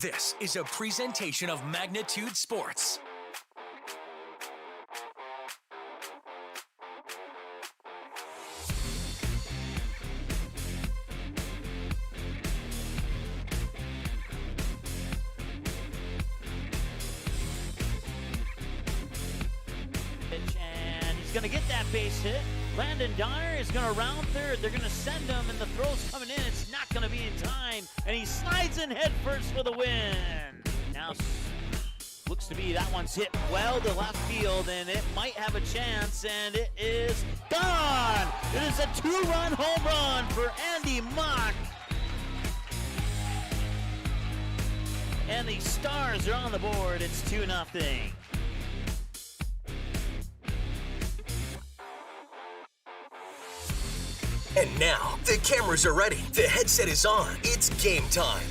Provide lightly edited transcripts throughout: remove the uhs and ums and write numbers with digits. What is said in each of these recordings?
This is a presentation of Magnitude Sports. And he's going to get that base hit. Landon Donner is going to round third. They're going to send him, and the throw's coming in. It's not going to be in time, and he slides in head first for the win. Now, looks to be that one's hit well to left field, and it might have a chance, and it is gone. It is a two-run home run for Andy Mock. And the Stars are on the board. It's 2-0. And now, the cameras are ready. The headset is on. It's game time.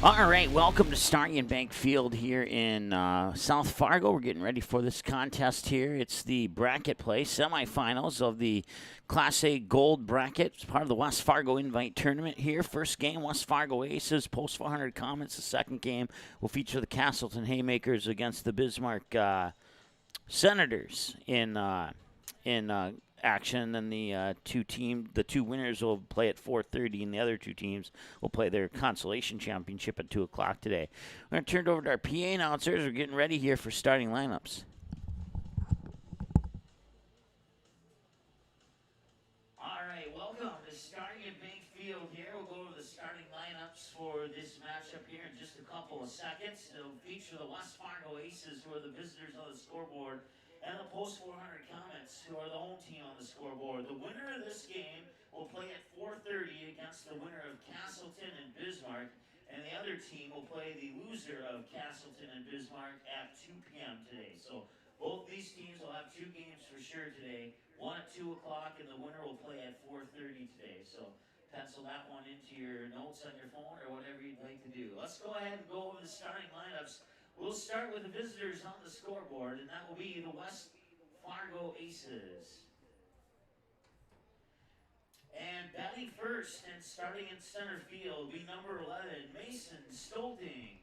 All right, welcome to Starting Bank Field here in South Fargo. We're getting ready for this contest here. It's the bracket play, semifinals of the Class A Gold bracket. It's part of the West Fargo Invite Tournament here. First game, West Fargo Aces, post 400 Comets. The second game will feature the Castleton Haymakers against the Bismarck Senators in action, and the two winners will play at 4:30, and the other two teams will play their consolation championship at 2 o'clock today. We're going to turn it over to our PA announcers. We're getting ready here for starting lineups. All right, welcome to Starting at Bank Field here. We'll go over the starting lineups for this matchup here in just a couple of seconds. It'll feature the West Fargo Aces, who are the visitors on the scoreboard, and the post 400 Comets, who are the home team on the scoreboard. The winner of this game will play at 4:30 against the winner of Castleton and Bismarck, and the other team will play the loser of Castleton and Bismarck at 2 p.m. today. So both these teams will have two games for sure today. One at 2 o'clock, and the winner will play at 4:30 today. So pencil that one into your notes on your phone or whatever you'd like to do. Let's go ahead and go over the starting lineups. We'll start with the visitors on the scoreboard, and that will be the West Fargo Aces. And batting first and starting in center field will be number 11, Mason Stolting.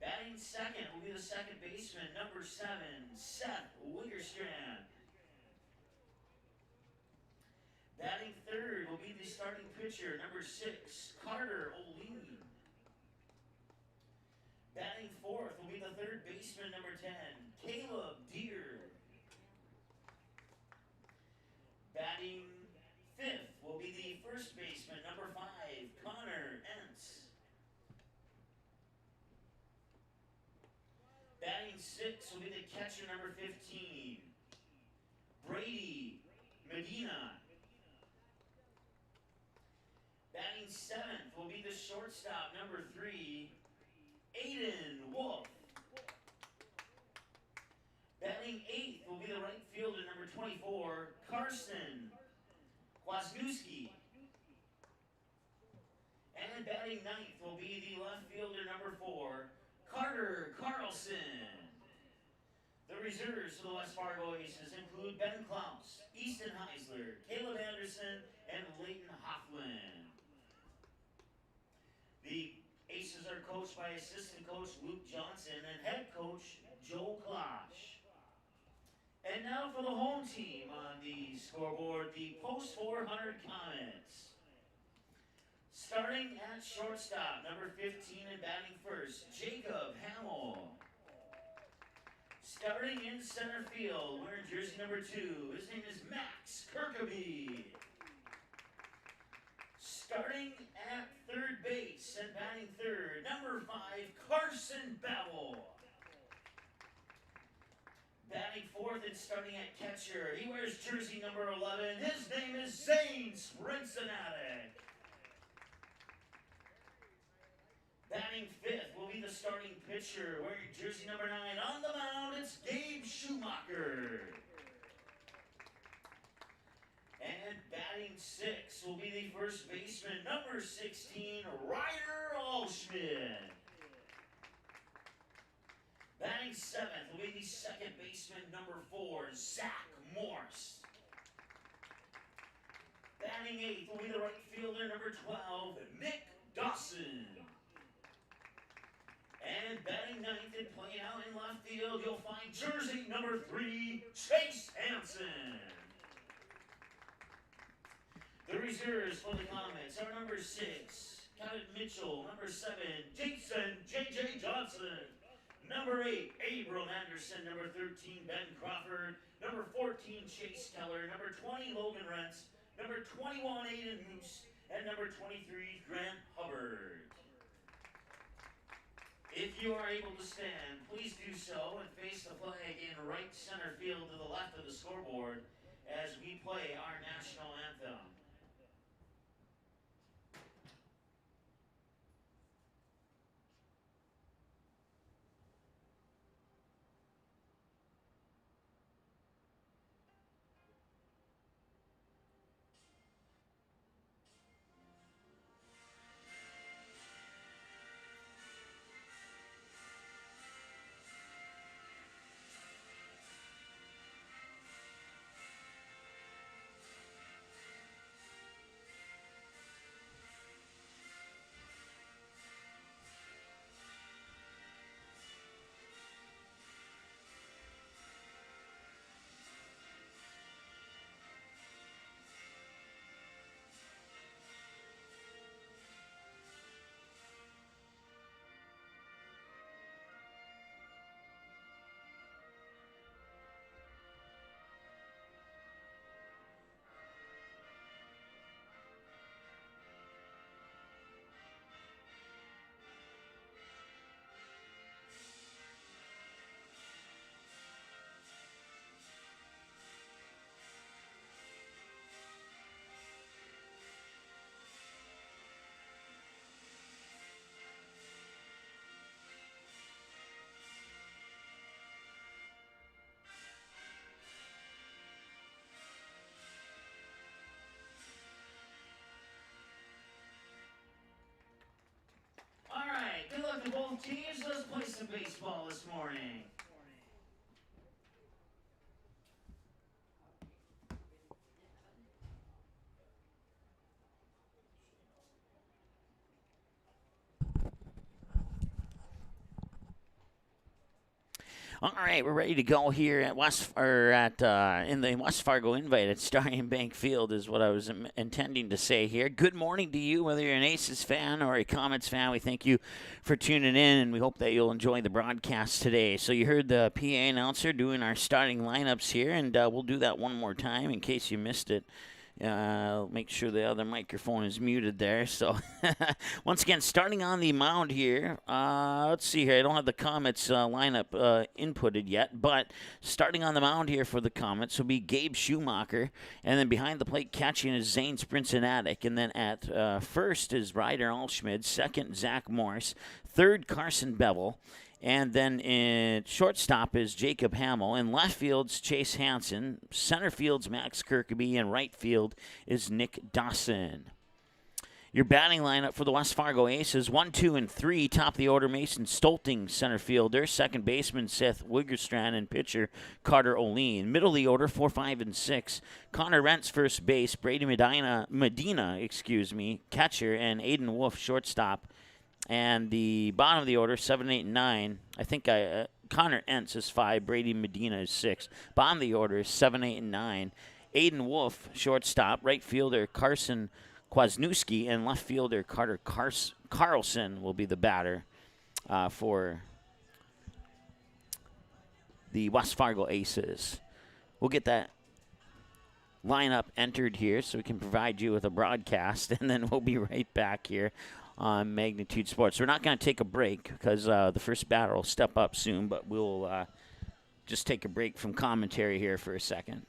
Batting second will be the second baseman, number 7, Seth Wiggerstrand. Batting third will be the starting pitcher, number 6, Carter O'Lean. Batting fourth will be the third baseman, number 10, Caleb Deere. Batting fifth will be the first baseman, number 5, Connor Entz. Batting sixth will be the catcher, number 15, Brady Medina. Batting seventh will be the shortstop, number 3, Aiden Wolf. Batting eighth will be the right fielder, number 24, Carson Kwasniewski. And batting ninth will be the left fielder, number 4, Carter Carlson. The reserves for the West Fargo Aces include Ben Klaus, Easton Heisler, Caleb Anderson, and Leighton Hoffman. The Aces are coached by assistant coach Luke Johnson and head coach Joe Klosh. And now for the home team on the scoreboard, the post 400 Comets. Starting at shortstop, number 15 and batting first, Jacob Hamill. Starting in center field, wearing jersey number 2, his name is Max Kirkaby. Starting at third base and batting third, number 5, Carson Bevel. Batting fourth and starting at catcher, he wears jersey number 11. His name is Zane Sprincenatic. Batting fifth will be the starting pitcher, wearing jersey number 9. On the mound, it's Gabe Schumacher. And batting sixth will be the first baseman, number 16, Ryder Allschmidt. Batting seventh will be the second baseman, number 4, Zach Morse. Batting eighth will be the right fielder, number 12, Nick Dodd. Dawson. And batting ninth and playing out in left field, you'll find jersey number 3, Chase Hansen. The reserves for the Comets are number 6, Kevin Mitchell, number 7, Jason J.J. Johnson, number 8, Abram Anderson, number 13, Ben Crawford, number 14, Chase Keller, number 20, Logan Rentz, number 21, Aiden Moose, and number 23, Grant Hubbard. If you are able to stand, please do so and face the flag in right center field to the left of the scoreboard as we play our national anthem. All right, good luck to both teams. Let's play some baseball this morning. All right, we're ready to go here at in the West Fargo Invite at Starry Bank Field is what I was intending to say here. Good morning to you, whether you're an Aces fan or a Comets fan. We thank you for tuning in, and we hope that you'll enjoy the broadcast today. So you heard the PA announcer doing our starting lineups here, and we'll do that one more time in case you missed it. Make sure the other microphone is muted there. So, once again, starting on the mound here. Let's see here. I don't have the Comets lineup inputted yet, but starting on the mound here for the Comets will be Gabe Schumacher, and then behind the plate catching is Zane Sprincenatic, and then at first is Ryder Alschmid, second Zach Morse, third Carson Bevel. And then in shortstop is Jacob Hamill. In left field's Chase Hansen. Center field's Max Kirkby. And right field is Nick Dawson. Your batting lineup for the West Fargo Aces, 1, 2, and 3. Top of the order, Mason Stolting, center fielder. Second baseman, Seth Wiggerstrand, and pitcher, Carter Oleen. Middle of the order, 4, 5, and 6. Connor Rentz, first base. Brady Medina, catcher. And Aiden Wolf, shortstop. And the bottom of the order, 7, 8, and 9. I think Connor Entz is 5. Brady Medina is 6. Bottom of the order is 7, 8, and 9. Aiden Wolf, shortstop. Right fielder, Carson Kwasniewski. And left fielder, Carter Carlson will be the batter for the West Fargo Aces. We'll get that lineup entered here so we can provide you with a broadcast, and then we'll be right back here on Magnitude Sports. We're not going to take a break because the first batter will step up soon, but we'll just take a break from commentary here for a second.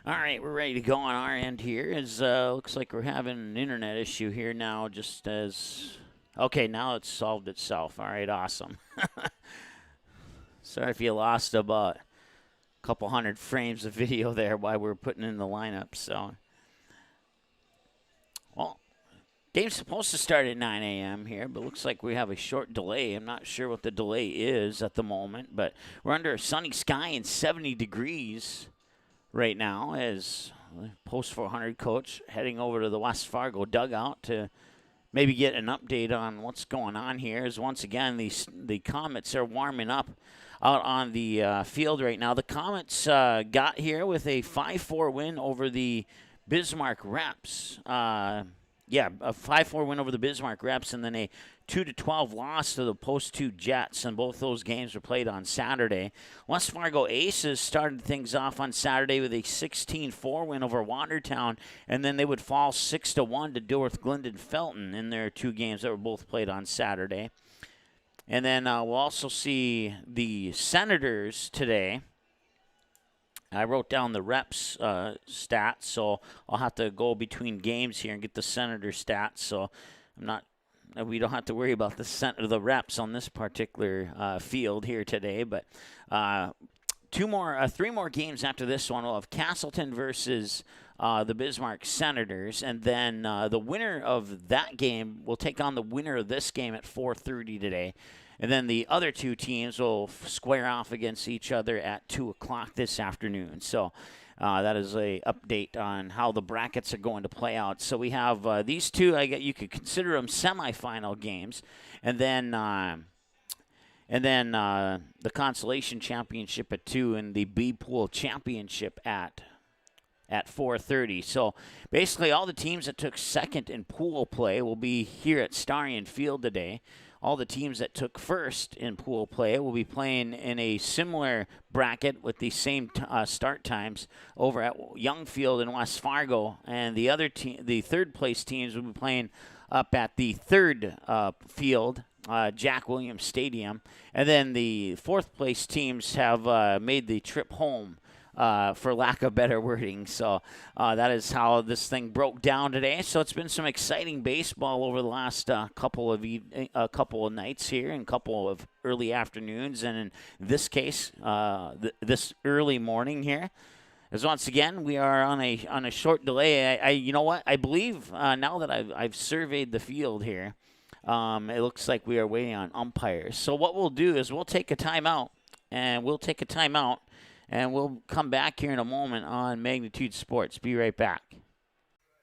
All right, we're ready to go on our end here. Looks like we're having an internet issue here now, just as... Okay, now it's solved itself. All right, awesome. Sorry if you lost about a couple hundred frames of video there while we were putting in the lineup. So, well, game's supposed to start at 9 a.m. here, but looks like we have a short delay. I'm not sure what the delay is at the moment, but we're under a sunny sky and 70 degrees right now as the Post 400 coach heading over to the West Fargo dugout to maybe get an update on what's going on here. As once again, the Comets are warming up out on the field right now. The Comets got here with a 5-4 win over the Bismarck Reps. A 5-4 win over the Bismarck Reps, and then a 2-12 loss to the Post 2 Jets, and both those games were played on Saturday. West Fargo Aces started things off on Saturday with a 16-4 win over Watertown, and then they would fall 6-1 to Dilworth Glendon Felton in their two games that were both played on Saturday. And then we'll also see the Senators today. I wrote down the reps stats, so I'll have to go between games here and get the Senator stats. So we don't have to worry about the reps on this particular field here today. But three more games after this one. We'll have Castleton versus the Bismarck Senators, and then the winner of that game will take on the winner of this game at 4:30 today. And then the other two teams will square off against each other at 2 o'clock this afternoon. So that is a update on how the brackets are going to play out. So we have these two. You could consider them semifinal games, and then the Consolation Championship at 2 and the B Pool Championship at 4:30. So basically, all the teams that took second in pool play will be here at Starion Field today. All the teams that took first in pool play will be playing in a similar bracket with the same start times over at Youngfield in West Fargo, and the third place teams will be playing up at the third field, Jack Williams Stadium, and then the fourth place teams have made the trip home. For lack of better wording. So that is how this thing broke down today. So it's been some exciting baseball over the last couple of nights here and couple of early afternoons, and in this case, this early morning here. As once again, we are on a short delay. You know what? I believe now that I've surveyed the field here, it looks like we are waiting on umpires. So what we'll do is we'll take a timeout, and we'll come back here in a moment on Magnitude Sports. Be right back.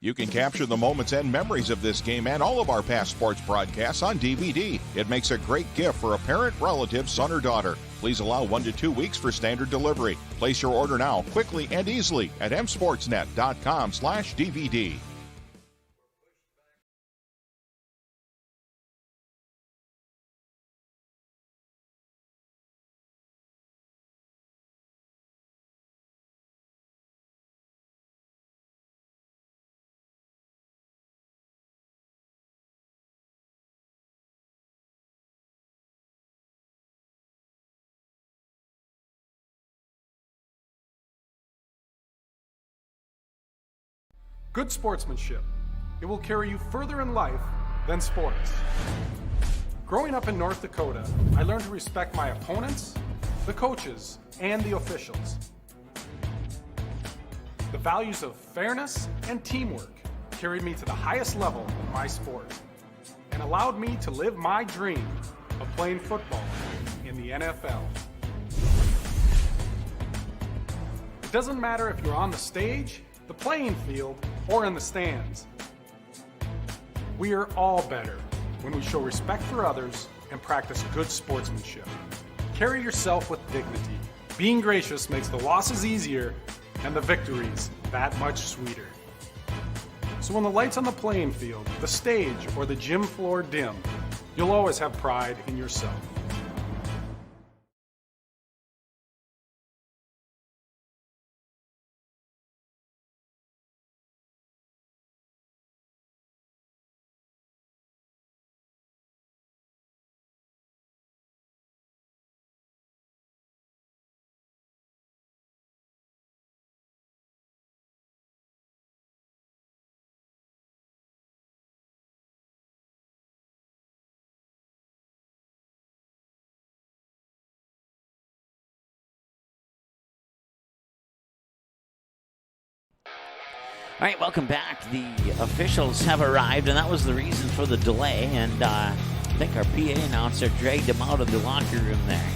You can capture the moments and memories of this game and all of our past sports broadcasts on DVD. It makes a great gift for a parent, relative, son, or daughter. Please allow 1 to 2 weeks for standard delivery. Place your order now, quickly and easily at msportsnet.com/DVD. Good sportsmanship. It will carry you further in life than sports. Growing up in North Dakota, I learned to respect my opponents, the coaches, and the officials. The values of fairness and teamwork carried me to the highest level in my sport and allowed me to live my dream of playing football in the NFL. It doesn't matter if you're on the stage, the playing field, or in the stands. We are all better when we show respect for others and practice good sportsmanship. Carry yourself with dignity. Being gracious makes the losses easier and the victories that much sweeter. So when the lights on the playing field, the stage, or the gym floor dim, you'll always have pride in yourself. All right, welcome back. The officials have arrived, and that was the reason for the delay. And I think our PA announcer dragged him out of the locker room there.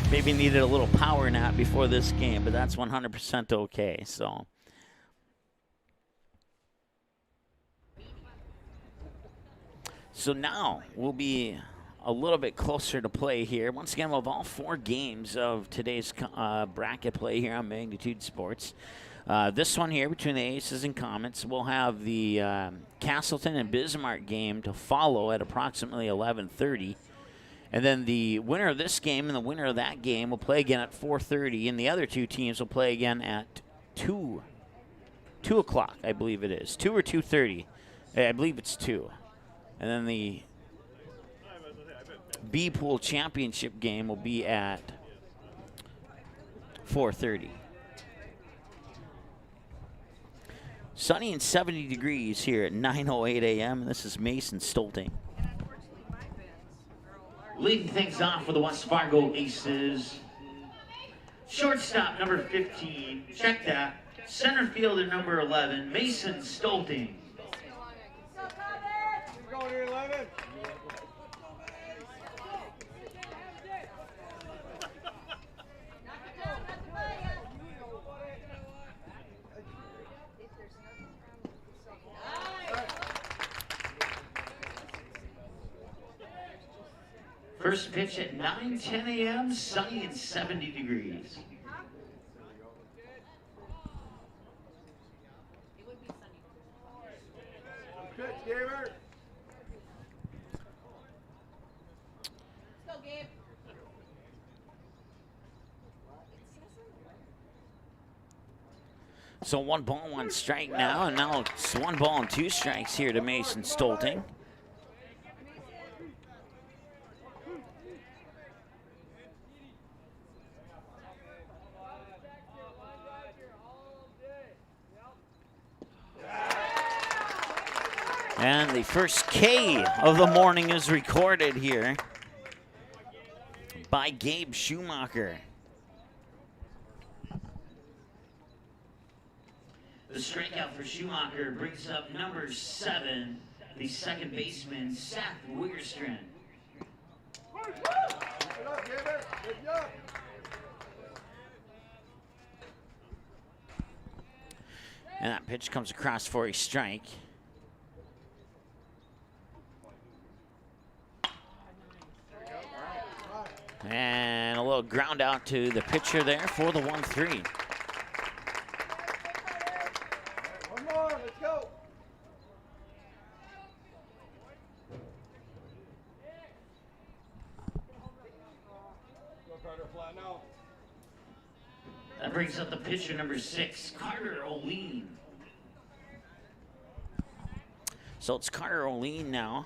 Maybe needed a little power nap before this game, but that's 100% okay. So now we'll be a little bit closer to play here. Once again, we'll have all 4 games of today's bracket play here on Magnitude Sports. This one here between the Aces and Comets, we'll have the Castleton and Bismarck game to follow at approximately 11:30. And then the winner of this game and the winner of that game will play again at 4:30, and the other 2 teams will play again at 2 o'clock, I believe it is. 2 or 2:30. I believe it's 2. And then the B Pool Championship game will be at 4:30. Sunny and 70 degrees here at 9:08 a.m. And this is Mason Stolting. Leading things off for the West Fargo Aces. Shortstop number 15, check that. Center fielder number 11, Mason Stolting. Go here, 11. First pitch at 9:10 a.m., sunny and 70 degrees. Pitch, Gamer. Let's go, Gabe. So 1 ball, 1 strike now, and now it's 1 ball and 2 strikes here to Mason Stolting. And the first K of the morning is recorded here by Gabe Schumacher. The strikeout for Schumacher brings up number 7, the second baseman, Seth Wiggerstrand. Good job, Gamer. Good job. And that pitch comes across for a strike. And a little ground out to the pitcher there for the 1-3. One more. Let's go. Go, Carter. Flatten out. That brings up the pitcher number 6, Carter O'Lean. So it's Carter O'Lean now.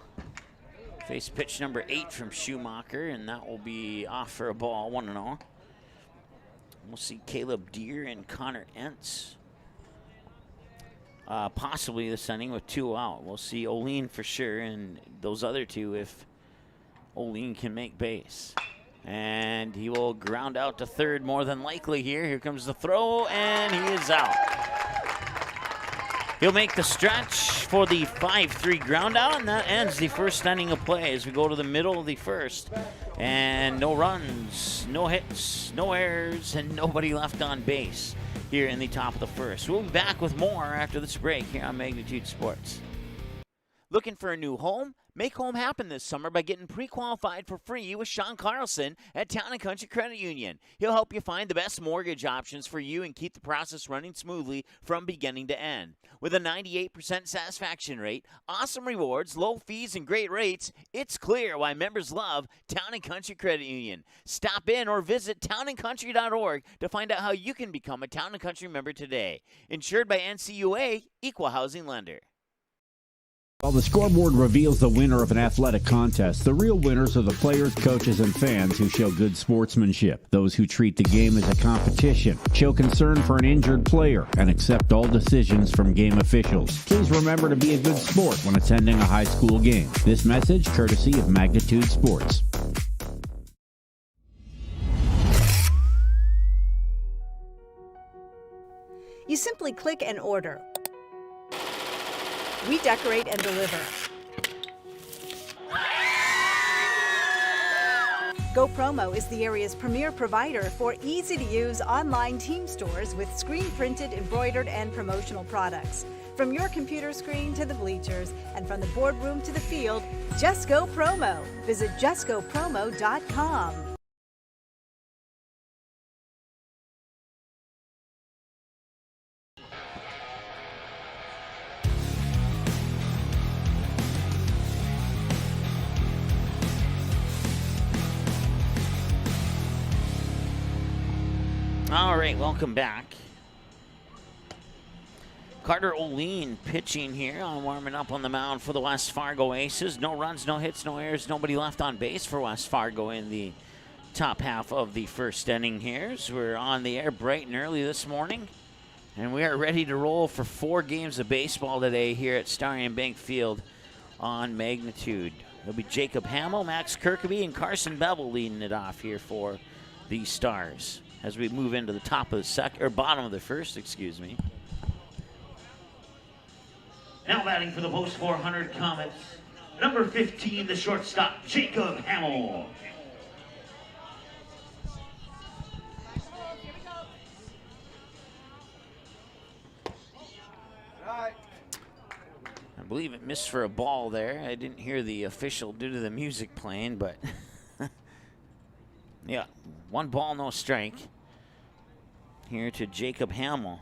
Face pitch number 8 from Schumacher, and that will be off for a ball, 1-0. We'll see Caleb Deere and Connor Entz. Possibly the sending with 2 out. We'll see O'Lean for sure, and those other 2 if O'Lean can make base. And he will ground out to third more than likely here. Here comes the throw, and he is out. He'll make the stretch for the 5-3 ground out, and that ends the first inning of play as we go to the middle of the first. And no runs, no hits, no errors, and nobody left on base here in the top of the first. We'll be back with more after this break here on Magnitude Sports. Looking for a new home? Make home happen this summer by getting pre-qualified for free with Sean Carlson at Town & Country Credit Union. He'll help you find the best mortgage options for you and keep the process running smoothly from beginning to end. With a 98% satisfaction rate, awesome rewards, low fees, and great rates, it's clear why members love Town & Country Credit Union. Stop in or visit townandcountry.org to find out how you can become a Town & Country member today. Insured by NCUA, Equal Housing Lender. While the scoreboard reveals the winner of an athletic contest, the real winners are the players, coaches, and fans who show good sportsmanship. Those who treat the game as a competition, show concern for an injured player, and accept all decisions from game officials. Please remember to be a good sport when attending a high school game. This message courtesy of Magnitude Sports. You simply click and order. We decorate and deliver. GoPromo is the area's premier provider for easy-to-use online team stores with screen-printed, embroidered, and promotional products. From your computer screen to the bleachers, and from the boardroom to the field, just go promo. Visit justgopromo.com. All right, welcome back. Carter Oline pitching here, warming up on the mound for the West Fargo Aces. No runs, no hits, no errors, nobody left on base for West Fargo in the top half of the first inning here. So we're on the air bright and early this morning, and we are ready to roll for 4 games of baseball today here at Starry & Bank Field on Magnitude. It'll be Jacob Hamill, Max Kirkeby, and Carson Bevel leading it off here for the Stars as we move into the top of the second, or bottom of the first, excuse me. Now batting for the post 400 Comets, number 15, the shortstop, Jacob Hamill. I believe it missed for a ball there. I didn't hear the official due to the music playing, but yeah, 1 ball, no strike here to Jacob Hamill.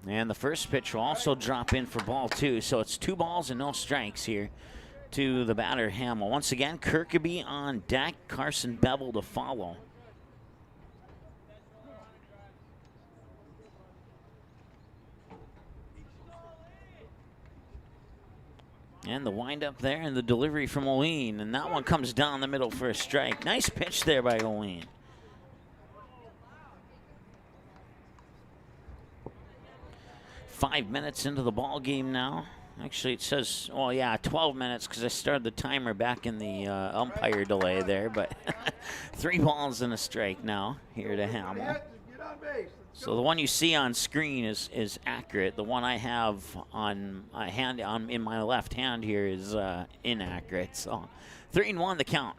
And the first pitch will also drop in for ball 2. So it's 2 balls and no strikes here to the batter, Hamill. Once again, Kirkeby on deck, Carson Bevel to follow. And the windup there and the delivery from Oline. And that one comes down the middle for a strike. Nice pitch there by Oline. Five minutes into the ball game now. Actually, it says, oh yeah, 12 minutes because I started the timer back in the umpire delay there. But 3 balls and a strike now here to Hamill. So the one you see on screen is accurate. The one I have on my hand, in my left hand here, is inaccurate. So 3-1 the count.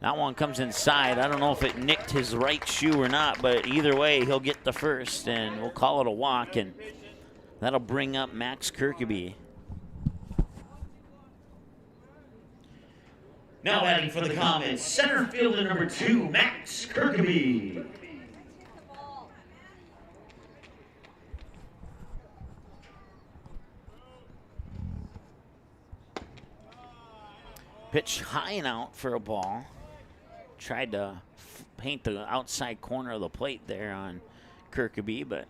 That one comes inside. I don't know if it nicked his right shoe or not, but either way, he'll get the first, and we'll call it a walk. And that'll bring up Max Kirkeby. Now batting for the Comets, center fielder number 2, Max Kirkeby. Pitch high and out for a ball. Tried to paint the outside corner of the plate there on Kirkeby, but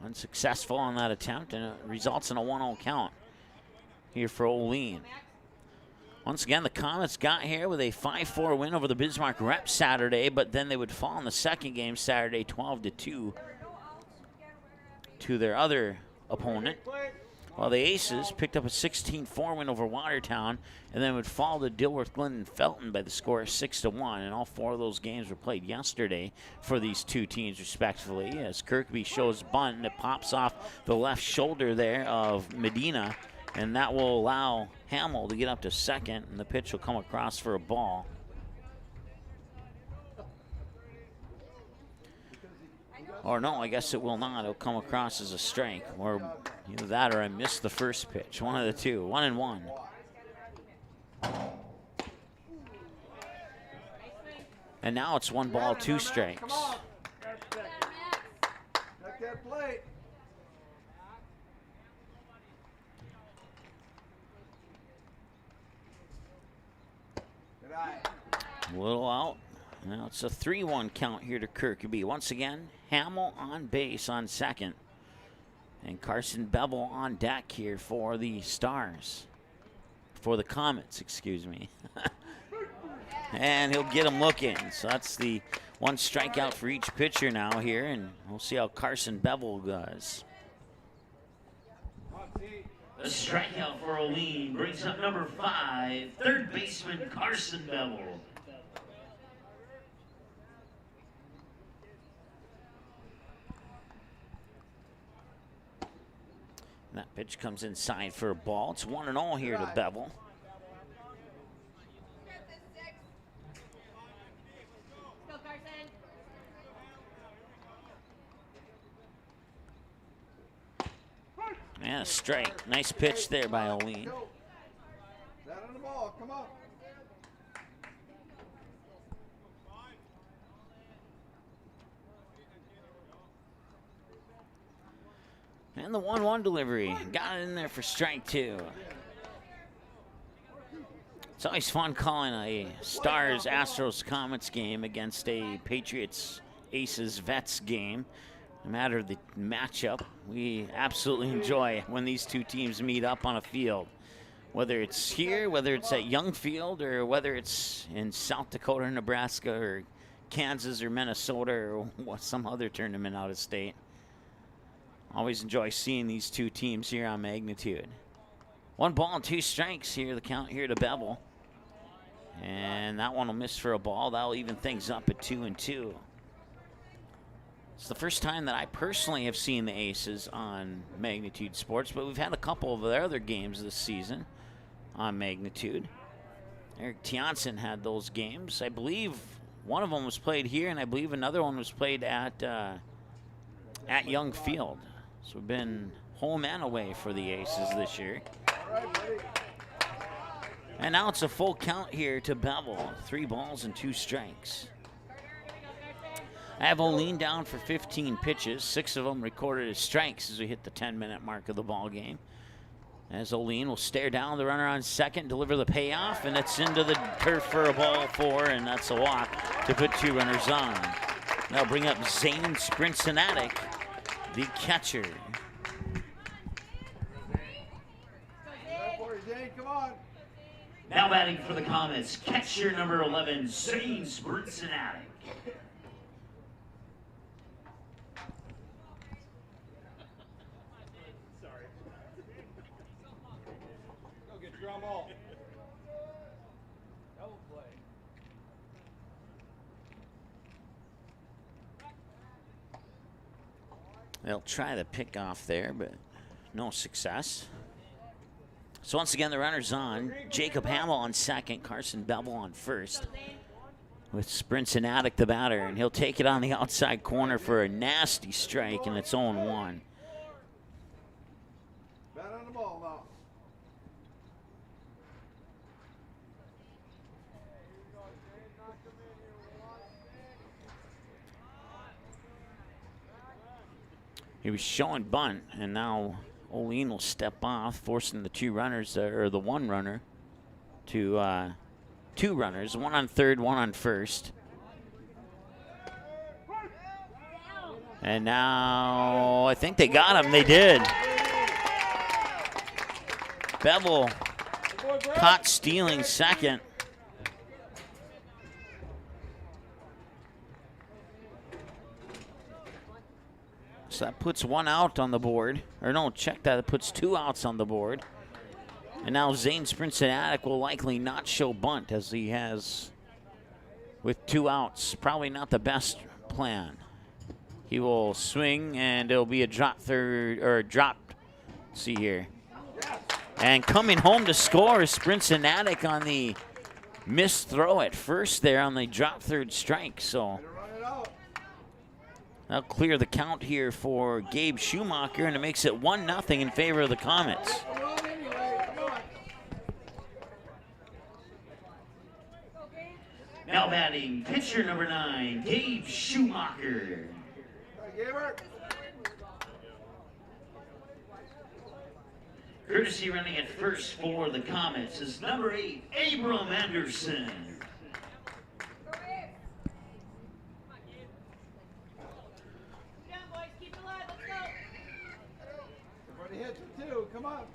unsuccessful on that attempt, and it results in a 1-0 count here for Oline. Once again, the Comets got here with a 5-4 win over the Bismarck Rep Saturday, but then they would fall in the second game Saturday 12-2 to their other opponent. While the Aces picked up a 16-4 win over Watertown, and then would fall to Dilworth Glen and Felton by the score of 6-1. And all 4 of those games were played yesterday for these 2 teams, respectively. As Kirkeby shows bunt, and it pops off the left shoulder there of Medina, and that will allow Hamill to get up to second, and the pitch will come across for a ball. Or no, I guess it will not. It'll come across as a strike, or either that or I missed the first pitch. One of the two. 1-1. And now it's 1 ball, 2 strikes. Check that plate. Good eye. A little out. Now it's a 3-1 count here to Kirkeby. Once again, Hamill on base on second. And Carson Bevel on deck here for the Stars. For the Comets, excuse me. And he'll get him looking. So that's the 1 strikeout for each pitcher now here. And we'll see how Carson Bevel does. The strikeout for Oline brings up number 5, third baseman Carson Bevel. That pitch comes inside for a ball. It's 1-0 here to Bevel. And a strike. Nice pitch there by Oline. Down on the ball. Come on. And the 1-1 delivery. Got it in there for strike 2. It's always fun calling a Stars, Astros, Comets game against a Patriots, Aces, Vets game. No matter the matchup, we absolutely enjoy when these two teams meet up on a field. Whether it's here, whether it's at Young Field, or whether it's in South Dakota, or Nebraska, or Kansas, or Minnesota, or some other tournament out of state. Always enjoy seeing these two teams here on Magnitude. 1 ball and 2 strikes here, the count here to Bevel. And that one will miss for a ball. That'll even things up at 2-2. It's the first time that I personally have seen the Aces on Magnitude Sports, but we've had a couple of their other games this season on Magnitude. Eric Tiansen had those games. I believe one of them was played here, and I believe another one was played at Young Field. So we've been home and away for the Aces this year. And now it's a full count here to Bevel. 3 balls and 2 strikes. I have Oline down for 15 pitches, 6 of them recorded as strikes as we hit the 10-minute mark of the ball game. As Oline will stare down the runner on second, deliver the payoff, and it's into the turf for a ball 4, and that's a walk to put 2 runners on. Now bring up Zane Sprinsanatic, the catcher. Come on. Now batting for the Comets, catcher number 11, Zane Sprinsanatic. Drum ball. Double play. They'll try the pick off there, but no success. So once again, the runner's on. Jacob Hamill on second, Carson Bevel on first, with Sprinsanatic the batter, and he'll take it on the outside corner for a nasty strike, and it's 0-1. Bat on the ball now. He was showing bunt, and now Oline will step off, forcing the 2 runners, or the 1 runner, to 2 runners, 1 on third, 1 on first. And now I think they got him. They did. Bevel caught stealing second. So that puts 1 out on the board. Or no, check that. It puts 2 outs on the board. And now Zane Sprinsanatic will likely not show bunt, as he has with 2 outs. Probably not the best plan. He will swing, and it'll be a drop third, or a drop. Let's see here. And coming home to score is Sprinsanatic on the missed throw at first there on the drop third strike. So that'll clear the count here for Gabe Schumacher, and it makes it 1-0 in favor of the Comets. Now batting, pitcher number 9, Gabe Schumacher. Courtesy running at first for the Comets is number 8, Abram Anderson. Everybody hits for 2. Come on.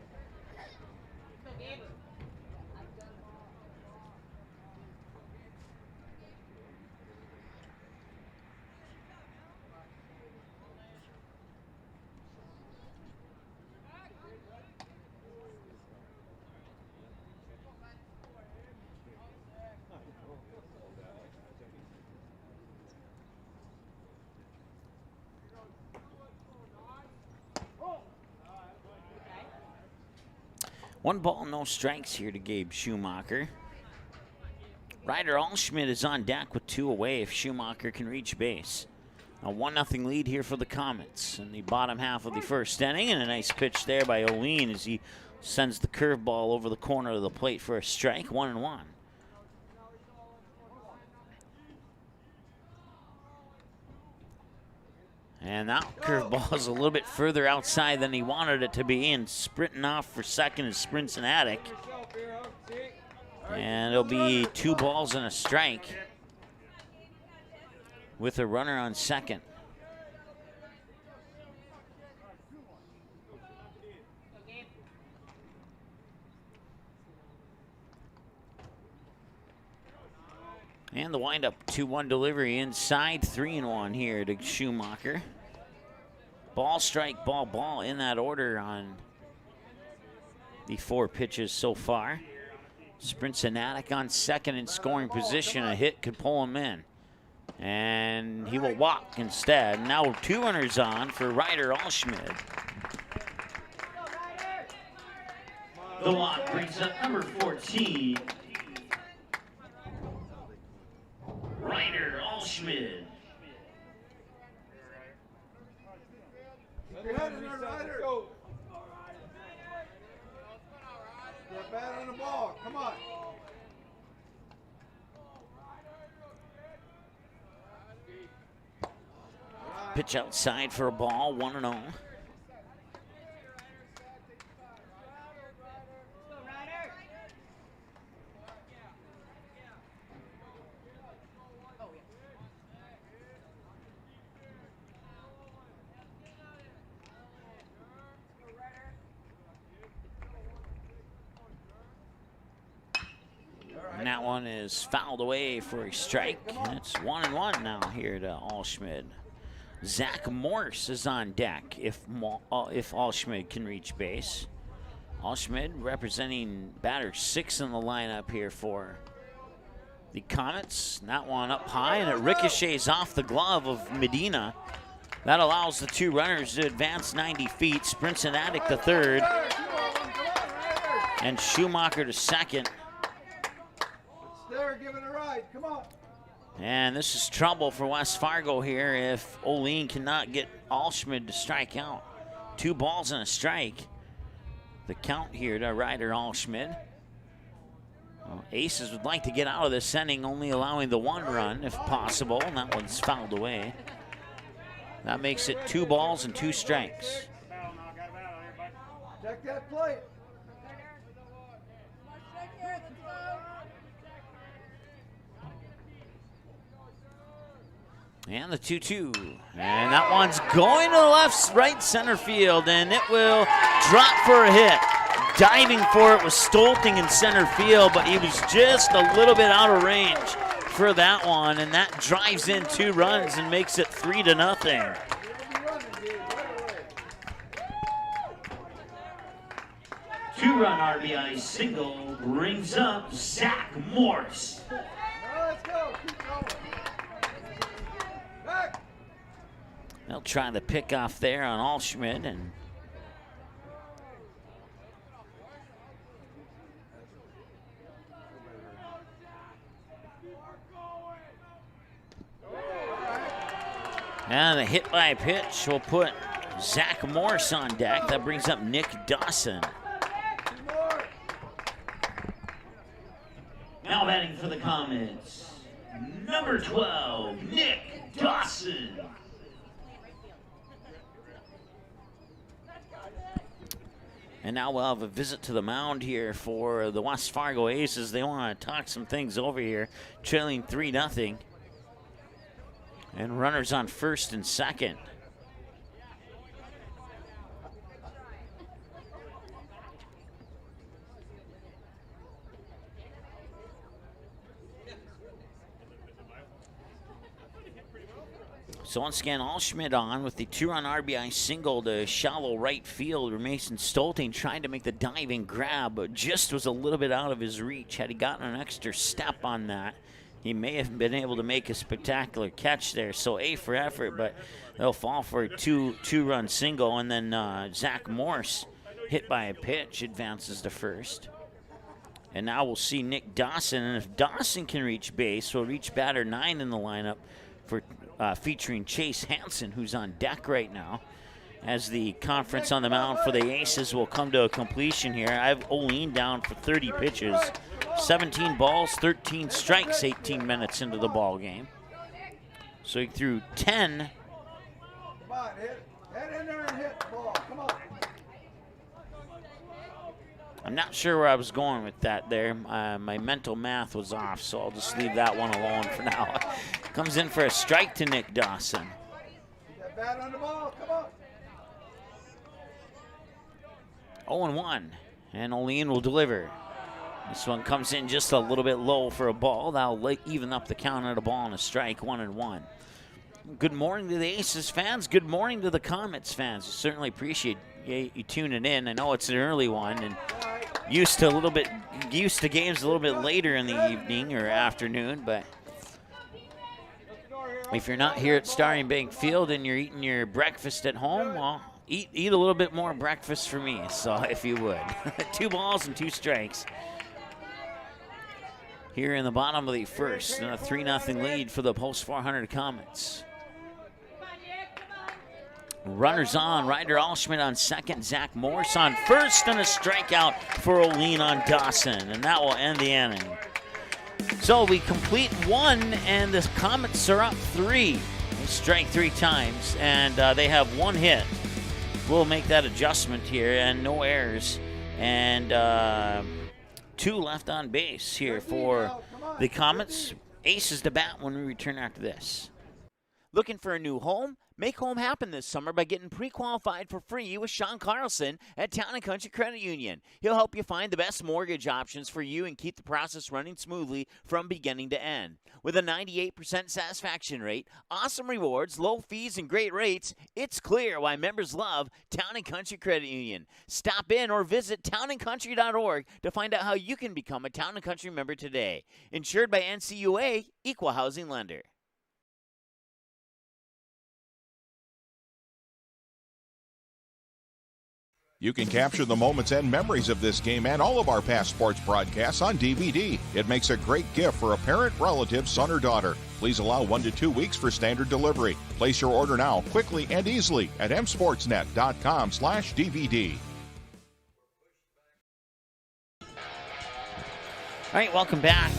1 ball, no strikes here to Gabe Schumacher. Ryder Allschmidt is on deck with 2 away if Schumacher can reach base. A 1-0 lead here for the Comets in the bottom half of the first inning, and a nice pitch there by O'Leen as he sends the curveball over the corner of the plate for a strike. 1-1. And that curveball is a little bit further outside than he wanted it to be, and sprinting off for second is Sprincenatic. And it'll be 2 balls and a strike with a runner on second. And the windup 2-1 delivery inside, 3-1 here to Schumacher. Ball, strike, ball, ball in that order on the 4 pitches so far. Sprincenatic on second in scoring position. A hit could pull him in. And he will walk instead. Now 2 runners on for Ryder Allschmidt. The walk brings up number 14, Ryder Allschmidt. Your head in there, Ryder. Go. Get bat on the ball. Come on. Pitch outside for a ball, 1-0. And that one is fouled away for a strike. And it's 1-1 now here to Allschmidt. Zach Morse is on deck if Allschmidt can reach base. Allschmidt representing batter 6 in the lineup here for the Comets. That one up high, and it ricochets off the glove of Medina. That allows the 2 runners to advance 90 feet. Sprincenatic to third, and Schumacher to second. There, give it a ride. Come on. And this is trouble for West Fargo here if O'Leen cannot get Allschmidt to strike out. 2 balls and a strike. The count here to Ryder Allschmidt. Well, Aces would like to get out of this inning, only allowing the 1 run if possible, and that one's fouled away. That makes it 2 balls and 2 strikes. Check that plate. And the 2-2. And that one's going to the left, right center field, and it will drop for a hit. Diving for it was Stolting in center field, but he was just a little bit out of range for that one, and that drives in 2 runs and makes it 3-0. Two-run RBI single brings up Zach Morse. Let's go. Keep going. Back. They'll try the pick off there on Allschmidt, and the hit by pitch will put Zach Morse on deck. That brings up Nick Dawson. Now batting for the Comets, number 12, Nick Dawson. And now we'll have a visit to the mound here for the West Fargo Aces. They want to talk some things over here, trailing 3-0. And runners on first and second. So once again, Allschmidt on with the 2-run RBI single to shallow right field, where Mason Stolting tried to make the diving grab, but just was a little bit out of his reach. Had he gotten an extra step on that, he may have been able to make a spectacular catch there. So A for effort, but they'll fall for a two-run single. And then Zach Morse, hit by a pitch, advances to first. And now we'll see Nick Dawson, and if Dawson can reach base, we'll reach batter 9 in the lineup for featuring Chase Hansen, who's on deck right now, as the conference on the mound for the Aces will come to a completion here. I have Olean down for 30 pitches, 17 balls, 13 strikes, 18 minutes into the ball game. So he threw 10. Come on, hit in there and hit the ball. Come on. I'm not sure where I was going with that there. My mental math was off, so I'll just leave that one alone for now. Comes in for a strike to Nick Dawson. Get that bat on the ball. Come on. 0-1, and Olean will deliver. This one comes in just a little bit low for a ball. That'll even up the count at a ball and a strike, 1-1. Good morning to the Aces fans. Good morning to the Comets fans. Certainly appreciate you tuning in. I know it's an early one, and used to games a little bit later in the evening or afternoon, but if you're not here at Starting Bank Field and you're eating your breakfast at home, well, eat a little bit more breakfast for me, so if you would. 2 balls and 2 strikes here in the bottom of the first, and a 3-0 lead for the post 400 Comets. Runners on, Ryder Allschmidt on second, Zach Morse on first, and a strikeout for Olean on Dawson, and that will end the inning. So we complete 1, and the Comets are up 3. They strike 3 times, and they have 1 hit. We'll make that adjustment here, and no errors, and 2 left on base here for the Comets. Aces to bat when we return after this. Looking for a new home? Make home happen this summer by getting pre-qualified for free with Sean Carlson at Town & Country Credit Union. He'll help you find the best mortgage options for you and keep the process running smoothly from beginning to end. With a 98% satisfaction rate, awesome rewards, low fees, and great rates, it's clear why members love Town & Country Credit Union. Stop in or visit townandcountry.org to find out how you can become a Town & Country member today. Insured by NCUA, Equal Housing Lender. You can capture the moments and memories of this game and all of our past sports broadcasts on DVD. It makes a great gift for a parent, relative, son, or daughter. Please allow 1 to 2 weeks for standard delivery. Place your order now, quickly and easily at msportsnet.com/DVD. All right, welcome back.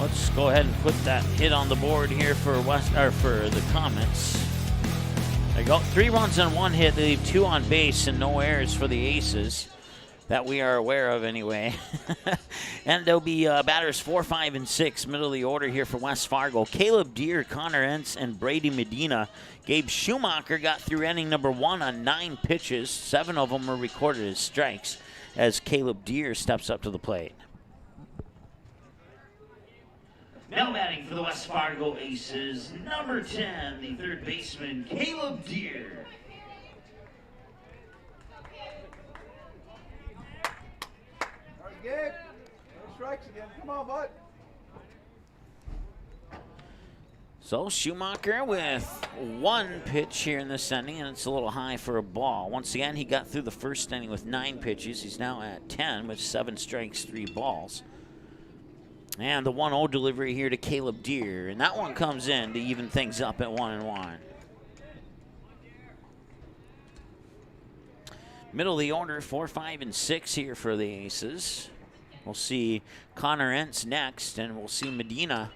Let's go ahead and put that hit on the board here for the Comets. There you go. 3 runs on 1 hit. They leave 2 on base and no errors for the Aces that we are aware of anyway. And there'll be batters 4, 5, and 6, middle of the order here for West Fargo. Caleb Deere, Connor Entz, and Brady Medina. Gabe Schumacher got through inning number 1 on 9 pitches. 7 of them were recorded as strikes as Caleb Deere steps up to the plate. Now batting for the West Fargo Aces, number 10, the third baseman, Caleb Deere. All right, Gabe. No strikes again. Come on, bud. So Schumacher with 1 pitch here in this inning, and it's a little high for a ball. Once again, he got through the first inning with 9 pitches. He's now at 10 with 7 strikes, 3 balls. And the 1-0 delivery here to Caleb Deere. And that one comes in to even things up at 1-1. Middle of the order, 4, 5, and 6 here for the Aces. We'll see Connor Entz next, and we'll see Medina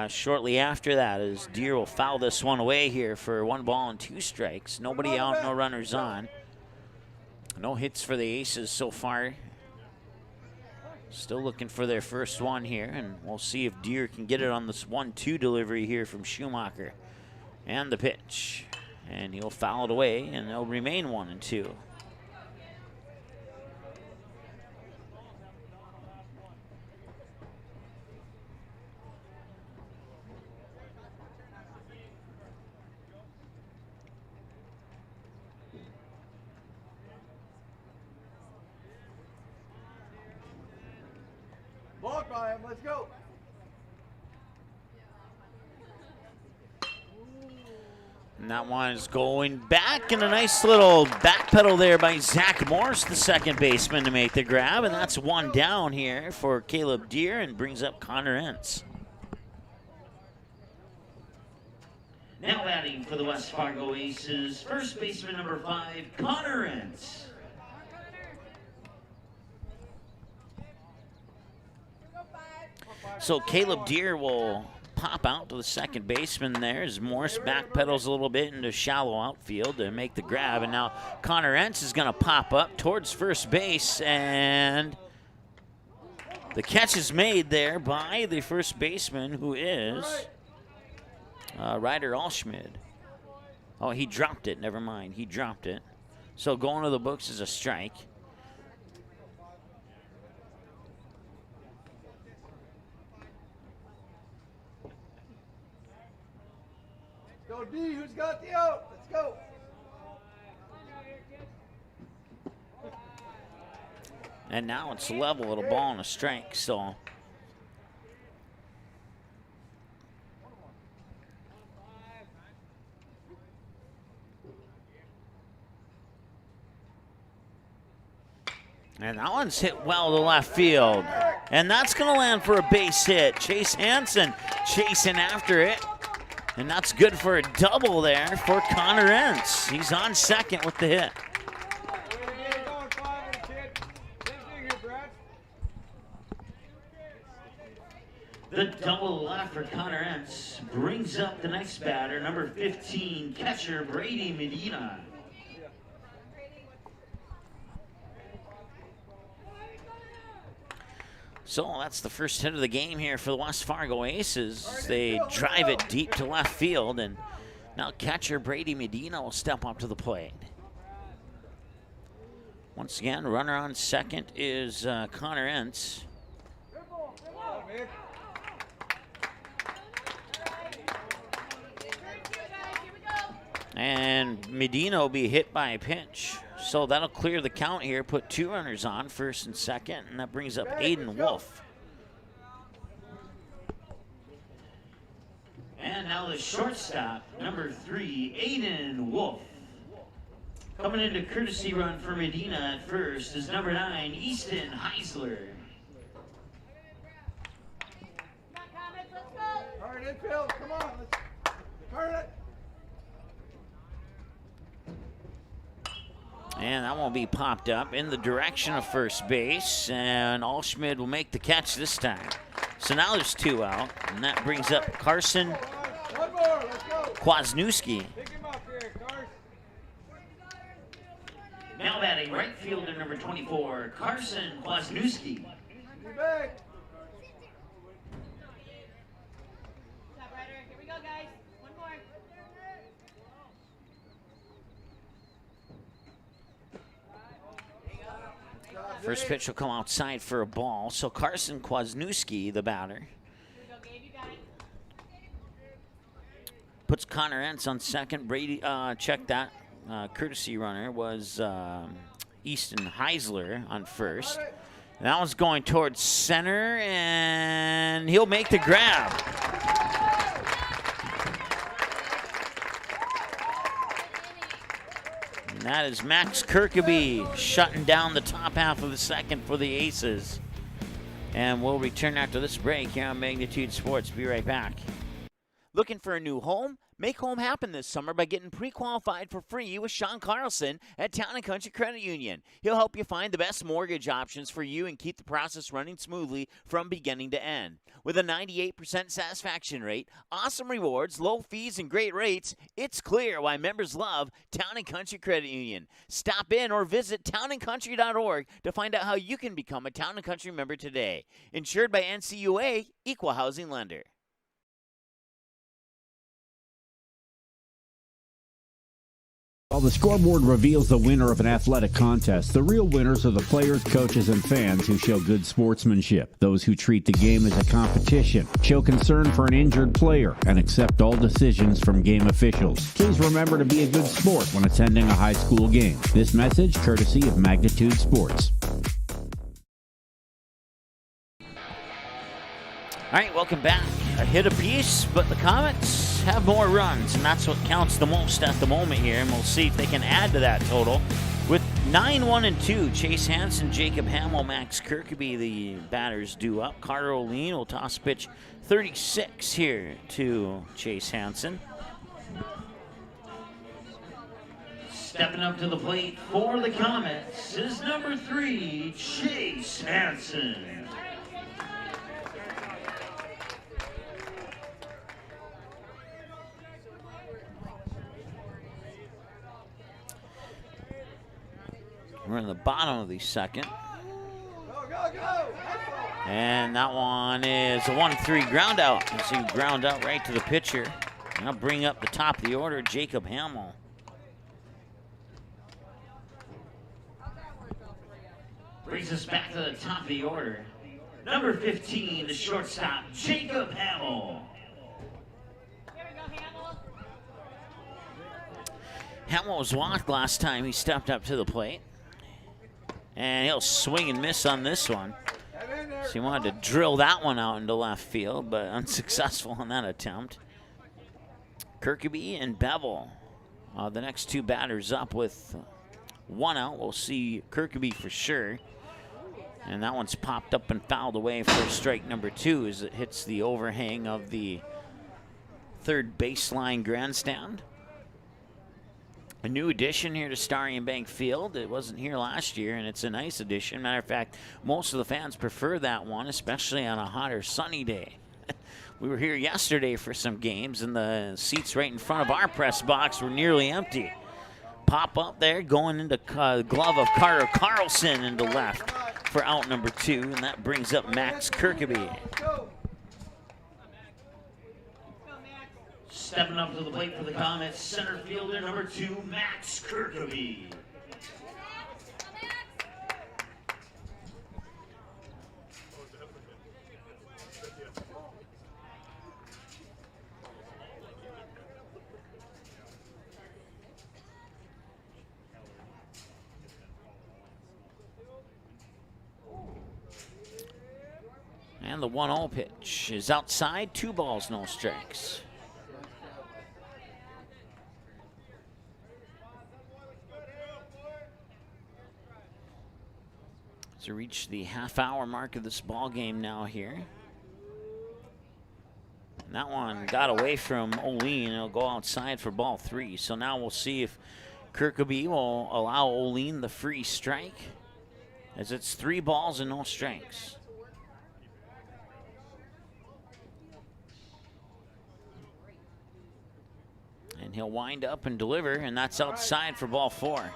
shortly after that, as Deere will foul this one away here for 1 ball and 2 strikes. Nobody out, no runners on. No hits for the Aces so far. Still looking for their first one here, and we'll see if Deere can get it on this 1-2 delivery here from Schumacher. And the pitch. And he'll foul it away, and they'll remain 1-2. Walk by him. Let's go. And that one is going back, and a nice little back pedal there by Zach Morse, the second baseman, to make the grab. And that's one down here for Caleb Deere and brings up Connor Entz. Now batting for the West Fargo Aces, first baseman number 5, Connor Entz. So Caleb Deere will pop out to the second baseman there as Morse backpedals a little bit into shallow outfield to make the grab. And now Connor Entz is going to pop up towards first base, and the catch is made there by the first baseman, who is Ryder Allschmidt. Oh, he dropped it. Never mind. He dropped it. So going to the books is a strike. Go D, who's got the out? Let's go. And now it's level with a ball and a strike, so. And that one's hit well to left field. And that's going to land for a base hit. Chase Hansen chasing after it. And that's good for a double there for Connor Entz. He's on second with the hit. The double left for Connor Entz brings up the next batter, number 15, catcher Brady Medina. So that's the first hit of the game here for the West Fargo Aces. They drive it deep to left field, and now catcher Brady Medina will step up to the plate. Once again, runner on second is Connor Entz. And Medina will be hit by a pitch. So that'll clear the count here, put 2 runners on, first and second, and that brings up Aiden Wolf. And now the shortstop, number 3, Aiden Wolf. Coming into courtesy run for Medina at first is number 9, Easton Heisler. All right, infield, come on, let's turn it. And that won't be popped up in the direction of first base, and Allschmidt will make the catch this time. So now there's 2 out, and that brings up Carson Kwasniewski. Now batting right fielder number 24, Carson Kwasniewski. First pitch will come outside for a ball. So Carson Kwasniewski, the batter, puts Connor Entz on second. Brady, check that. Courtesy runner was Easton Heisler on first. That one's going towards center, and he'll make the grab. And that is Max Kirkaby shutting down the top half of the second for the Aces. And we'll return after this break here on Magnitude Sports. Be right back. Looking for a new home? Make home happen this summer by getting pre-qualified for free with Sean Carlson at Town & Country Credit Union. He'll help you find the best mortgage options for you and keep the process running smoothly from beginning to end. With a 98% satisfaction rate, awesome rewards, low fees, and great rates, it's clear why members love Town & Country Credit Union. Stop in or visit townandcountry.org to find out how you can become a Town & Country member today. Insured by NCUA, Equal Housing Lender. While the scoreboard reveals the winner of an athletic contest, the real winners are the players, coaches, and fans who show good sportsmanship. Those who treat the game as a competition, show concern for an injured player, and accept all decisions from game officials. Please remember to be a good sport when attending a high school game. This message courtesy of Magnitude Sports. All right, welcome back. a hit apiece, but the Comets have more runs, and that's what counts the most at the moment here, and we'll see if they can add to that total. With 9-1-2, Chase Hansen, Jacob Hamill, Max Kirkeby, the batters due up. Carter O'Lean will toss pitch 36 here to Chase Hansen. Stepping up to the plate for the Comets is number 3, Chase Hansen. We're in the bottom of the second. Go, go, go! And that one is a 1-3 ground out. You see ground out right to the pitcher. And I'll bring up the top of the order, Jacob Hamill. Brings us back to the top of the order. Number 15, the shortstop, Jacob Hamill. Hamill was walked last time he stepped up to the plate. And he'll swing and miss on this one. So he wanted to drill that one out into left field, but unsuccessful on that attempt. Kirkeby and Bevel, the next two batters up with one out. We'll see Kirkeby for sure. And that one's popped up and fouled away for strike number 2 as it hits the overhang of the third baseline grandstand. A new addition here to Starry & Bank Field. It wasn't here last year, and it's a nice addition. Matter of fact, most of the fans prefer that one, especially on a hot or sunny day. We were here yesterday for some games, and the seats right in front of our press box were nearly empty. Pop up there, going into glove of Carter Carlson into left for out number 2, and that brings up Max Kirkeby. Stepping up to the plate for the Comets, center fielder number 2, Max Kirkeby. And the 1-0 pitch is outside, 2 balls, no strikes. To reach the half-hour mark of this ball game now here. And that one got away from O'Lean. It'll go outside for ball 3. So now we'll see if Kirkeby will allow O'Lean the free strike, as it's 3 balls and no strikes. And he'll wind up and deliver, and that's outside for ball 4.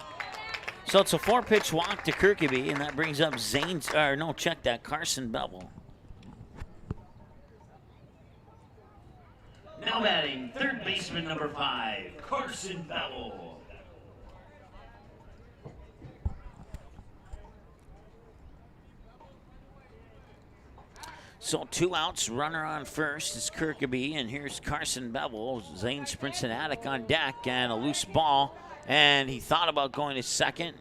So it's a 4-pitch walk to Kirkeby, and that brings up Carson Bevel. Now batting, third baseman number 5, Carson Bevel. So 2 outs, runner on first is Kirkeby, and here's Carson Bevel. Zane Sprincenatic on deck, and a loose ball. And he thought about going to second,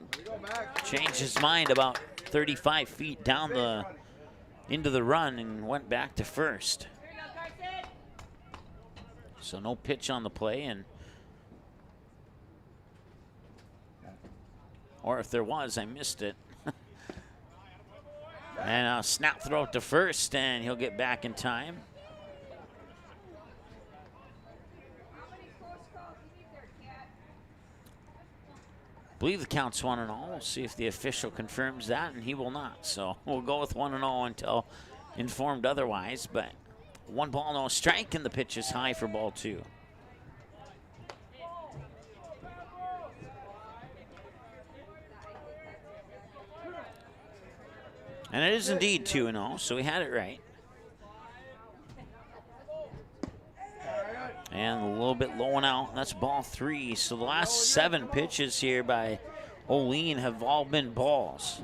changed his mind about 35 feet down into the run and went back to first. So no pitch on the play, or if there was, I missed it. And a snap throw to first, and he'll get back in time. I believe the count's 1-0. We'll see if the official confirms that, and he will not. So we'll go with 1-0 until informed otherwise. But 1 ball, no strike, and the pitch is high for ball 2. And it is indeed 2-0, so we had it right. And a little bit low and out. That's ball 3. So the last 7 pitches here by O'Lean have all been balls.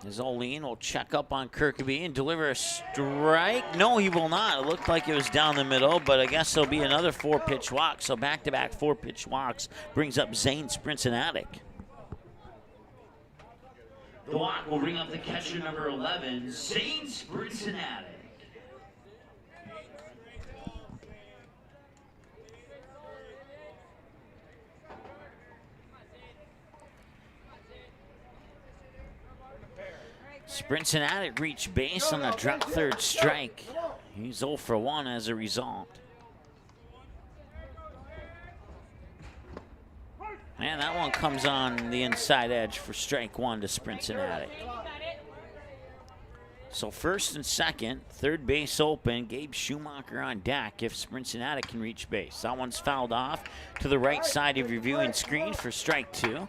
As O'Lean will check up on Kirkeby and deliver a strike. No, he will not. It looked like it was down the middle, but I guess there'll be another 4-pitch walk. So back-to-back 4-pitch walks brings up Zane Sprincenatic. The walk will bring up the catcher number 11, Zane Cincinnati. Cincinnati reached base on a drop third strike. He's 0 for 1 as a result. And that one comes on the inside edge for strike 1 to Cincinnati. So first and second, third base open, Gabe Schumacher on deck if Cincinnati can reach base. That one's fouled off to the right side of your viewing screen for strike 2.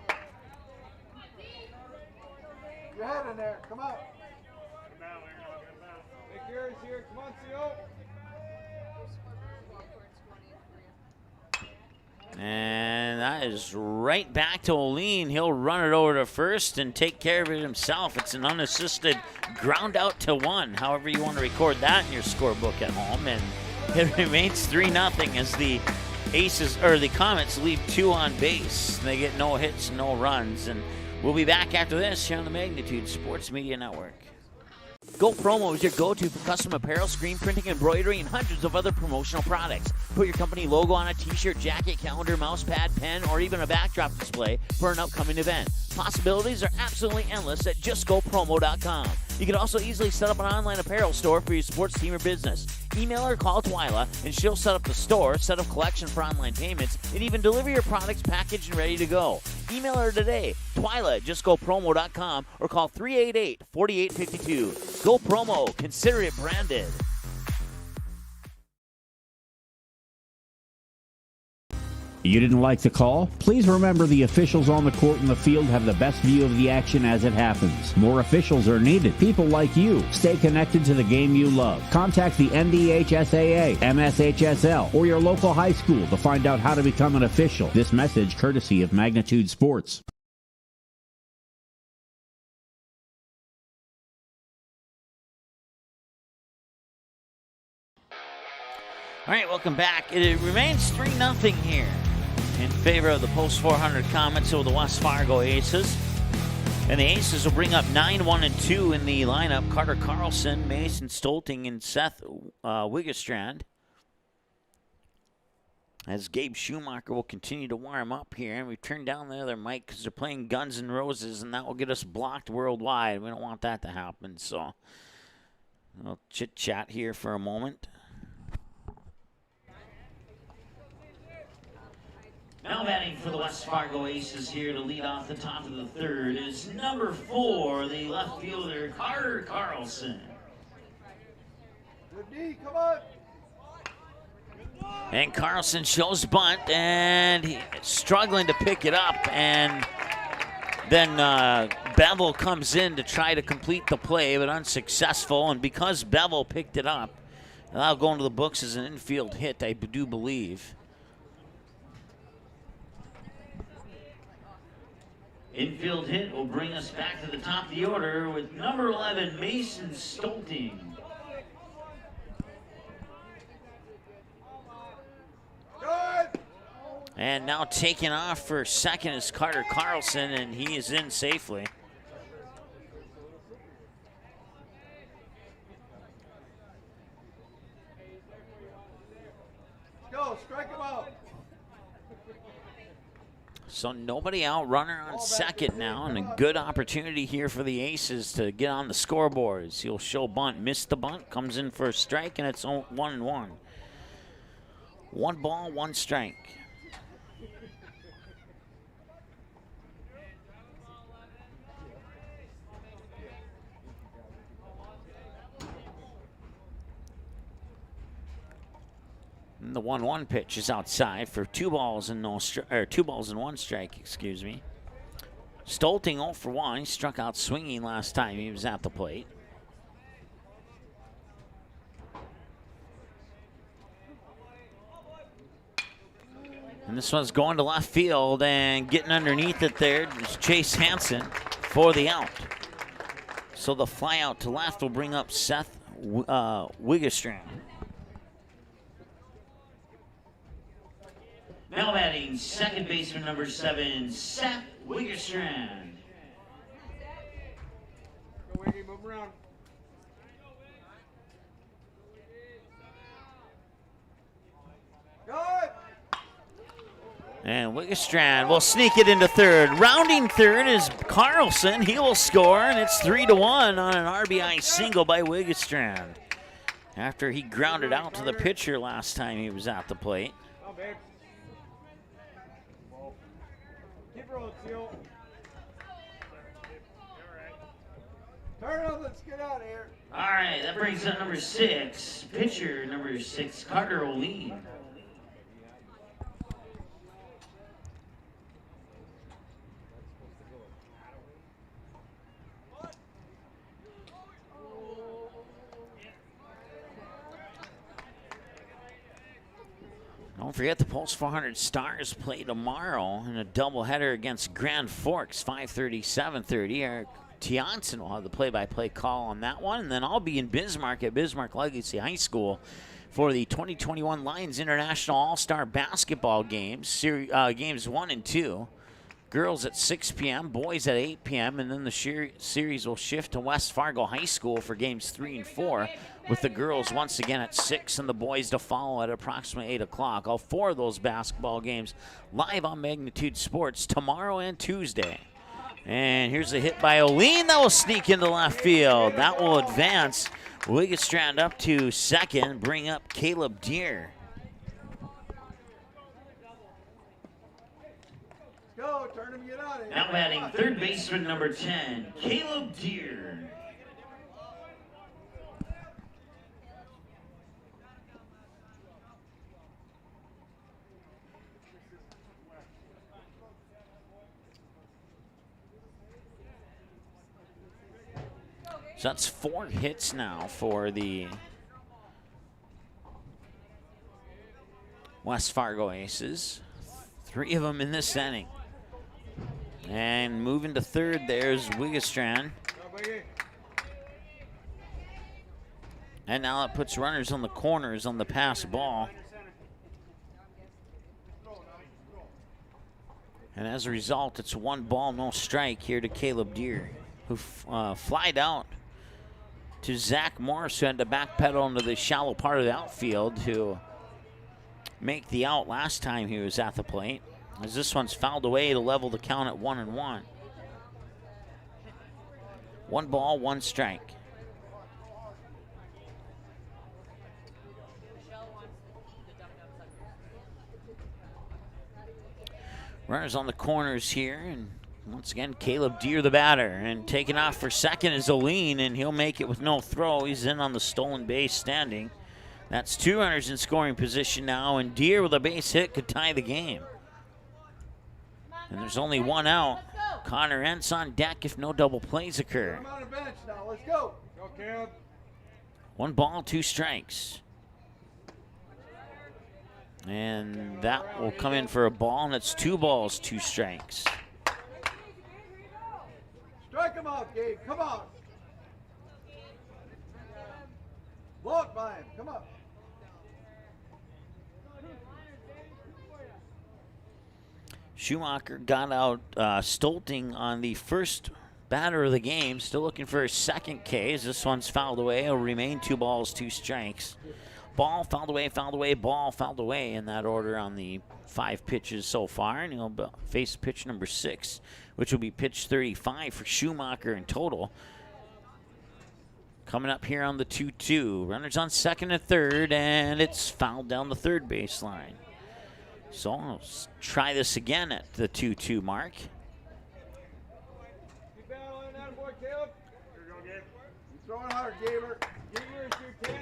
Your head in there. Come on. Big Gary's here. Come on, CO. And that is right back to Olin. He'll run it over to first and take care of it himself. It's an unassisted ground out to 1, however you want to record that in your scorebook at home. And it remains 3-0 as the Aces, or the Comets, leave 2 on base. They get no hits, no runs. And we'll be back after this here on the Magnitude Sports Media Network. Go Promo is your go-to for custom apparel, screen printing, embroidery, and hundreds of other promotional products. Put your company logo on a t-shirt, jacket, calendar, mouse pad, pen, or even a backdrop display for an upcoming event. Possibilities are absolutely endless at justgopromo.com. You can also easily set up an online apparel store for your sports team or business. Email or call Twyla, and she'll set up the store, set up collection for online payments, and even deliver your products packaged and ready to go. Email her today, Twyla at justgopromo.com, or call 388-4852. Go Promo. Consider it branded. You didn't like the call? Please remember the officials on the court and the field have the best view of the action as it happens. More officials are needed. People like you. Stay connected to the game you love. Contact the NDHSAA, MSHSL, or your local high school to find out how to become an official. This message courtesy of Magnitude Sports. All right, welcome back. It remains 3-0 here in favor of the post 400 Comets over the West Fargo Aces. And the Aces will bring up 9, 1, and 2 in the lineup. Carter Carlson, Mason Stolting, and Seth Wiggestrand. As Gabe Schumacher will continue to warm up here. And we've turned down the other mic because they're playing Guns N' Roses, and that will get us blocked worldwide. We don't want that to happen. So I'll chit-chat here for a moment. Now batting for the West Fargo Aces here to lead off the top of the third is number 4, the left fielder, Carter Carlson. Good D, come on. And Carlson shows bunt, and he's struggling to pick it up, and then Bevel comes in to try to complete the play, but unsuccessful, and because Bevel picked it up, that'll go into the books as an infield hit, I do believe. Infield hit will bring us back to the top of the order with number 11, Mason Stolting. Good. And now taking off for second is Carter Carlson, and he is in safely. Go, strike him out. So nobody out, runner on second now, and a good opportunity here for the Aces to get on the scoreboards. He'll show bunt, missed the bunt, comes in for a strike, and it's 1-1. 1 ball, 1 strike. And the 1-1 pitch is outside for 2 balls and 1 strike, excuse me. Stolting 0 for 1. He struck out swinging last time he was at the plate. And this one's going to left field, and getting underneath it there is Chase Hansen for the out. So the fly out to left will bring up Seth Wiggestrand. Now batting second baseman number 7, Seth Wiggestrand. Biggie, move around. Good. And Wiggestrand will sneak it into third. Rounding third is Carlson. He will score, and it's 3-1 on an RBI single by Wiggestrand, after he grounded out to the pitcher last time he was at the plate. Come on, babe. Keep rolling, Seal. Turn up, let's get out of here. All right, that brings up number 6, pitcher number 6, Carter O'Lean. Don't forget the Pulse 400 Stars play tomorrow in a doubleheader against Grand Forks, 5:30, 7:30. Eric Tianson will have the play-by-play call on that one. And then I'll be in Bismarck at Bismarck Legacy High School for the 2021 Lions International All-Star Basketball Games, games 1 and 2. Girls at 6 p.m., boys at 8 p.m., and then the series will shift to West Fargo High School for games 3 and 4, with the girls once again at 6 and the boys to follow at approximately 8 o'clock. All 4 of those basketball games live on Magnitude Sports tomorrow and Tuesday. And here's a hit by O'Lean that will sneak into left field. That will advance Wiggestrand up to second, bring up Caleb Deere. Go, turn him, get out of here. Now batting third baseman number 10, Caleb Deere. So that's 4 hits now for the West Fargo Aces. 3 of them in this inning. And moving to third, there's Wiggestrand. And now it puts runners on the corners on the pass ball. And as a result, it's 1 ball, no strike here to Caleb Deere, who flied out to Zach Morris, who had to backpedal into the shallow part of the outfield to make the out last time he was at the plate, as this one's fouled away to level the count at 1-1. 1 ball, 1 strike. Runners on the corners here, and once again, Caleb Deere, the batter, and taking off for second is O'Lean, and he'll make it with no throw. He's in on the stolen base standing. That's 2 runners in scoring position now, and Deere with a base hit could tie the game. And there's only 1 out. Connor Entz on deck if no double plays occur. Come on the bench now, let's go. Go, Caleb. 1 ball, 2 strikes. And that will come in for a ball, and it's 2 balls, 2 strikes. Strike him out, Gabe. Come on. Walk by him. Come on. Schumacher got out Stolting on the first batter of the game. Still looking for his second K as this one's fouled away. It'll remain 2 balls, 2 strikes. Ball, fouled away, ball, fouled away in that order on the 5 pitches so far. And he'll face pitch number 6, which will be pitch 35 for Schumacher in total. Coming up here on the 2-2. Runners on second and third, and it's fouled down the third baseline. So let's try this again at the 2-2 mark. Keep battling that boy, Caleb. Here you go, Gabe. You're throwing hard, Gaber. Gaber is your 10.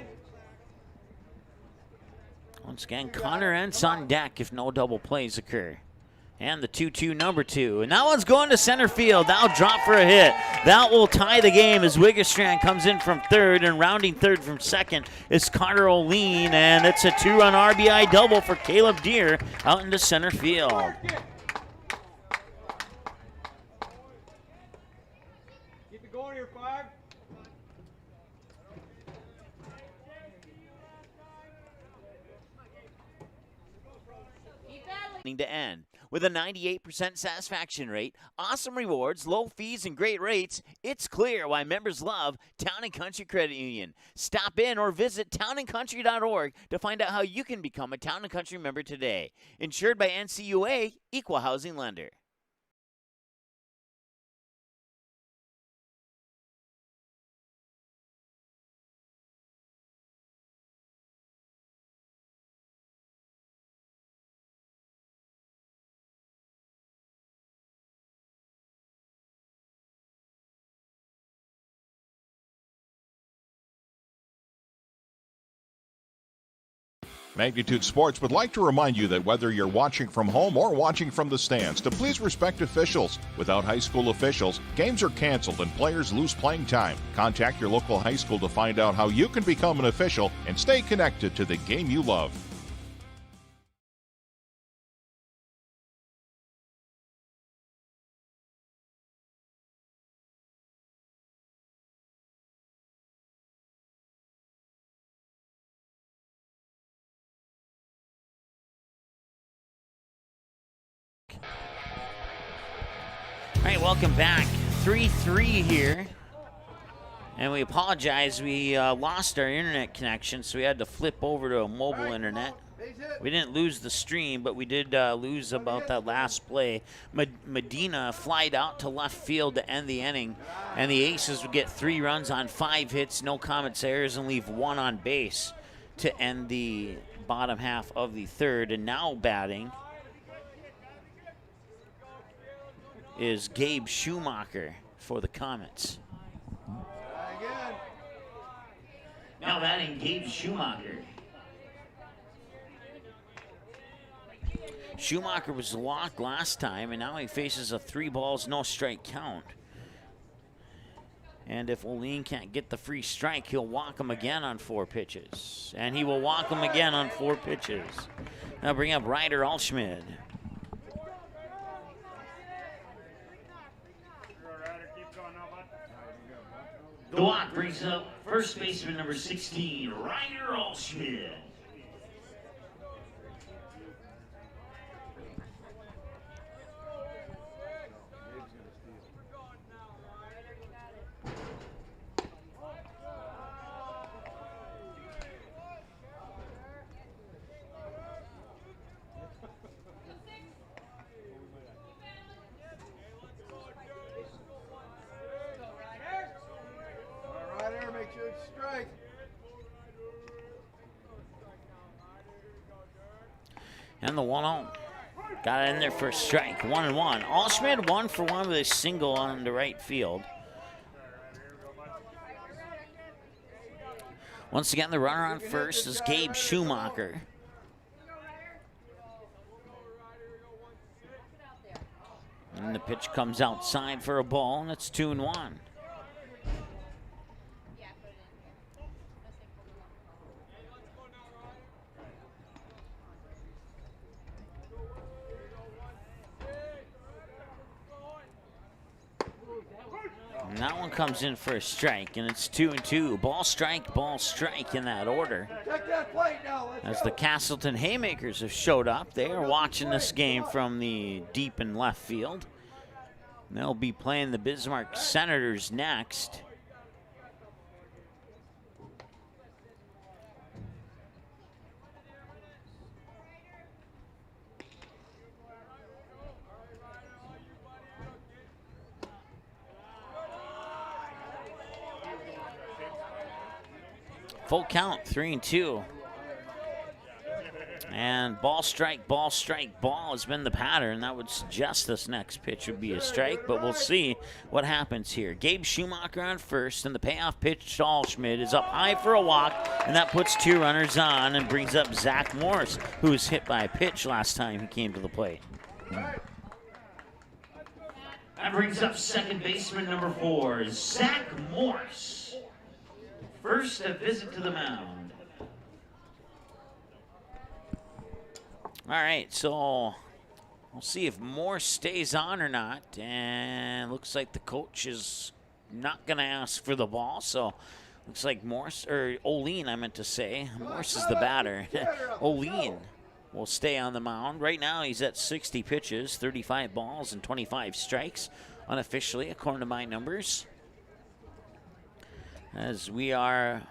Once again, Connor Entz on deck if no double plays occur. And the 2-2 number 2. And that one's going to center field. That'll drop for a hit. That will tie the game as Wiggestrand comes in from third, and rounding third from second is Carter O'Lean, and it's a 2-run RBI double for Caleb Deere out into center field. Keep it going here, 5. To end. with a 98% satisfaction rate, awesome rewards, low fees, and great rates, it's clear why members love Town & Country Credit Union. Stop in or visit townandcountry.org to find out how you can become a Town & Country member today. Insured by NCUA, Equal Housing Lender. Magnitude Sports would like to remind you that whether you're watching from home or watching from the stands, to please respect officials. Without high school officials, games are canceled and players lose playing time. Contact your local high school to find out how you can become an official and stay connected to the game you love. All right, welcome back. 3-3 here. And we apologize. We lost our internet connection, so we had to flip over to a mobile internet. We didn't lose the stream, but we did lose about that last play. Medina flied out to left field to end the inning, and the Aces would get 3 runs on 5 hits, no Comets errors, and leave 1 on base to end the bottom half of the third. And now batting is Gabe Schumacher for the Comets. Now batting Gabe Schumacher. Schumacher was locked last time, and now he faces a 3 balls, no strike count. And if Olin can't get the free strike, he'll walk him again on 4 pitches. And he will walk him again on 4 pitches. Now bring up Ryder Alschmid. The walk brings up first baseman number 16, Ryder Alschmid. And the 1-0. Got it in there for a strike. 1-1. Alschmid 1 for 1 with a single on the right field. Once again, the runner on first is Gabe Schumacher. And the pitch comes outside for a ball, and it's 2-1. And that one comes in for a strike, and it's 2-2. Ball, strike in that order. As the Castleton Haymakers have showed up, they are watching this game from the deep and left field. And they'll be playing the Bismarck Senators next. Full count, 3-2. And ball, strike, ball has been the pattern. That would suggest this next pitch would be a strike, but we'll see what happens here. Gabe Schumacher on first, and the payoff pitch to Alschmid is up high for a walk, and that puts 2 runners on and brings up Zach Morris, who was hit by a pitch last time he came to the plate. That brings up second baseman number 4, Zach Morris. First a visit to the mound. All right, so we'll see if Morse stays on or not. And looks like the coach is not going to ask for the ball. So looks like Morse, or Olin, I meant to say. Morse is the batter. Olin will stay on the mound. Right now he's at 60 pitches, 35 balls, and 25 strikes unofficially, according to my numbers. As we are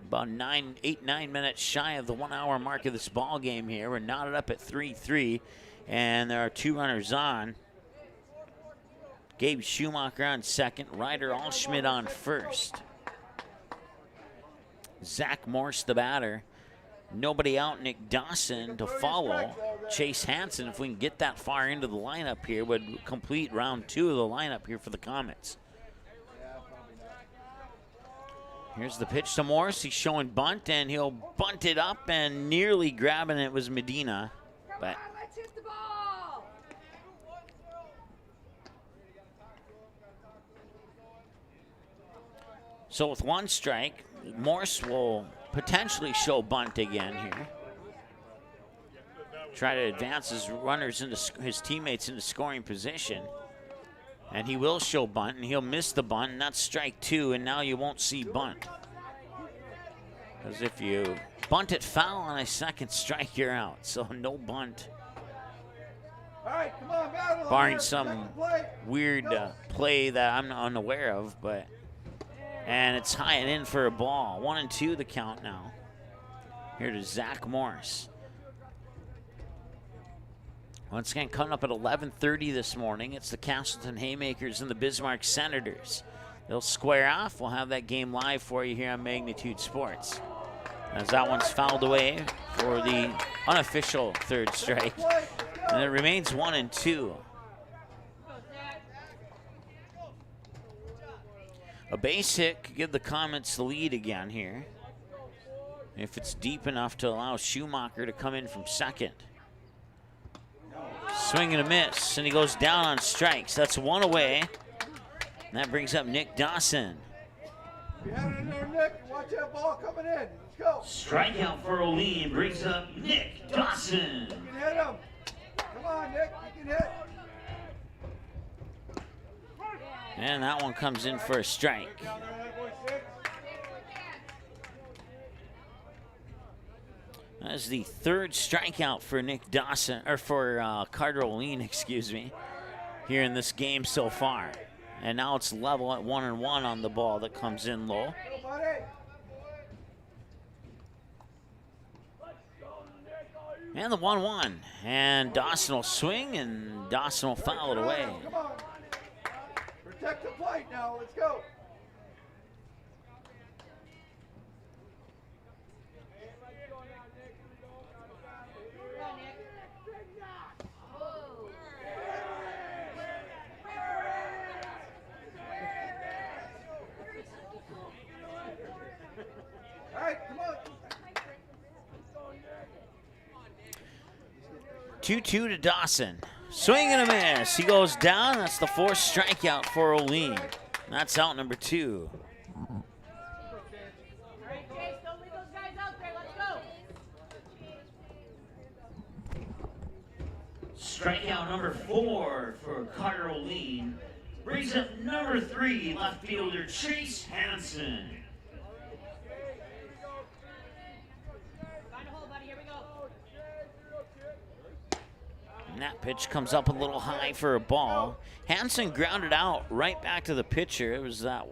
about 9 minutes shy of the 1 hour mark of this ball game here. We're knotted up at 3-3, and there are 2 runners on. Gabe Schumacher on second, Ryder Allschmidt on first. Zach Morse, the batter. Nobody out. Nick Dawson to follow. Chase Hansen, if we can get that far into the lineup here, would complete round 2 of the lineup here for the Comets. Here's the pitch to Morse. He's showing bunt, and he'll bunt it up, and nearly grabbing it was Medina. But let's hit the ball. so with 1 strike, Morse will potentially show bunt again here. Try to advance his runners into his teammates into scoring position. And he will show bunt, and he'll miss the bunt, and that's strike 2, and now you won't see bunt. Because if you bunt it foul on a second strike, you're out. So no bunt. All right, come on, battle. Barring some weird play that I'm unaware of, but. And it's high and in for a ball. 1-2 the count now. Here to Zach Morse. Once again, coming up at 11:30 this morning, it's the Castleton Haymakers and the Bismarck Senators. They'll square off. We'll have that game live for you here on Magnitude Sports. As that one's fouled away for the unofficial 3rd strike. And it remains 1-2. A base hit could give the Comets the lead again here, if it's deep enough to allow Schumacher to come in from second. Swing and a miss, and he goes down on strikes. That's 1 away. And that brings up Nick Dawson. You have it in there, Nick. Watch that ball coming in. Let's go. Strikeout for Olean brings up Nick Dawson. You can hit him. Come on, Nick. You can hit. And that one comes in for a strike. That's the 3rd strikeout for Nick Dawson, or for Carter Olean, excuse me, here in this game so far. And now it's level at 1-1 on the ball that comes in low. And the 1-1. And Dawson will swing, and Dawson will foul it away. Come on. Protect the plate now. Let's go. All right, come on. 2-2 to Dawson. Swing and a miss. He goes down. That's the 4th strikeout for Olean. That's out number 2. Strikeout number 4 for Carter Olean brings up number 3 left fielder Chase Hansen. And that pitch comes up a little high for a ball. Hansen grounded out right back to the pitcher. It was that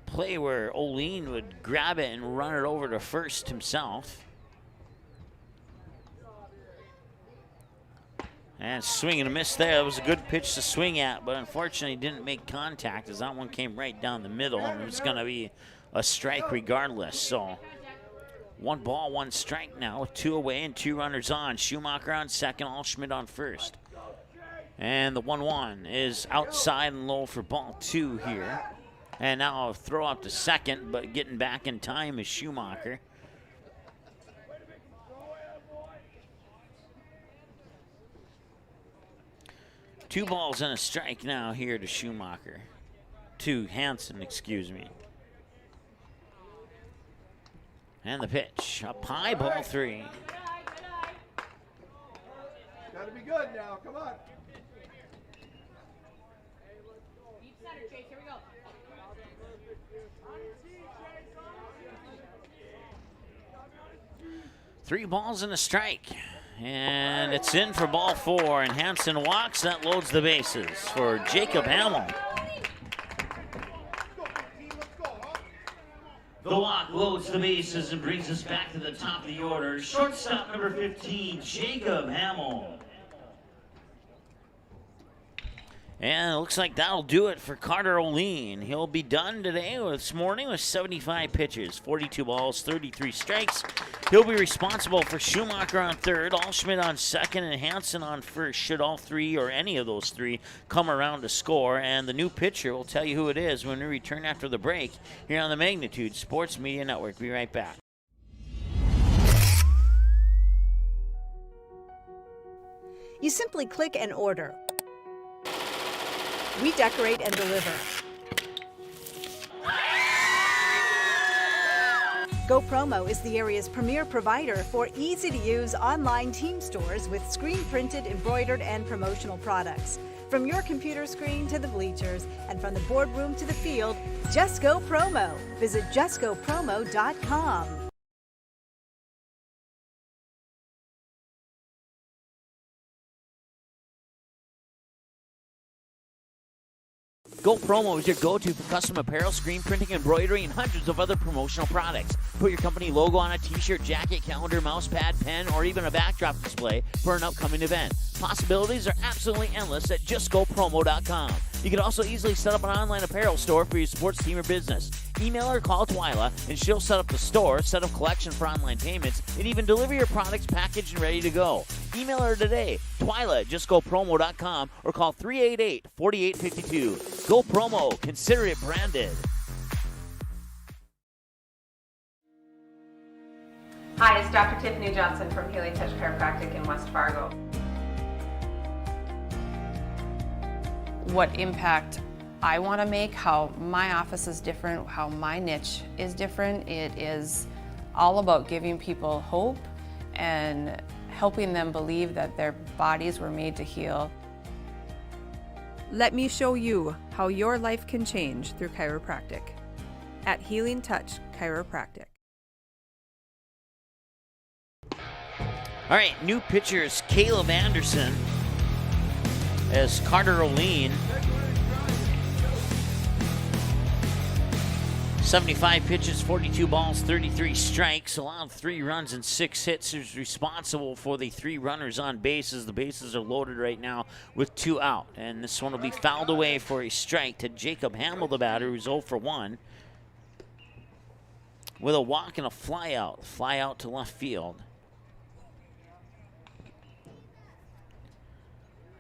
play where Olean would grab it and run it over to first himself. And swing and a miss there. It was a good pitch to swing at, but unfortunately didn't make contact as that one came right down the middle, and it was going to be a strike regardless. So 1 ball, 1 strike now with 2 away and 2 runners on. Schumacher on second, Allschmidt on first. And the 1-1 is outside and low for ball 2 here. And now a throw up to second, but getting back in time is Schumacher. Two balls and a strike now here to Schumacher. To Hansen, excuse me. And the pitch, up high, ball 3. Gotta be good now, come on. Deep center, Chase, here we go. 3 balls and a strike. And it's in for ball 4, and Hansen walks. That loads the bases for Jacob Hamill. The walk loads the bases and brings us back to the top of the order. Shortstop number 15, Jacob Hamill. And it looks like that'll do it for Carter O'Lean. He'll be done today this morning with 75 pitches, 42 balls, 33 strikes. He'll be responsible for Schumacher on third, Allschmidt on second, and Hansen on first. Should all three or any of those three come around to score. And the new pitcher will tell you who it is when we return after the break here on the Magnitude Sports Media Network. Be right back. You simply click and order. We decorate and deliver. Go Promo is the area's premier provider for easy-to-use online team stores with screen-printed, embroidered, and promotional products. From your computer screen to the bleachers, and from the boardroom to the field, just go Promo. Visit justgopromo.com. Go Promo is your go-to for custom apparel, screen printing, embroidery, and hundreds of other promotional products. Put your company logo on a t-shirt, jacket, calendar, mouse pad, pen, or even a backdrop display for an upcoming event. Possibilities are absolutely endless at justgopromo.com. You can also easily set up an online apparel store for your sports team or business. Email or call Twyla, and she'll set up the store, set up collection for online payments, and even deliver your products packaged and ready to go. Email her today, Twyla at justgopromo.com, or call 388-4852. Go Promo. Consider it branded. Hi, it's Dr. Tiffany Johnson from Healing Touch Chiropractic in West Fargo. What impact I want to make, how my office is different, how my niche is different. It is all about giving people hope and helping them believe that their bodies were made to heal. Let me show you how your life can change through chiropractic at Healing Touch Chiropractic. All right, new pitcher is Caleb Anderson as Carter O'Lean. 75 pitches, 42 balls, 33 strikes, allowed 3 runs and 6 hits. He's responsible for the 3 runners on bases. The bases are loaded right now with 2 out. And this one will be fouled away for a strike to Jacob Hamill, the batter, who's 0 for 1. With a walk and a fly out to left field.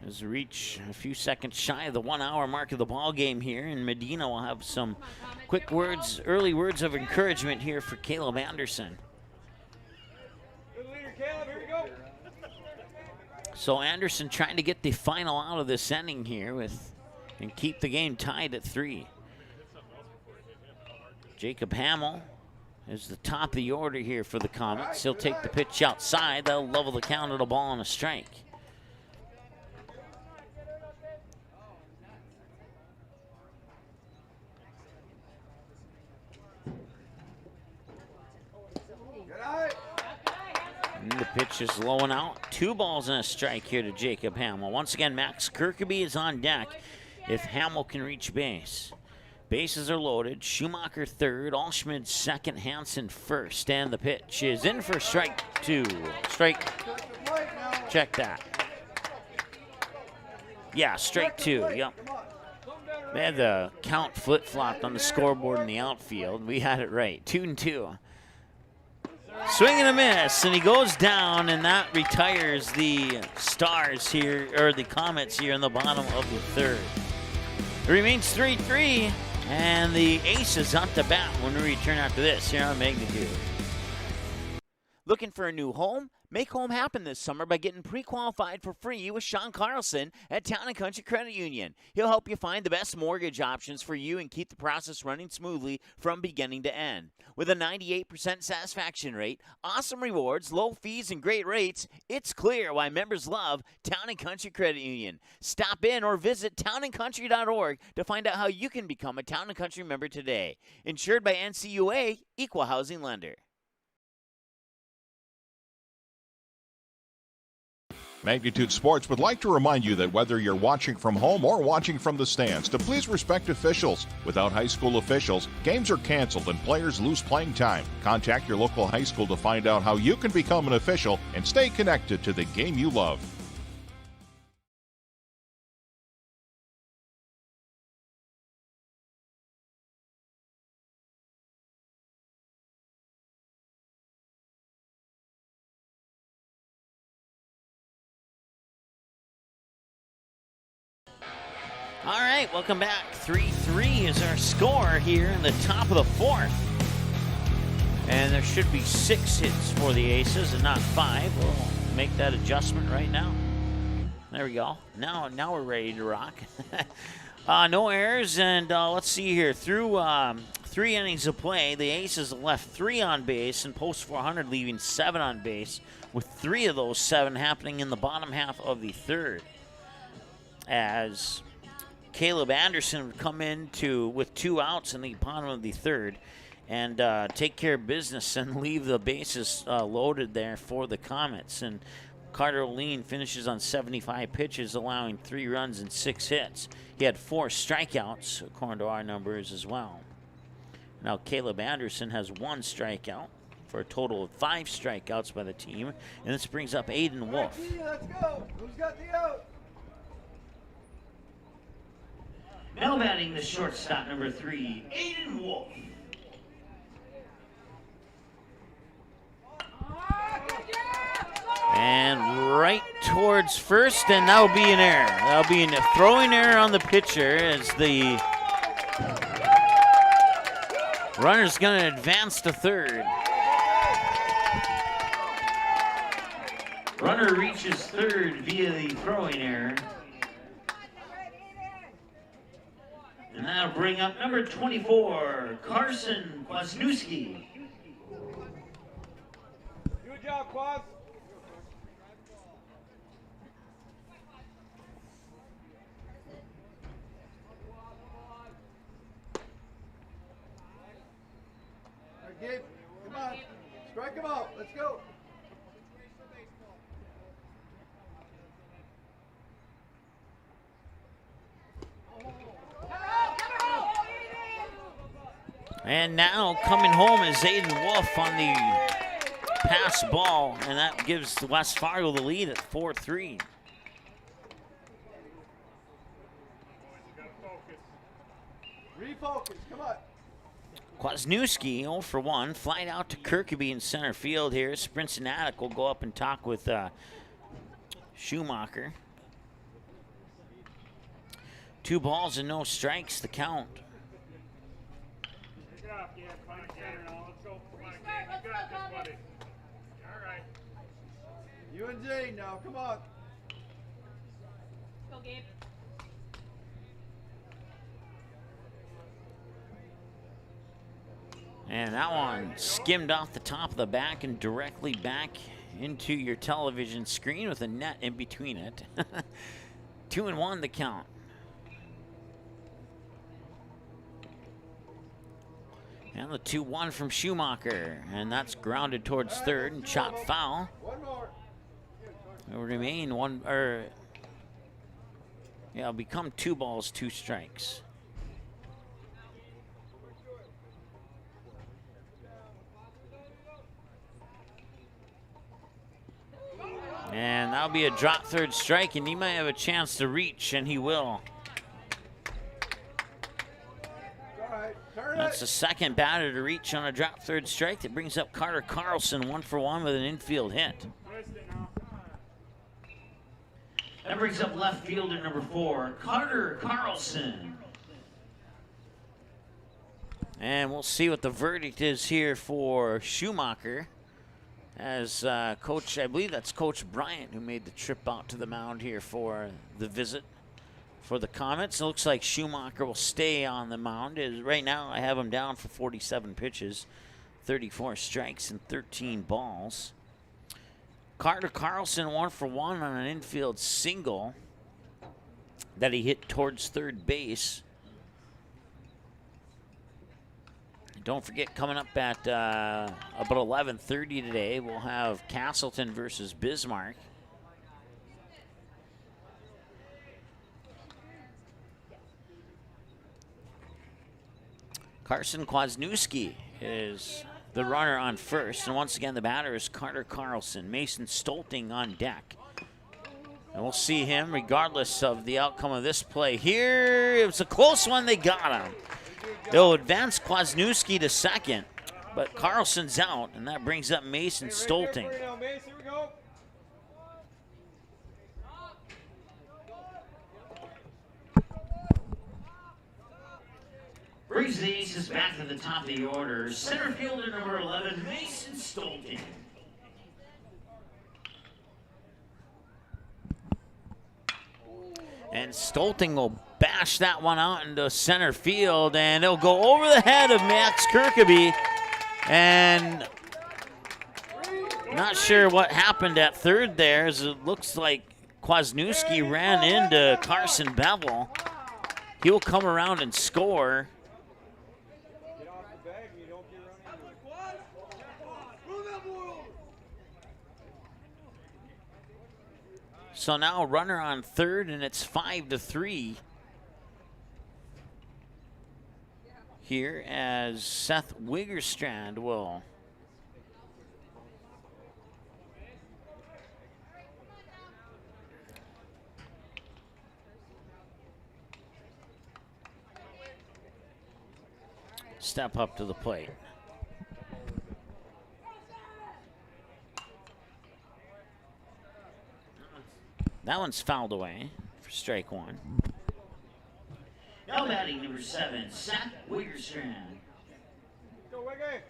As we reach a few seconds shy of the 1 hour mark of the ball game here, and Medina will have some quick words, early words of encouragement here for Caleb Anderson. Good leader, Caleb. Here we go. So Anderson trying to get the final out of this inning here and keep the game tied at 3. Jacob Hamill is the top of the order here for the Comets. He'll take the pitch outside. That'll level the count at a ball and a strike. And the pitch is low and out. 2 balls and a strike here to Jacob Hamill. Once again, Max Kirkeby is on deck if Hamill can reach base. Bases are loaded. Schumacher third, Allschmidt second, Hansen first. And the pitch is in for strike 2. Strike. Check that. Yeah, strike 2. Yep. They had the count flip-flopped on the scoreboard in the outfield. We had it right. 2-2. Swing and a miss, and he goes down, and that retires the Stars here, or the Comets here in the bottom of the 3rd. It remains 3-3, and the Aces up to bat when we return after this here on Magnitude. Looking for a new home? Make home happen this summer by getting pre-qualified for free with Sean Carlson at Town & Country Credit Union. He'll help you find the best mortgage options for you and keep the process running smoothly from beginning to end. With a 98% satisfaction rate, awesome rewards, low fees, and great rates, it's clear why members love Town & Country Credit Union. Stop in or visit townandcountry.org to find out how you can become a Town & Country member today. Insured by NCUA, Equal Housing Lender. Magnitude Sports would like to remind you that whether you're watching from home or watching from the stands, to please respect officials. Without high school officials, games are canceled and players lose playing time. Contact your local high school to find out how you can become an official and stay connected to the game you love. All right, welcome back. 3-3 is our score here in the top of the fourth. And there should be 6 hits for the Aces and not 5. We'll make that adjustment right now. There we go. Now we're ready to rock. No errors, and let's see here. Through 3 innings of play, the Aces left 3 on base and post 400, leaving 7 on base, with 3 of those 7 happening in the bottom half of the third. As Caleb Anderson would come in with 2 outs in the bottom of the third and take care of business and leave the bases loaded there for the Comets. And Carter O'Lean finishes on 75 pitches, allowing 3 runs and 6 hits. He had 4 strikeouts, according to our numbers as well. Now Caleb Anderson has 1 strikeout for a total of 5 strikeouts by the team. And this brings up Aiden Wolf. Let's go. Who's got the out? Now batting the shortstop, number 3, Aiden Wolf. And right towards first, and that'll be an error. That'll be a throwing error on the pitcher as the runner's going to advance to third. Runner reaches third via the throwing error. And that'll bring up number 24, Carson Kwasniewski. Good job, Quas. All right, Gabe, come on. Strike him out. Let's go. And now coming home is Aiden Wolf on the pass ball, and that gives West Fargo the lead at 4-3. Refocus, come on. Kwasniewski 0 for 1, flying out to Kirkeby in center field here. Sprincenatic will go up and talk with Schumacher. 2 balls and no strikes, the count. You and Jane now, come on. Go, Gabe. And that one skimmed off the top of the back and directly back into your television screen with a net in between it. 2-1 the count. And the 2-1 from Schumacher, and that's grounded towards third and shot foul. One more. It'll remain it'll become 2 balls, 2 strikes. And that'll be a drop third strike, and he might have a chance to reach, and he will. That's the second batter to reach on a drop third strike. That brings up Carter Carlson 1 for 1 with an infield hit. That brings up left fielder number 4, Carter Carlson. And we'll see what the verdict is here for Schumacher. As Coach, I believe that's Coach Bryant who made the trip out to the mound here for the visit for the Comets. It looks like Schumacher will stay on the mound. Right now I have him down for 47 pitches, 34 strikes, and 13 balls. Carter Carlson 1 for 1 on an infield single that he hit towards third base. Don't forget, coming up at about 11:30 today, we'll have Castleton versus Bismarck. Carson Kwasniewski is the runner on first. And once again, the batter is Carter Carlson. Mason Stolting on deck. And we'll see him regardless of the outcome of this play. Here, it was a close one. They got him. They'll advance Kwasniewski to second. But Carlson's out, and that brings up Mason Stolting. Brings the Aces back to the top of the order. Center fielder number 11, Mason Stolting. And Stolting will bash that one out into center field, and it'll go over the head of Max Kirkeby. And not sure what happened at third there, as it looks like Kwasniewski ran into Carson Bevel. He'll come around and score. So now runner on third, and it's 5-3 here as Seth Wiggerstrand will step up to the plate. That one's fouled away for strike one. Now batting number 7, Seth Wiggerstrand. Go, Wiggy.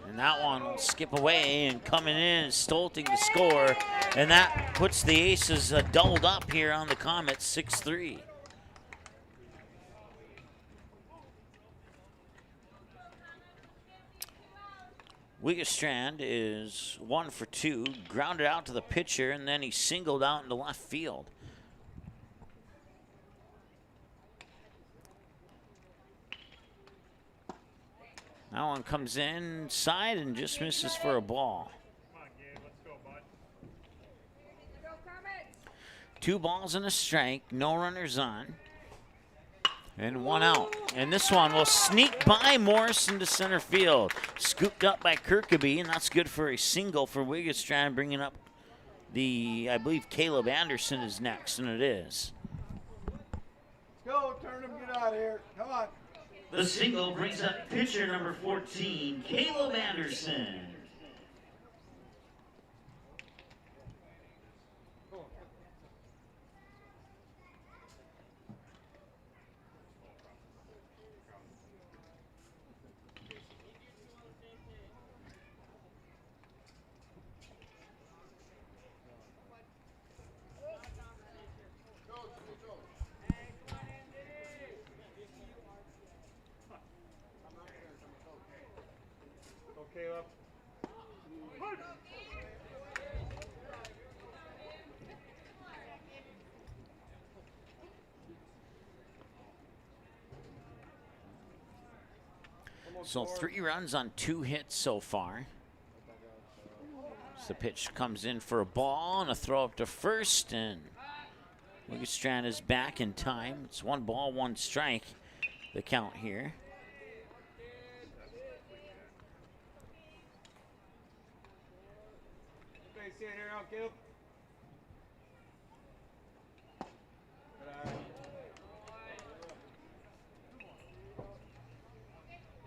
And that one will skip away, and coming in is Stolting to score. And that puts the Aces doubled up here on the Comets, 6-3. Wiggerstrand is 1 for 2, grounded out to the pitcher, and then he singled out into left field. That one comes inside and just misses for a ball. Come on, Gabe, let's go, bud. 2 balls and a strike, no runners on. And 1 out. And this one will sneak by Morrison to center field. Scooped up by Kirkeby, and that's good for a single for Wiggerstrand, bringing up I believe Caleb Anderson is next, and it is. Go, turn him, get out of here. Come on. The single brings up pitcher number 14, Caleb Anderson. Caleb. So 3 runs on 2 hits so far. So the pitch comes in for a ball and a throw up to first, and Wiggerstrand is back in time. It's 1 ball, 1 strike, the count here. Okay, stand here now, Caleb.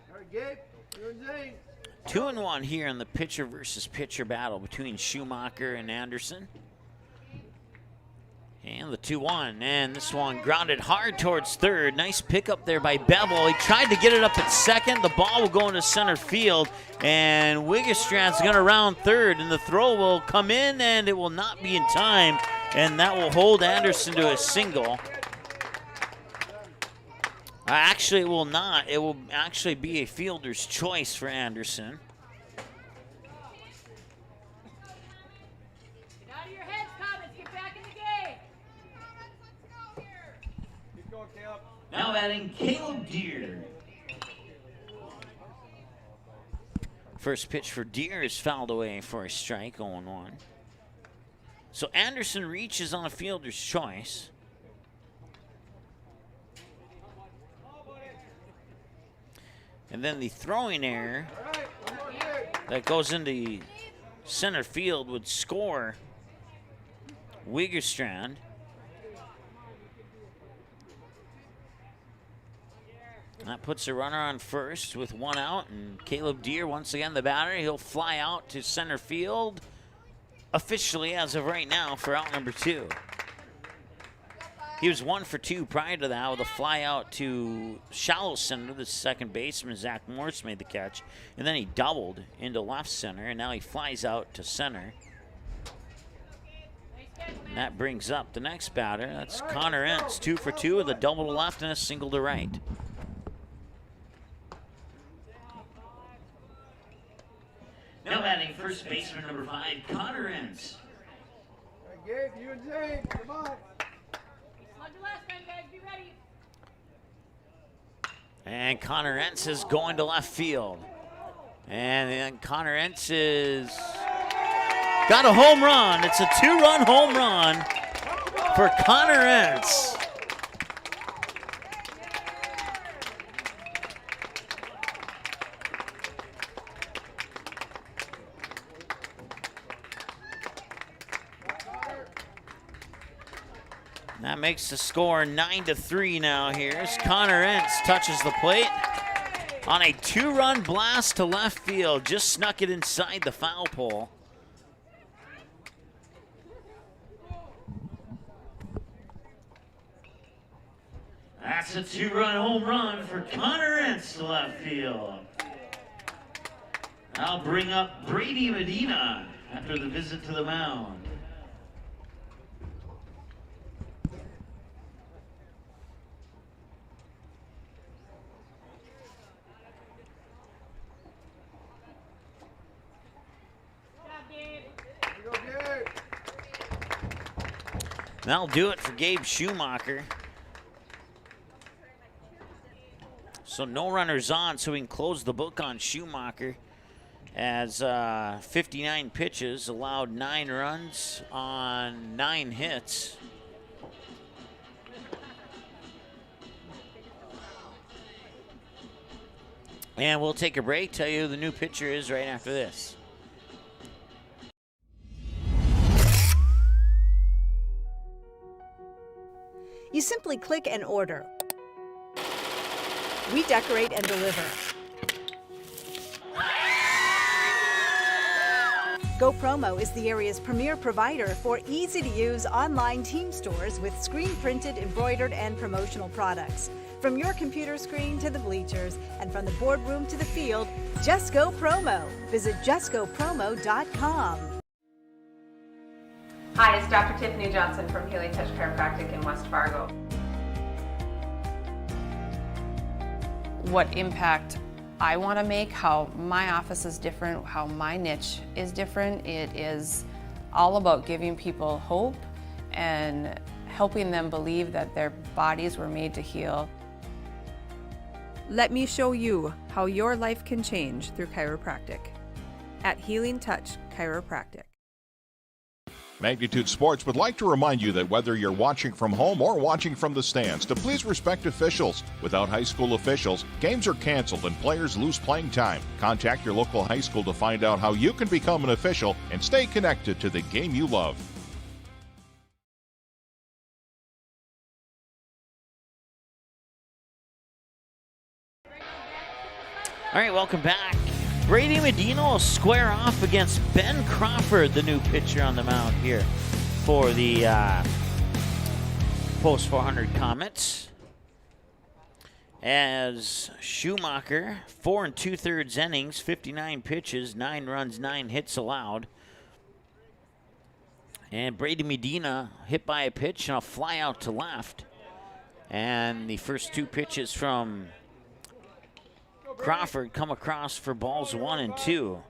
All right, Gabe. You're in Zane. 2-1 here in the pitcher versus pitcher battle between Schumacher and Anderson. And the 2-1, and this one grounded hard towards third. Nice pickup there by Bevel. He tried to get it up at second. The ball will go into center field, and Wiggerstrand's going to round third, and the throw will come in, and it will not be in time, and that will hold Anderson to a single. Actually, it will not. It will actually be a fielder's choice for Anderson. Get out of your heads, Comets. Get back in the game. Keep going, Caleb. Now batting Caleb Deere. First pitch for Deere is fouled away for a strike, 0-1. So Anderson reaches on a fielder's choice. And then the throwing error that goes into center field would score Wiggerstrand. That puts a runner on first with one out, and Caleb Deere, once again the batter, he'll fly out to center field officially as of right now for out number 2. He was 1 for 2 prior to that with a fly out to shallow center. The second baseman, Zach Morse, made the catch, and then he doubled into left center, and now he flies out to center. And that brings up the next batter. That's Connor Entz, 2 for 2 with a double to left and a single to right. Now batting first baseman number 5, Connor Entz. Gabe, you and Jay, come on. Slug the last time, guys. Be ready. And Connor Entz is going to left field. And then Connor Entz is got a home run. It's a 2-run home run for Connor Entz. That makes the score 9-3 now here as Connor Entz touches the plate on a 2-run blast to left field. Just snuck it inside the foul pole. That's a 2-run home run for Connor Entz to left field. I'll bring up Brady Medina after the visit to the mound. That'll do it for Gabe Schumacher. So no runners on, so we can close the book on Schumacher as 59 pitches, allowed 9 runs on 9 hits. And we'll take a break, tell you who the new pitcher is right after this. You simply click and order. We decorate and deliver. Go Promo is the area's premier provider for easy-to-use online team stores with screen-printed, embroidered, and promotional products. From your computer screen to the bleachers, and from the boardroom to the field, just go Promo. Visit justgopromo.com. Hi, it's Dr. Tiffany Johnson from Healing Touch Chiropractic in West Fargo. What impact I want to make, how my office is different, how my niche is different. It is all about giving people hope and helping them believe that their bodies were made to heal. Let me show you how your life can change through chiropractic at Healing Touch Chiropractic. Magnitude Sports would like to remind you that whether you're watching from home or watching from the stands, to please respect officials. Without high school officials, games are canceled and players lose playing time. Contact your local high school to find out how you can become an official and stay connected to the game you love. All right, welcome back. Brady Medina will square off against Ben Crawford, the new pitcher on the mound here for the Post 400 Comets. As Schumacher, 4 2/3 innings, 59 pitches, 9 runs, 9 hits allowed. And Brady Medina hit by a pitch and a fly out to left. And the first 2 pitches from Crawford come across for balls 1 and 2.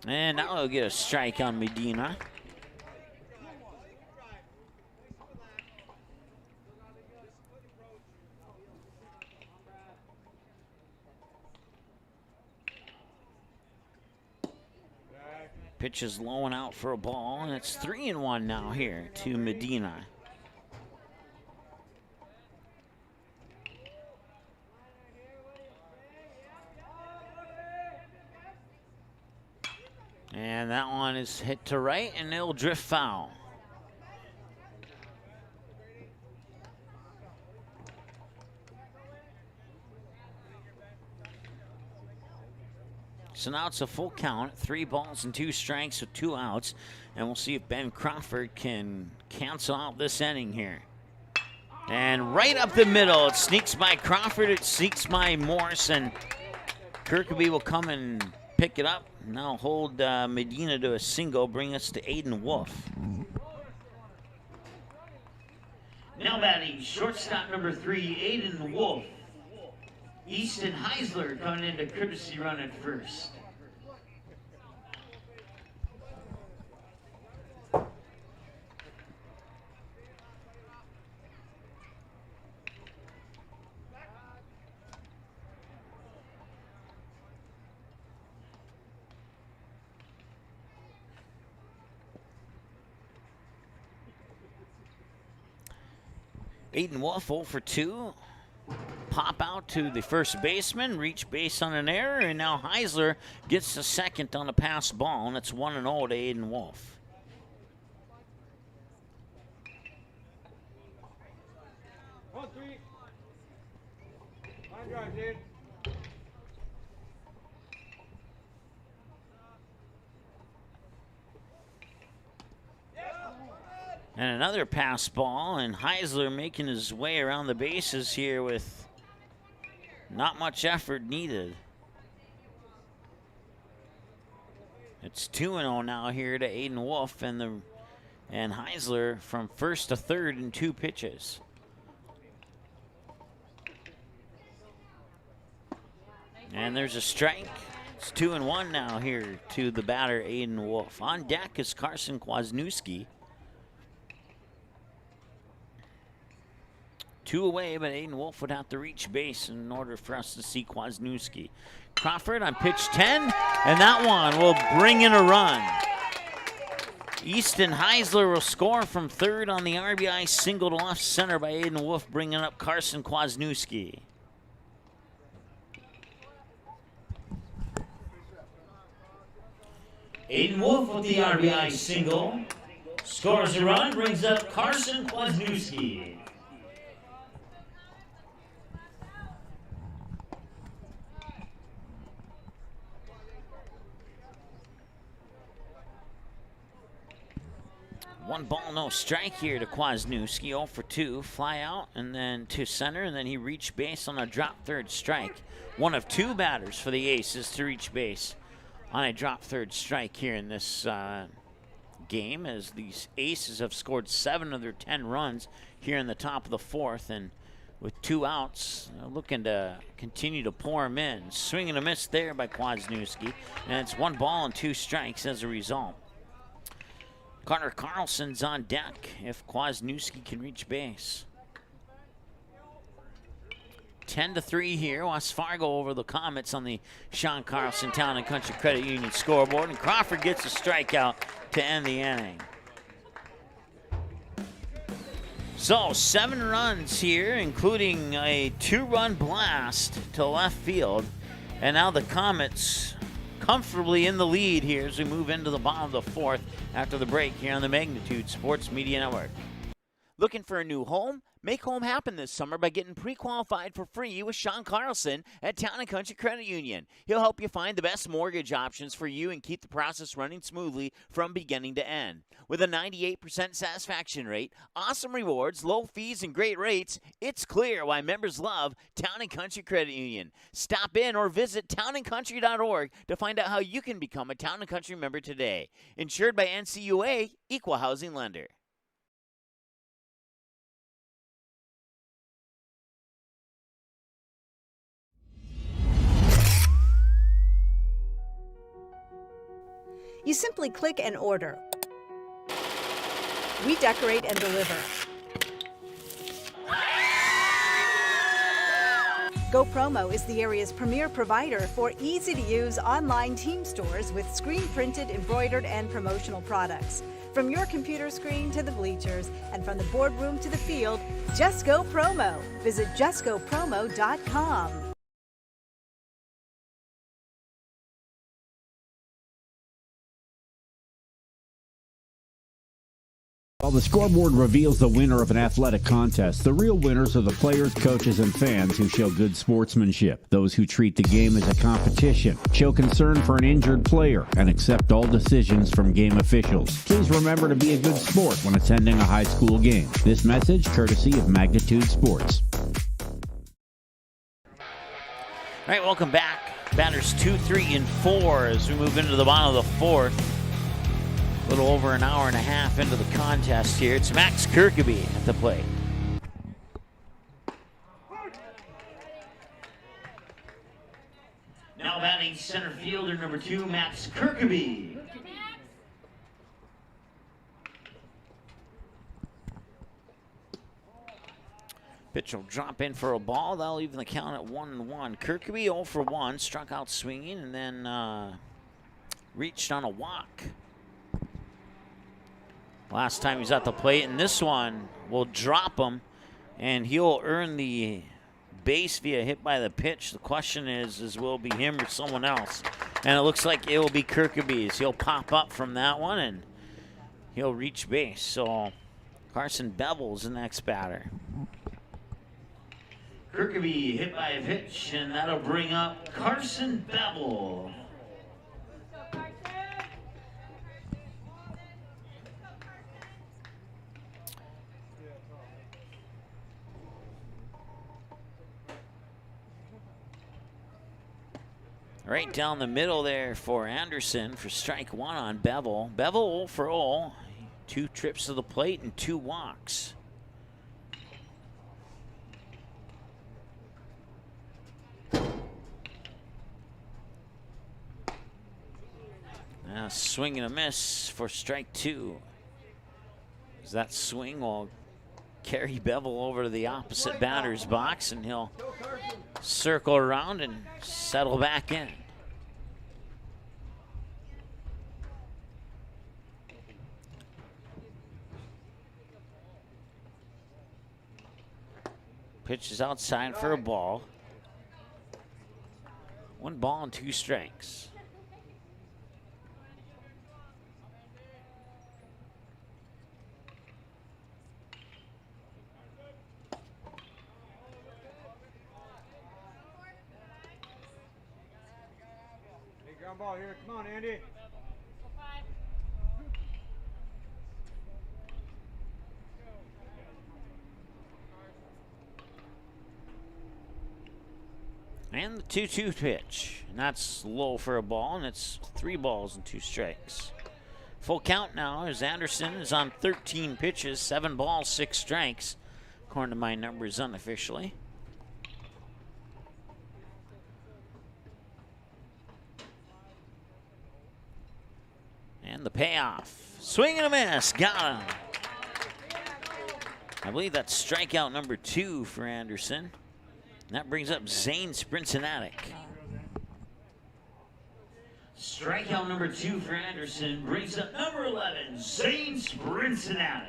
And now he'll get a strike on Medina. Pitch is low and out for a ball, and it's 3-1 now here to Medina. And that one is hit to right, and it'll drift foul. So now it's a full count, 3 balls and 2 strikes with 2 outs. And we'll see if Ben Crawford can cancel out this inning here. And right up the middle, it sneaks by Crawford, it sneaks by Morse, and Kirkby will come and pick it up. Now hold Medina to a single, bring us to Aiden Wolf. Now batting, shortstop number 3, Aiden Wolf. Easton Heisler coming into courtesy run at first. Aiden Wolf 0 for 2. Pop out to the first baseman, reach base on an error, and now Heisler gets the second on a pass ball, and it's 1-0 to Aiden Wolf. Line drive, dude. And another pass ball, and Heisler making his way around the bases here with not much effort needed. It's 2-0 now here to Aiden Wolf, and Heisler from first to third in 2 pitches. And there's a strike. It's 2-1 now here to the batter, Aiden Wolf. On deck is Carson Kwasniewski. 2 away, but Aiden Wolf would have to reach base in order for us to see Kwasniewski. Crawford on pitch 10, and that one will bring in a run. Easton Heisler will score from third on the RBI single to left center by Aiden Wolf, bringing up Carson Kwasniewski. Aiden Wolf with the RBI single. Scores a run, brings up Carson Kwasniewski. One ball, no strike here to Kwasniewski. 0 for 2. Fly out and then to center, and then he reached base on a drop third strike. One of 2 batters for the Aces to reach base on a drop third strike here in this game, as these Aces have scored 7 of their 10 runs here in the top of the 4th, and with 2 outs, looking to continue to pour them in. Swing and a miss there by Kwasniewski, and it's 1 ball and 2 strikes as a result. Carter Carlson's on deck if Kwasniewski can reach base. 10-3 here. West Fargo over the Comets on the Sean Carlson Town and Country Credit Union scoreboard. And Crawford gets a strikeout to end the inning. So 7 runs here, including a 2-run blast to left field. And now the Comets comfortably in the lead here as we move into the bottom of the 4th after the break here on the Magnitude Sports Media Network. Looking for a new home? Make home happen this summer by getting pre-qualified for free with Sean Carlson at Town & Country Credit Union. He'll help you find the best mortgage options for you and keep the process running smoothly from beginning to end. With a 98% satisfaction rate, awesome rewards, low fees, and great rates, it's clear why members love Town & Country Credit Union. Stop in or visit townandcountry.org to find out how you can become a Town & Country member today. Insured by NCUA, Equal Housing Lender. You simply click and order. We decorate and deliver. Go Promo is the area's premier provider for easy-to-use online team stores with screen-printed, embroidered, and promotional products. From your computer screen to the bleachers, and from the boardroom to the field, just go Promo. Visit justgopromo.com. While the scoreboard reveals the winner of an athletic contest, the real winners are the players, coaches, and fans who show good sportsmanship. Those who treat the game as a competition, show concern for an injured player, and accept all decisions from game officials. Please remember to be a good sport when attending a high school game. This message courtesy of Magnitude Sports. All right, welcome back. Batters 2, 3, and 4 as we move into the bottom of the fourth. A little over an hour and a half into the contest here. It's Max Kirkeby at the plate. Now batting center fielder number 2, Max Kirkeby. Pitch will drop in for a ball. That'll even the count at 1-1. Kirkeby 0 for 1, struck out swinging, and then reached on a walk. Last time he's at the plate, and this one will drop him, and he'll earn the base via hit by the pitch. The question is will it be him or someone else? And it looks like it will be Kirkeby's. He'll pop up from that one, and he'll reach base. So Carson Bevel's the next batter. Kirkeby hit by a pitch, and that'll bring up Carson Bevel. Right down the middle there for Anderson for strike 1 on Bevel. Bevel 0 for 0. 2 trips to the plate and 2 walks. Now swing and a miss for strike 2. As that swing will carry Bevel over to the opposite batter's box, and he'll circle around and settle back in. Pitch is outside for a ball. 1 ball and 2 strikes. Ground ball here. Come on, Andy. And the 2-2 pitch. And that's low for a ball, and it's 3 balls and 2 strikes. Full count now as Anderson is on 13 pitches, 7 balls, 6 strikes, according to my numbers unofficially. And the payoff. Swing and a miss. Got him. I believe that's strikeout number 2 for Anderson. And that brings up Zane Sprincenatic. Strikeout number 2 for Anderson brings up number 11, Zane Sprincenatic.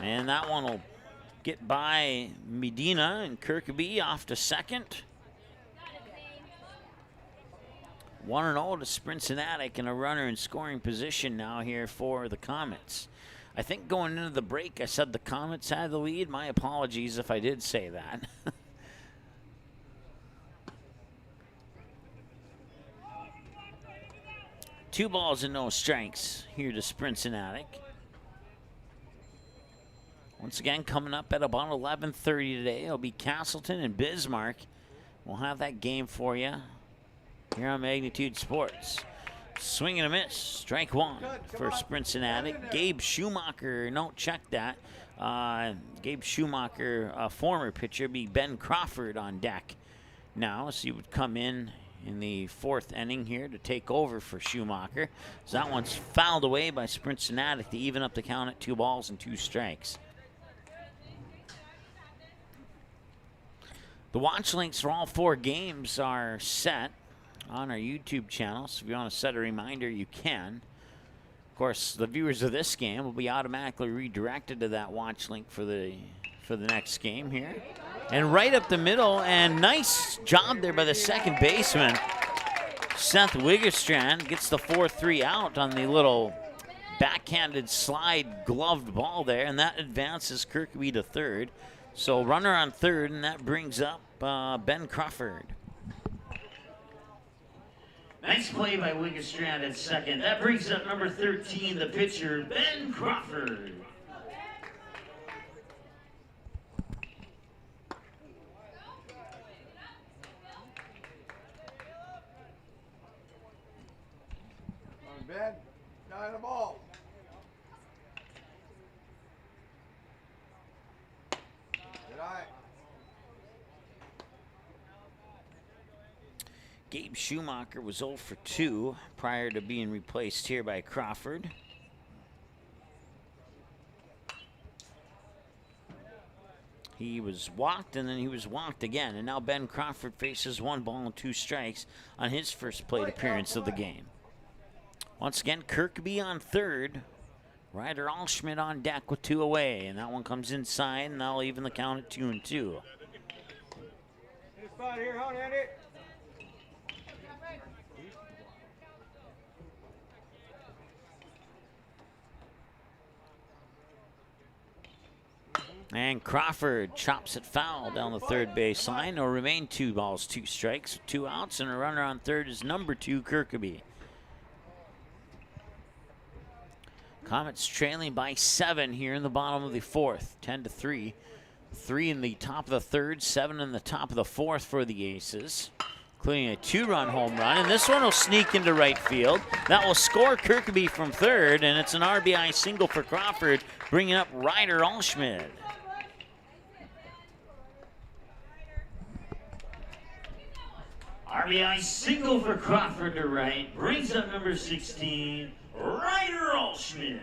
And that one will get by Medina, and Kirkeby off to second. 1-0 to Sprincenatic, and a runner in scoring position now here for the Comets. I think going into the break I said the Comets had the lead. My apologies if I did say that. Two balls and no strikes here to Sprincenatic. Once again, coming up at about 11:30 today, it'll be Castleton and Bismarck. We'll have that game for you here on Magnitude Sports. Swing and a miss. Strike 1 for Sprincenatic. Gabe Schumacher, no, check that. Gabe Schumacher, a former pitcher, be Ben Crawford on deck now. So he would come in in the 4th inning here to take over for Schumacher. So that one's fouled away by Cincinnati to even up the count at 2 balls and 2 strikes. The watch links for all 4 games are set on our YouTube channel, so if you want to set a reminder, you can. Of course, the viewers of this game will be automatically redirected to that watch link for the next game here. And right up the middle, and nice job there by the second baseman. Seth Wiggerstrand gets the 4-3 out on the little backhanded slide gloved ball there, and that advances Kirkby to third. So runner on third, and that brings up Ben Crawford. Nice play by Wiggerstrand at second. That brings up number 13, the pitcher, Ben Crawford. Ben, got the ball. Good eye. Gabe Schumacher was 0 for 2 prior to being replaced here by Crawford. He was walked, and then he was walked again. And now Ben Crawford faces 1 ball and 2 strikes on his first plate appearance of the game. Once again, Kirkby on third. Ryder Allschmidt on deck with 2 away. And that one comes inside, and that'll even the count at 2-2. Spot here, hold Andy. And Crawford chops it foul down the third base line. It'll remain 2 balls, 2 strikes, 2 outs, and a runner on third is number 2, Kirkby. Comets trailing by 7 here in the bottom of the 4th, 10-3. 3 in the top of the 3rd, 7 in the top of the 4th for the Aces, including a 2-run home run. And this one will sneak into right field. That will score Kirkby from third, and it's an RBI single for Crawford, bringing up Ryder Allschmidt. RBI single for Crawford to right, brings up number 16, Ryder Allschmidt.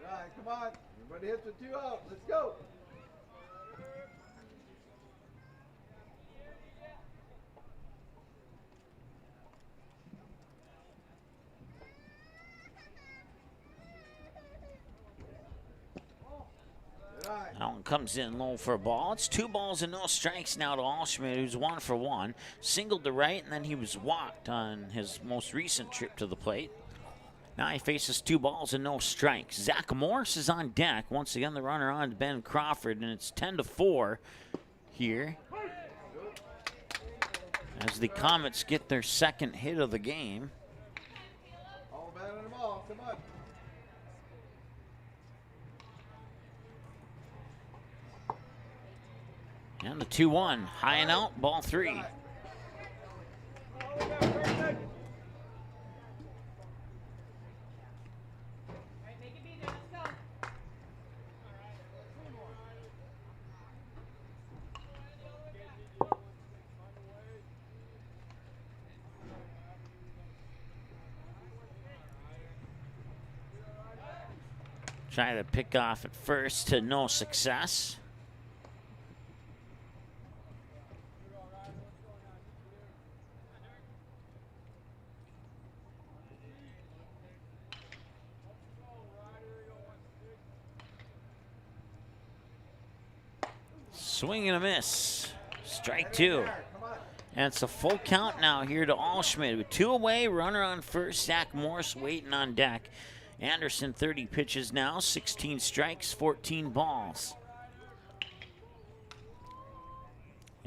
All right, come on. Everybody hits with 2 out. Let's go. That one comes in low for a ball. It's 2 balls and no strikes now to Allschmidt, who's 1 for 1. Singled to right, and then he was walked on his most recent trip to the plate. Now he faces 2 balls and no strikes. Zach Morse is on deck. Once again, the runner on Ben Crawford, and it's 10-4 here as the Comets get their 2nd hit of the game. All bat on the ball. Come on. And the 2-1, high and out, ball 3. Try to pick off at first to no success. Swing and a miss. Strike 2. And it's a full count now here to Allschmidt. With 2 away, runner on first. Zach Morse waiting on deck. Anderson 30 pitches now, 16 strikes, 14 balls.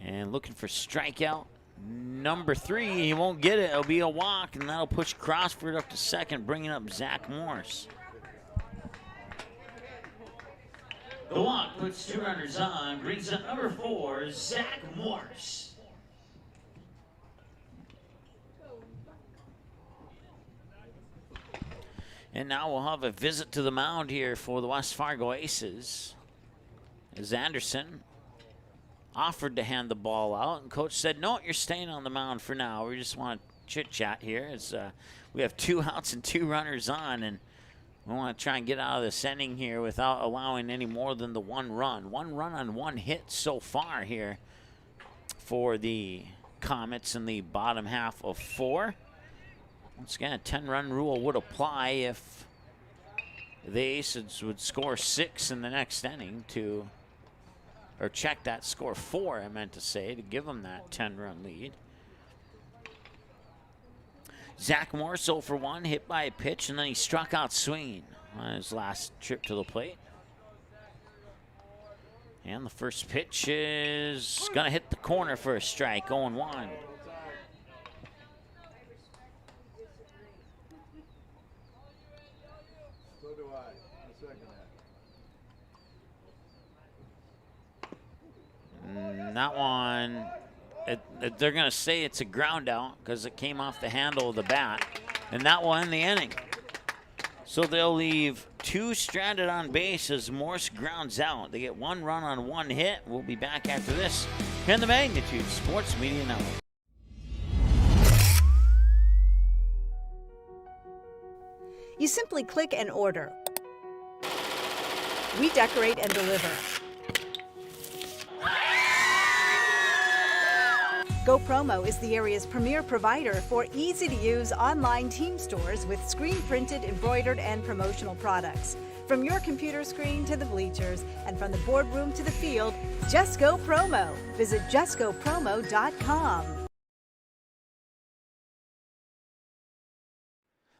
And looking for strikeout number 3. He won't get it. It'll be a walk, and that'll push Crawford up to second, bringing up Zach Morse. The walk puts 2 runners on, brings up number 4, Zach Morse. And now we'll have a visit to the mound here for the West Fargo Aces. As Anderson offered to hand the ball out, and coach said, no, you're staying on the mound for now. We just want to chit-chat here. As we have 2 outs and 2 runners on, and we want to try and get out of this inning here without allowing any more than the 1 run. 1 run on 1 hit so far here for the Comets in the bottom half of 4. Once again, a 10-run rule would apply if the Aces would score 6 in the next inning to, or check that score 4, I meant to say, to give them that 10-run lead. Zach Morris 0 for 1, hit by a pitch, and then he struck out swinging on his last trip to the plate. And the first pitch is going to hit the corner for a strike, 0-1. That one, they're going to say it's a ground out because it came off the handle of the bat, and that will end the inning. So they'll leave 2 stranded on base as Morse grounds out. They get 1 run on 1 hit. We'll be back after this here in the Magnitude Sports Media Network. You simply click and order. We decorate and deliver. GoPromo is the area's premier provider for easy-to-use online team stores with screen-printed, embroidered, and promotional products. From your computer screen to the bleachers, and from the boardroom to the field, just go promo. Visit justgopromo.com.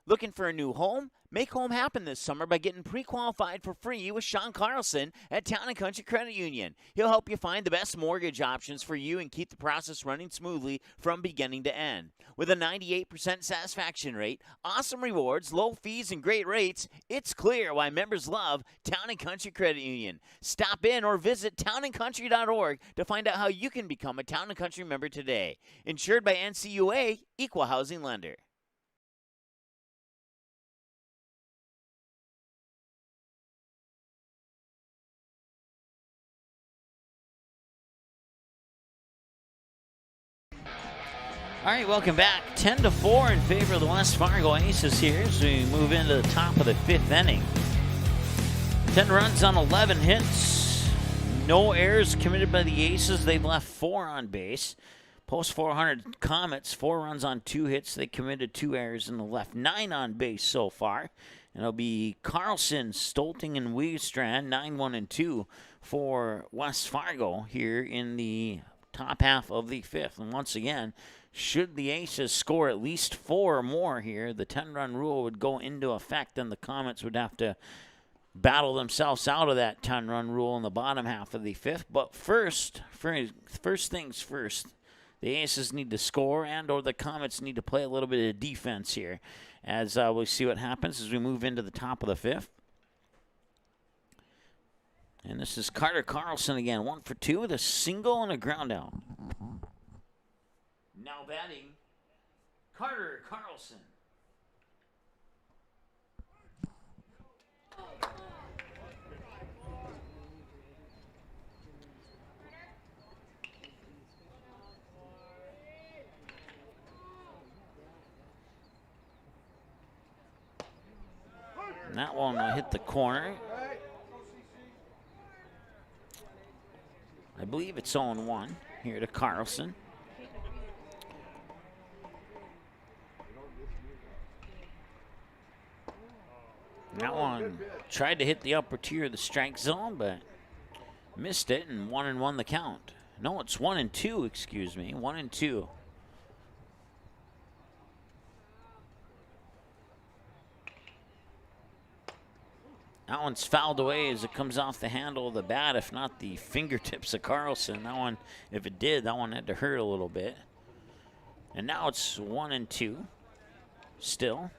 Looking for a new home? Make home happen this summer by getting pre-qualified for free with Sean Carlson at Town & Country Credit Union. He'll help you find the best mortgage options for you and keep the process running smoothly from beginning to end. With a 98% satisfaction rate, awesome rewards, low fees, and great rates, it's clear why members love Town & Country Credit Union. Stop in or visit townandcountry.org to find out how you can become a Town & Country member today. Insured by NCUA, Equal Housing Lender. All right, welcome back. 10-4 in favor of the West Fargo Aces here as we move into the top of the 5th inning. 10 runs on 11 hits. No errors committed by the Aces. They've left 4 on base. Post 400 Comets, 4 runs on 2 hits. They committed 2 errors and left 9 on base so far. And it'll be Carlson, Stolting, and Wiestrand, 9-1-2 for West Fargo here in the top half of the 5th. And once again, should the Aces score at least 4 or more here, the 10-run rule would go into effect, and the Comets would have to battle themselves out of that 10-run rule in the bottom half of the 5th. But first things first, the Aces need to score, and or the Comets need to play a little bit of defense here, as we'll see what happens as we move into the top of the 5th. And this is Carter Carlson again, 1 for 2 with a single and a ground out. Now batting, Carter Carlson. And that one will hit the corner. I believe it's 0-1 here to Carlson. That one tried to hit the upper tier of the strike zone, but missed it, and 1-1 the count. No, it's 1-2, excuse me, 1-2. That one's fouled away as it comes off the handle of the bat, if not the fingertips of Carlson. That one, if it did, that one had to hurt a little bit. And now it's 1-2 still.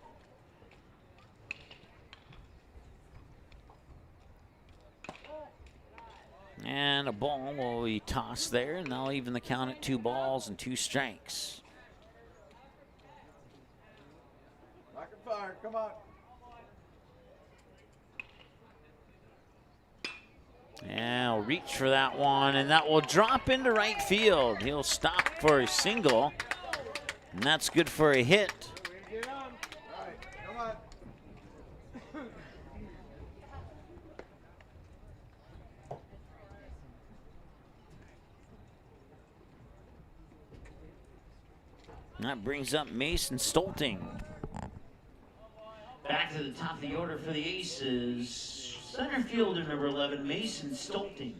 And a ball will be tossed there, and they'll even the count at 2 balls and 2 strikes. Rocket fire, come on. He'll reach for that one, and that will drop into right field. He'll stop for a single, and that's good for a hit. Get on. All right, come on. And that brings up Mason Stolting. Back to the top of the order for the Aces, center fielder number 11, Mason Stolting.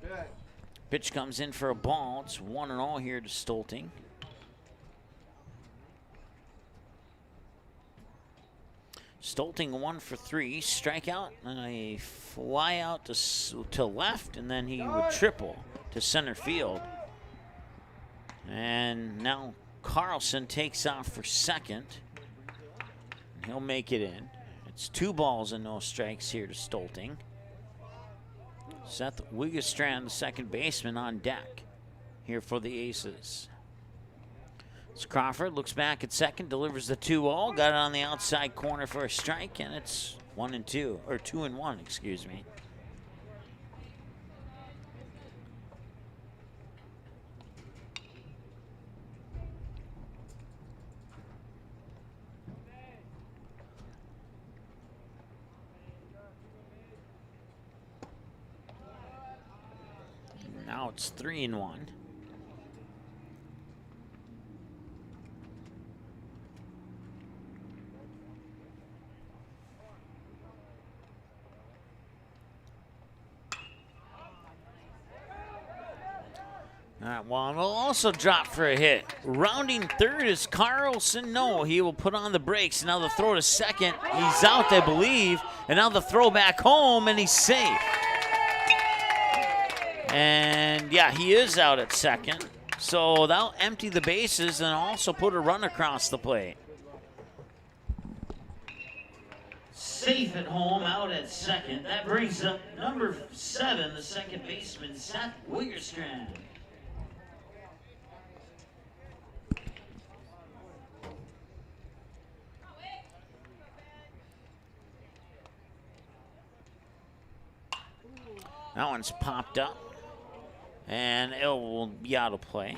Good. Pitch comes in for a ball. It's 1-0 here to Stolting. Stolting 1 for 3, strikeout, and a fly out to left, and then he would triple to center field. And now Carlson takes off for second. He'll make it in. It's 2 balls and no strikes here to Stolting. Seth Wigestrand, the second baseman, on deck here for the Aces. So Crawford looks back at second, delivers the 2-0, got it on the outside corner for a strike, and it's 1-2, or 2-1, excuse me. Now it's 3-1. All right, well, it'll also drop for a hit. Rounding third is Carlson. No, he will put on the brakes. Now the throw to second. He's out, I believe. And now the throw back home, and he's safe. And, yeah, he is out at second. So that'll empty the bases and also put a run across the plate. Safe at home, out at second. That brings up number 7, the second baseman, Seth Wigestrand. That one's popped up, and it will be out of play,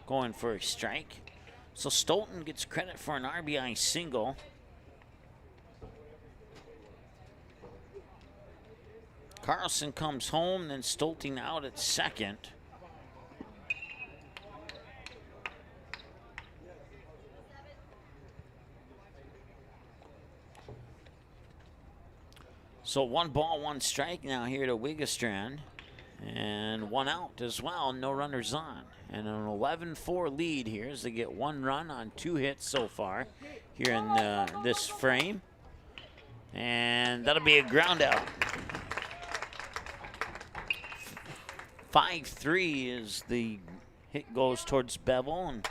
going for a strike. So Stolten gets credit for an RBI single. Carlson comes home, then Stolten out at second. So 1 ball, 1 strike now here to Wigestrand. And 1 out as well, no runners on. And an 11-4 lead here as they get 1 run on 2 hits so far here in this frame. And that'll be a ground out. 5-3 as the hit goes towards Bevel. And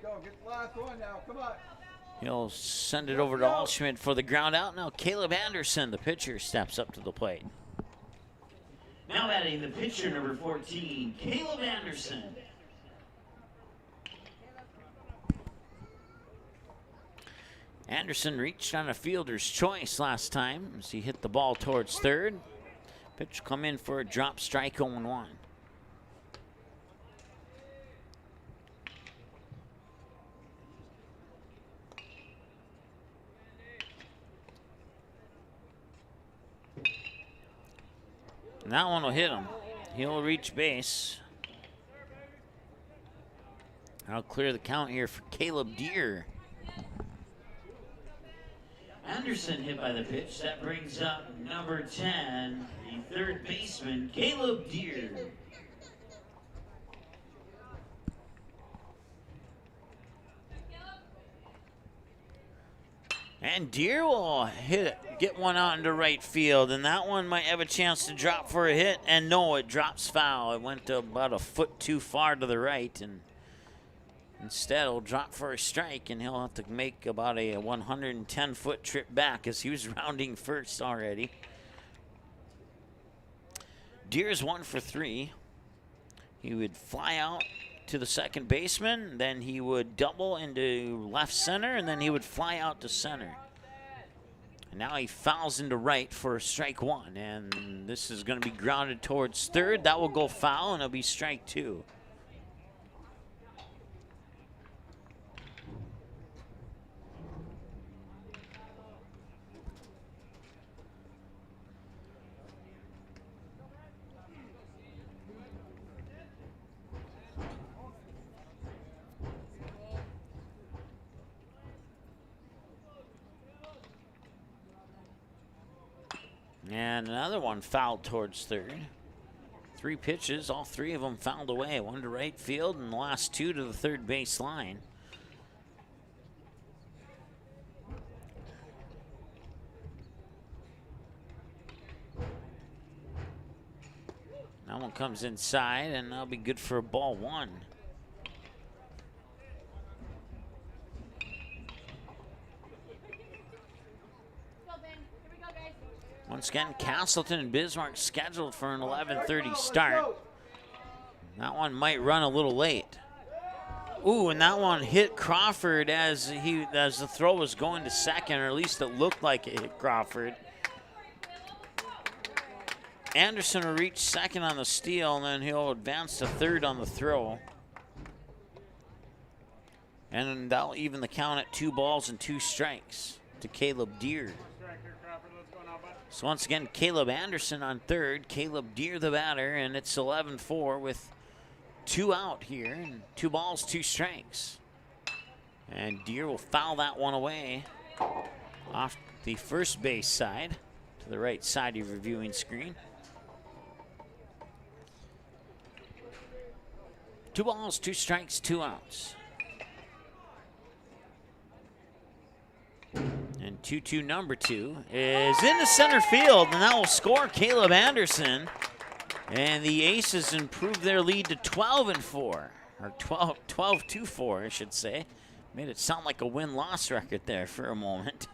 Go, get the last one now, come on. he'll send it over to Altschmidt for the ground out. Now Caleb Anderson, the pitcher, steps up to the plate. Now batting the pitcher, number 14, Caleb Anderson. Anderson reached on a fielder's choice last time as he hit the ball towards third. Pitch come in for a drop, strike 0-1. And that one will hit him. He'll reach base. I'll clear the count here for Caleb Deere. Anderson hit by the pitch. That brings up number 10, the third baseman, Caleb Deere. And Deere will hit it, get one out into right field, and that one might have a chance to drop for a hit. And no, it drops foul. It went about a foot too far to the right, and instead it'll drop for a strike, and he'll have to make about a 110-foot trip back as he was rounding first already. Deere's 1 for 3. He would fly out to the second baseman, then he would double into left center, and then he would fly out to center. And now he fouls into right for strike one. And this is going to be grounded towards third. That will go foul, and it'll be strike two. And another one fouled towards third. 3 pitches, all 3 of them fouled away. 1 to right field and the last 2 to the third base line. That one comes inside and that'll be good for a ball 1. Once again, Castleton and Bismarck scheduled for an 11:30 start. That one might run a little late. Ooh, and that one hit Crawford as the throw was going to second, or at least it looked like it hit Crawford. Anderson will reach second on the steal, and then he'll advance to third on the throw. And that'll even the count at 2 balls and 2 strikes to Caleb Deere. So once again, Caleb Anderson on third, Caleb Deere the batter, and it's 11-4 with 2 out here, and 2 balls, 2 strikes. And Deere will foul that one away off the first base side to the right side of your viewing screen. 2 balls, 2 strikes, 2 outs. And 2-2 number 2 is into center field, and that will score Caleb Anderson. And the Aces improve their lead to 12-4, or 12-4, I should say. Made it sound like a win-loss record there for a moment.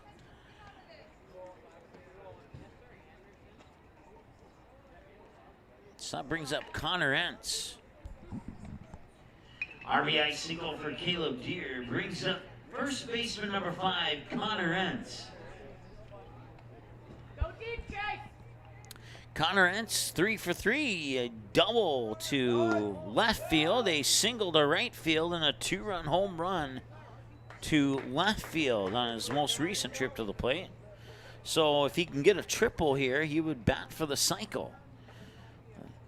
So that brings up Connor Entz. RBI single for Caleb Deere brings up first baseman number 5, Connor Entz. Go deep, Chase. Connor Entz 3 for 3, a double to left field, a single to right field, and a 2-run home run to left field on his most recent trip to the plate. So if he can get a triple here, he would bat for the cycle.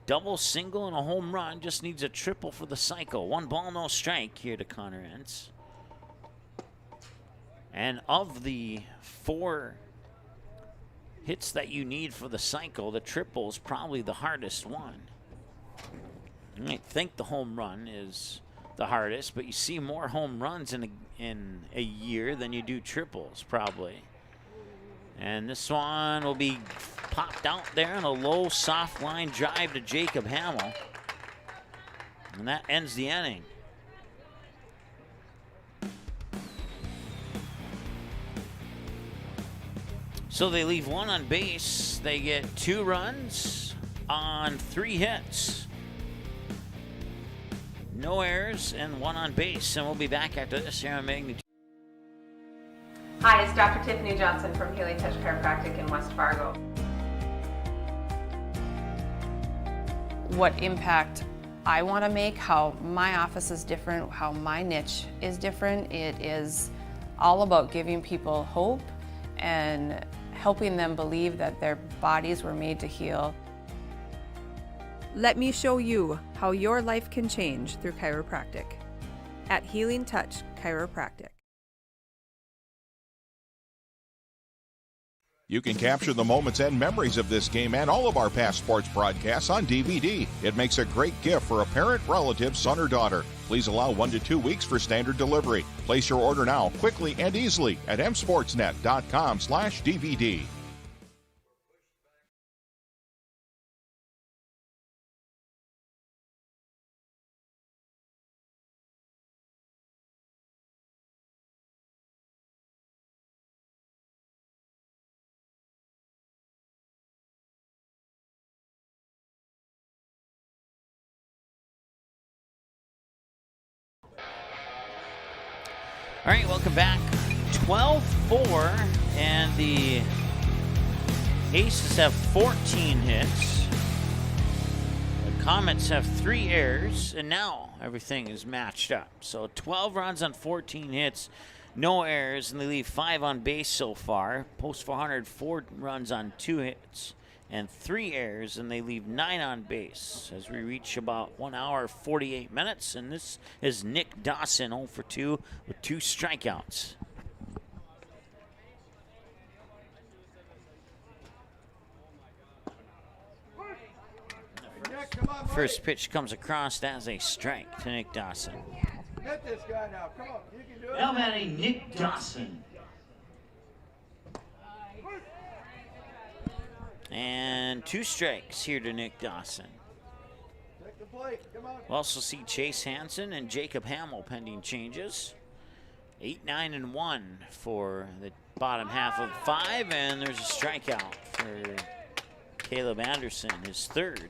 Double, single, and a home run. Just needs a triple for the cycle. 1 ball, no strike here to Connor Entz. And of the 4 hits that you need for the cycle, the triple is probably the hardest one. You might think the home run is the hardest, but you see more home runs in a year than you do triples, probably. And this one will be popped out there on a low, soft line drive to Jacob Hamill. And that ends the inning. So they leave 1 on base. They get 2 runs on 3 hits. No errors and 1 on base. And we'll be back after this here on Magnitude. Hi, it's Dr. Tiffany Johnson from Healing Touch Chiropractic in West Fargo. What impact I want to make, how my office is different, how my niche is different. It is all about giving people hope and helping them believe that their bodies were made to heal. Let me show you how your life can change through chiropractic at Healing Touch Chiropractic. You can capture the moments and memories of this game and all of our past sports broadcasts on DVD. It makes a great gift for a parent, relative, son, or daughter. Please allow 1 to 2 weeks for standard delivery. Place your order now, quickly and easily at msportsnet.com/DVD. All right, welcome back 12-4, and the Aces have 14 hits. The Comets have 3 errors, and now everything is matched up. So 12 runs on 14 hits, no errors, and they leave 5 on base so far. Post 400, 4 runs on 2 hits and 3 errors, and they leave 9 on base as we reach about 1 hour 48 minutes. And this is Nick Dawson, 0 for 2 with 2 strikeouts. First pitch comes across as a strike to Nick Dawson. Hit this guy now. Come on. You can do it. Now batting Nick Dawson. And 2 strikes here to Nick Dawson. Take the plate. Come on. We'll also see Chase Hansen and Jacob Hamill pending changes. 8, 9, and 1 for the bottom half of 5, and there's a strikeout for Caleb Anderson, his 3rd.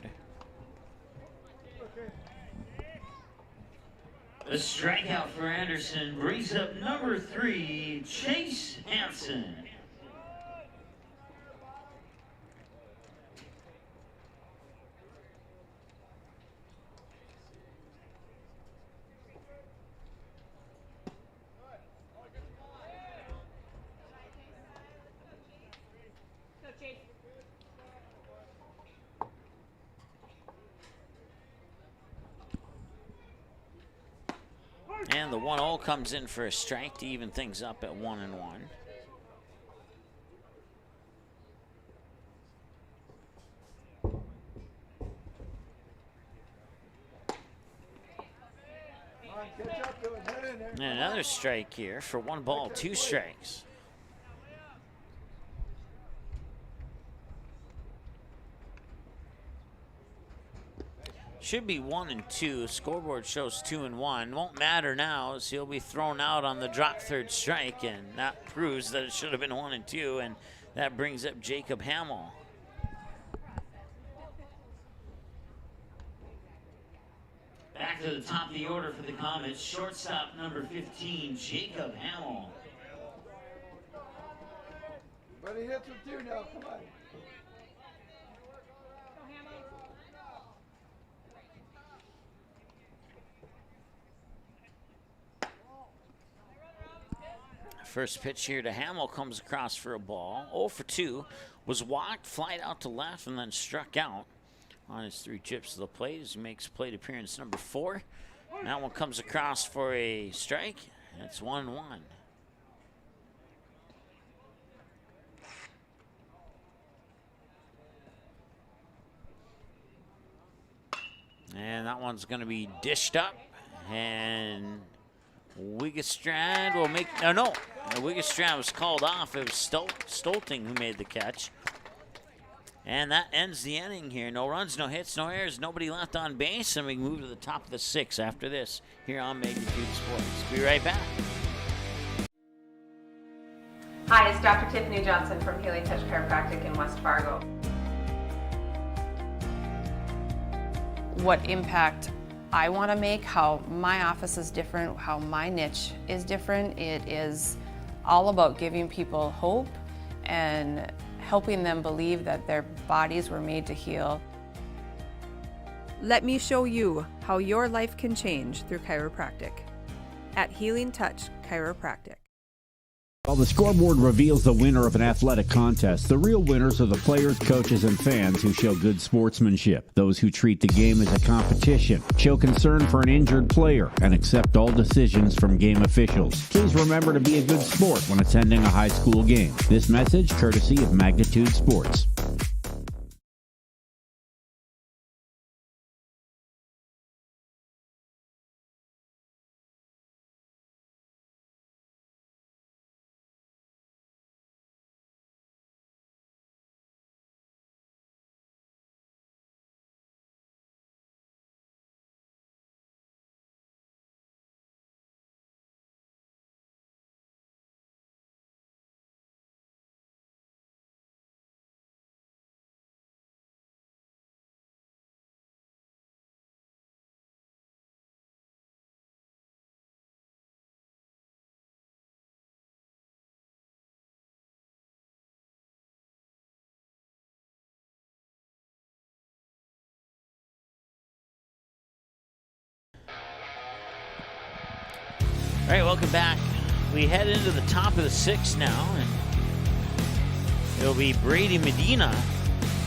A strikeout for Anderson brings up number 3, Chase Hansen. And the 1-0 comes in for a strike to even things up at 1-1. And another strike here for 1 ball, 2 strikes. Should be 1 and 2. Scoreboard shows 2 and 1. Won't matter now as he'll be thrown out on the drop 3rd strike, and that proves that it should have been 1 and 2, and that brings up Jacob Hamill. Back to the top of the order for the Comets, shortstop number 15, Jacob Hamill. But he hits with 2 now. Come on. First pitch here to Hamill comes across for a ball. 0 for 2. Was walked, flied out to left, and then struck out on his 3 chips to the plate as he makes plate appearance number 4. That one comes across for a strike. It's 1-1. And that one's going to be dished up, and Wiggestrand will make, no, Wiggestrand was called off. It was Stolting who made the catch. And that ends the inning here. No runs, no hits, no errors, nobody left on base, and we move to the top of the 6th after this here on Magnitude Sports. Be right back. Hi, it's Dr. Tiffany Johnson from Healing Touch Chiropractic in West Fargo. What impact I want to make, how my office is different, how my niche is different. It is all about giving people hope and helping them believe that their bodies were made to heal. Let me show you how your life can change through chiropractic at Healing Touch Chiropractic. While the scoreboard reveals the winner of an athletic contest, the real winners are the players, coaches, and fans who show good sportsmanship. Those who treat the game as a competition, show concern for an injured player, and accept all decisions from game officials. Please remember to be a good sport when attending a high school game. This message courtesy of Magnitude Sports. All right, welcome back. We head into the top of the sixth now, and it'll be Brady Medina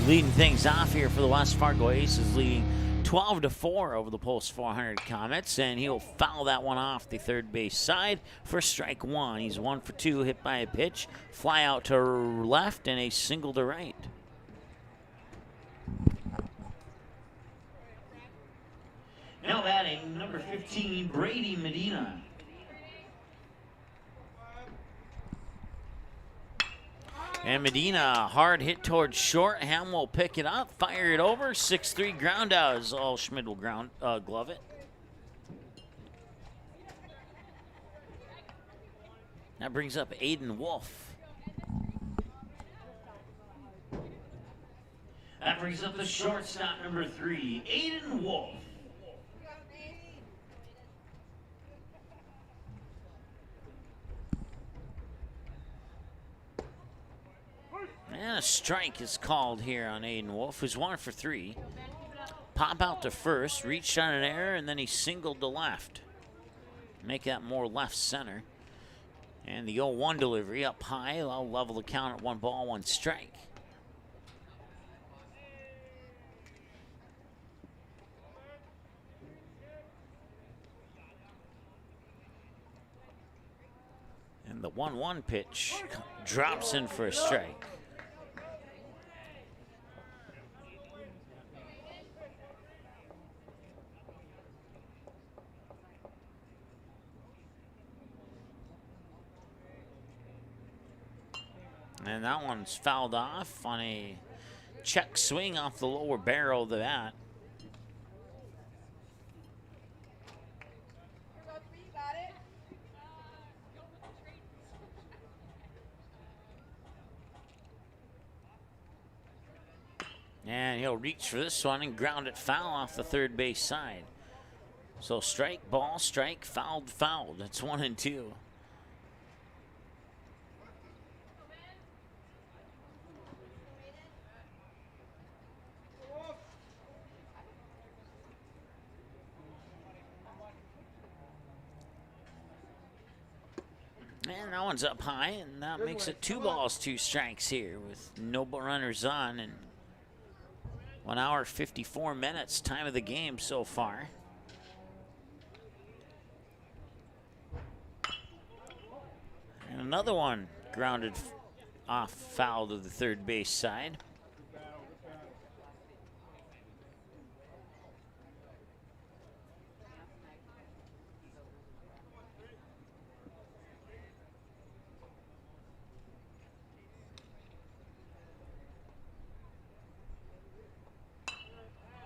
leading things off here for the West Fargo Aces, leading 12-4 over the Pulse 400 Comets, and he'll foul that one off the third base side for strike one. He's 1 for 2, hit by a pitch, fly out to left, and a single to right. Now batting, number 15, Brady Medina. And Medina, hard hit towards short. Ham will pick it up, fire it over. 6-3 ground out as all Schmid will glove it. That brings up Aiden Wolf. That brings up the shortstop, number 3, Aiden Wolf. And a strike is called here on Aiden Wolf, who's 1 for 3. Pop out to first, reached on an error, and then he singled to left. Make that more left center. And the 0-1 delivery up high. I'll level the count at 1 ball, 1 strike. And the 1-1 pitch drops in for a strike. And that one's fouled off on a check swing off the lower barrel of the bat. And he'll reach for this one and ground it foul off the third base side. So strike, ball, strike, fouled, fouled. That's 1 and 2. And that one's up high, and that makes it 2 balls, 2 strikes here with no runners on, and 1 hour, 54 minutes, time of the game so far. And another one grounded off foul to the third base side.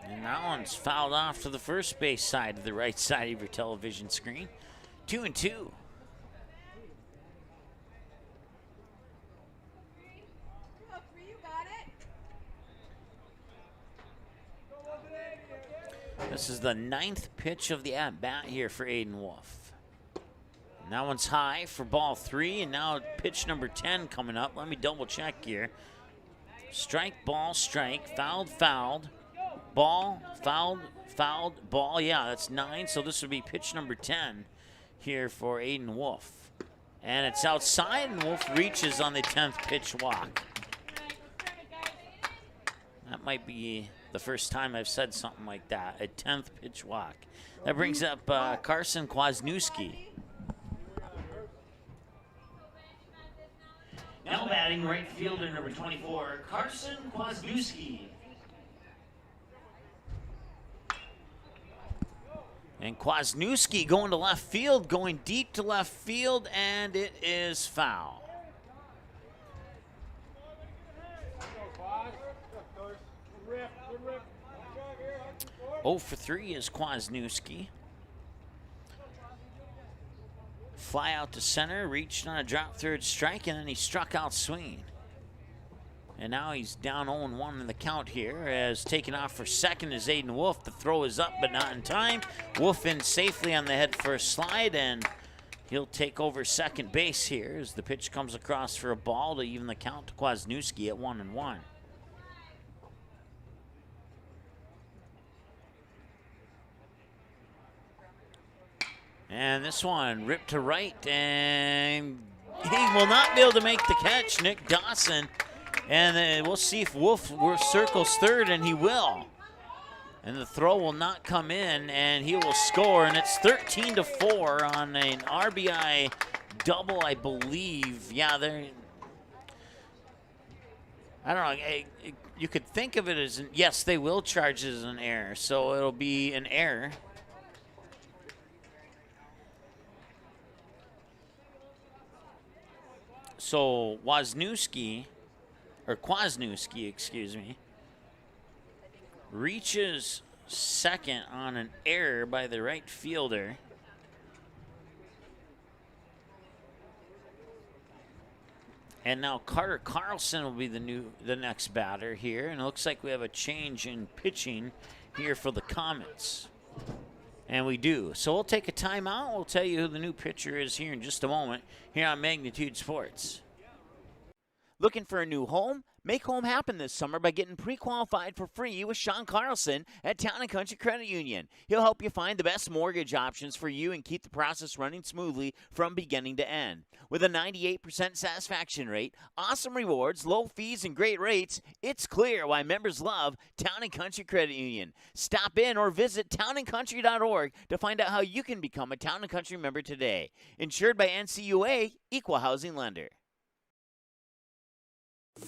And that one's fouled off to the first base side, to the right side of your television screen. 2 and 2. This is the 9th pitch of the at-bat here for Aiden Wolf. And that one's high for ball 3, and now pitch number 10 coming up. Let me double check here. Strike, ball, strike, fouled, fouled. Ball, fouled, fouled, ball. Yeah, that's 9, so this would be pitch number 10 here for Aiden Wolf. And it's outside, and Wolf reaches on the 10th pitch walk. That might be the first time I've said something like that, a 10th pitch walk. That brings up Carson Kwasniewski. Now batting, right fielder number 24, Carson Kwasniewski. And Kwasniewski going to left field, going deep to left field, and it is foul. 0 for 3 is Kwasniewski. Fly out to center, reached on a drop third strike, and then he struck out swinging. And now he's down 0-1 in the count here, as taken off for second is Aiden Wolf. The throw is up, but not in time. Wolf in safely on the head first slide, and he'll take over second base here as the pitch comes across for a ball to even the count to Kwasniewski at 1-1. And this one ripped to right, and he will not be able to make the catch, Nick Dawson. And then we'll see if Wolf circles third, and he will. And the throw will not come in, and he will score, and it's 13-4 on an RBI double, I believe. Yeah, I don't know. You could think of it as, yes, they will charge it as an error, so it'll be an error. So Kwasniewski, excuse me, reaches second on an error by the right fielder. And now Carter Carlson will be the next batter here, and it looks like we have a change in pitching here for the Comets. And we do. So we'll take a timeout. We'll tell you who the new pitcher is here in just a moment here on Magnitude Sports. Looking for a new home? Make home happen this summer by getting pre-qualified for free with Sean Carlson at Town & Country Credit Union. He'll help you find the best mortgage options for you and keep the process running smoothly from beginning to end. With a 98% satisfaction rate, awesome rewards, low fees, and great rates, it's clear why members love Town & Country Credit Union. Stop in or visit townandcountry.org to find out how you can become a Town & Country member today. Insured by NCUA, Equal Housing Lender.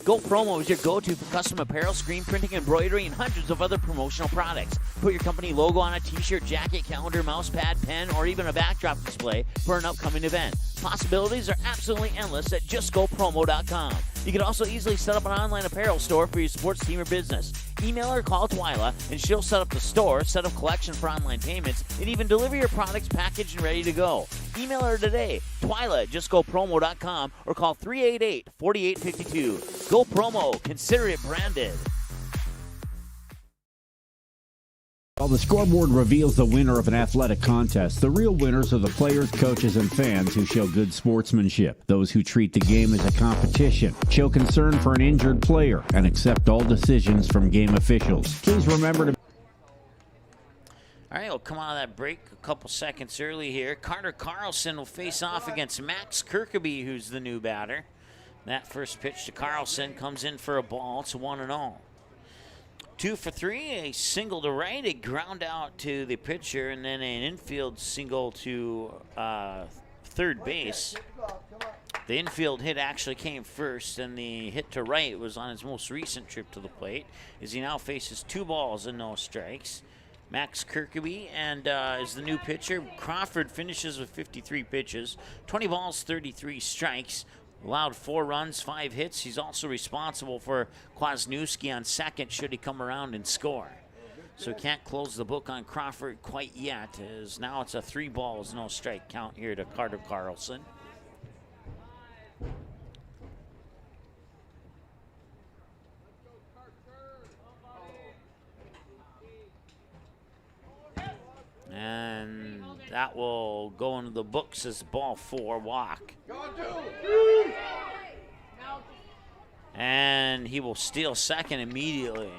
Go Promo is your go-to for custom apparel, screen printing, embroidery, and hundreds of other promotional products. Put your company logo on a t-shirt, jacket, calendar, mouse pad, pen, or even a backdrop display for an upcoming event. Possibilities are absolutely endless at justgopromo.com. You can also easily set up an online apparel store for your sports team or business. Email or call Twyla, and she'll set up the store, set up collection for online payments, and even deliver your products packaged and ready to go. Email her today, Twyla at justgopromo.com, or call 388-4852. Go Promo. Consider it branded. While the scoreboard reveals the winner of an athletic contest, the real winners are the players, coaches, and fans who show good sportsmanship. Those who treat the game as a competition, show concern for an injured player, and accept all decisions from game officials. Please remember to... All right, we'll come out of that break a couple seconds early here. Carter Carlson will face off against Max Kirkeby, who's the new batter. That first pitch to Carlson comes in for a ball. It's 1-0. 2 for 3, a single to right, a ground out to the pitcher, and then an infield single to third base. The infield hit actually came first, and the hit to right was on his most recent trip to the plate, as he now faces 2 balls and no strikes. Max Kirkeby and is the new pitcher. Crawford finishes with 53 pitches, 20 balls, 33 strikes. Allowed 4 runs, 5 hits. He's also responsible for Kwasniewski on second should he come around and score. So he can't close the book on Crawford quite yet, as now it's a 3 balls, no strike count here to Carter Carlson. And that will go into the books as ball 4, walk. And he will steal second immediately.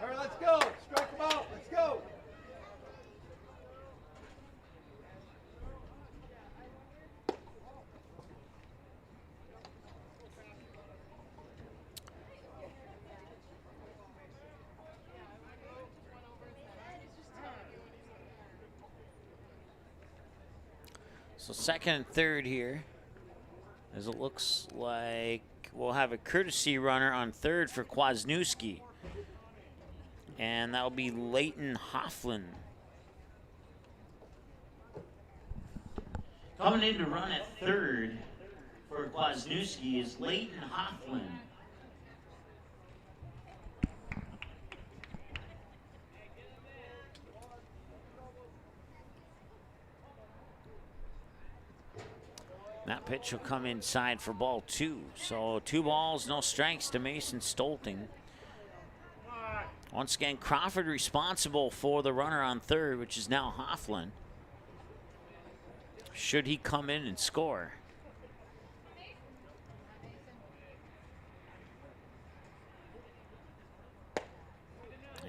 All right, let's go. Strike him out. Let's go. So second and third here, as it looks like we'll have a courtesy runner on third for Kwasniewski. And that will be Leighton Hofflin. Coming in to run at third for Kwasniewski is Leighton Hofflin. That pitch will come inside for ball 2. So 2 balls, no strikes to Mason Stolting. Once again, Crawford responsible for the runner on third, which is now Hofflin. Should he come in and score?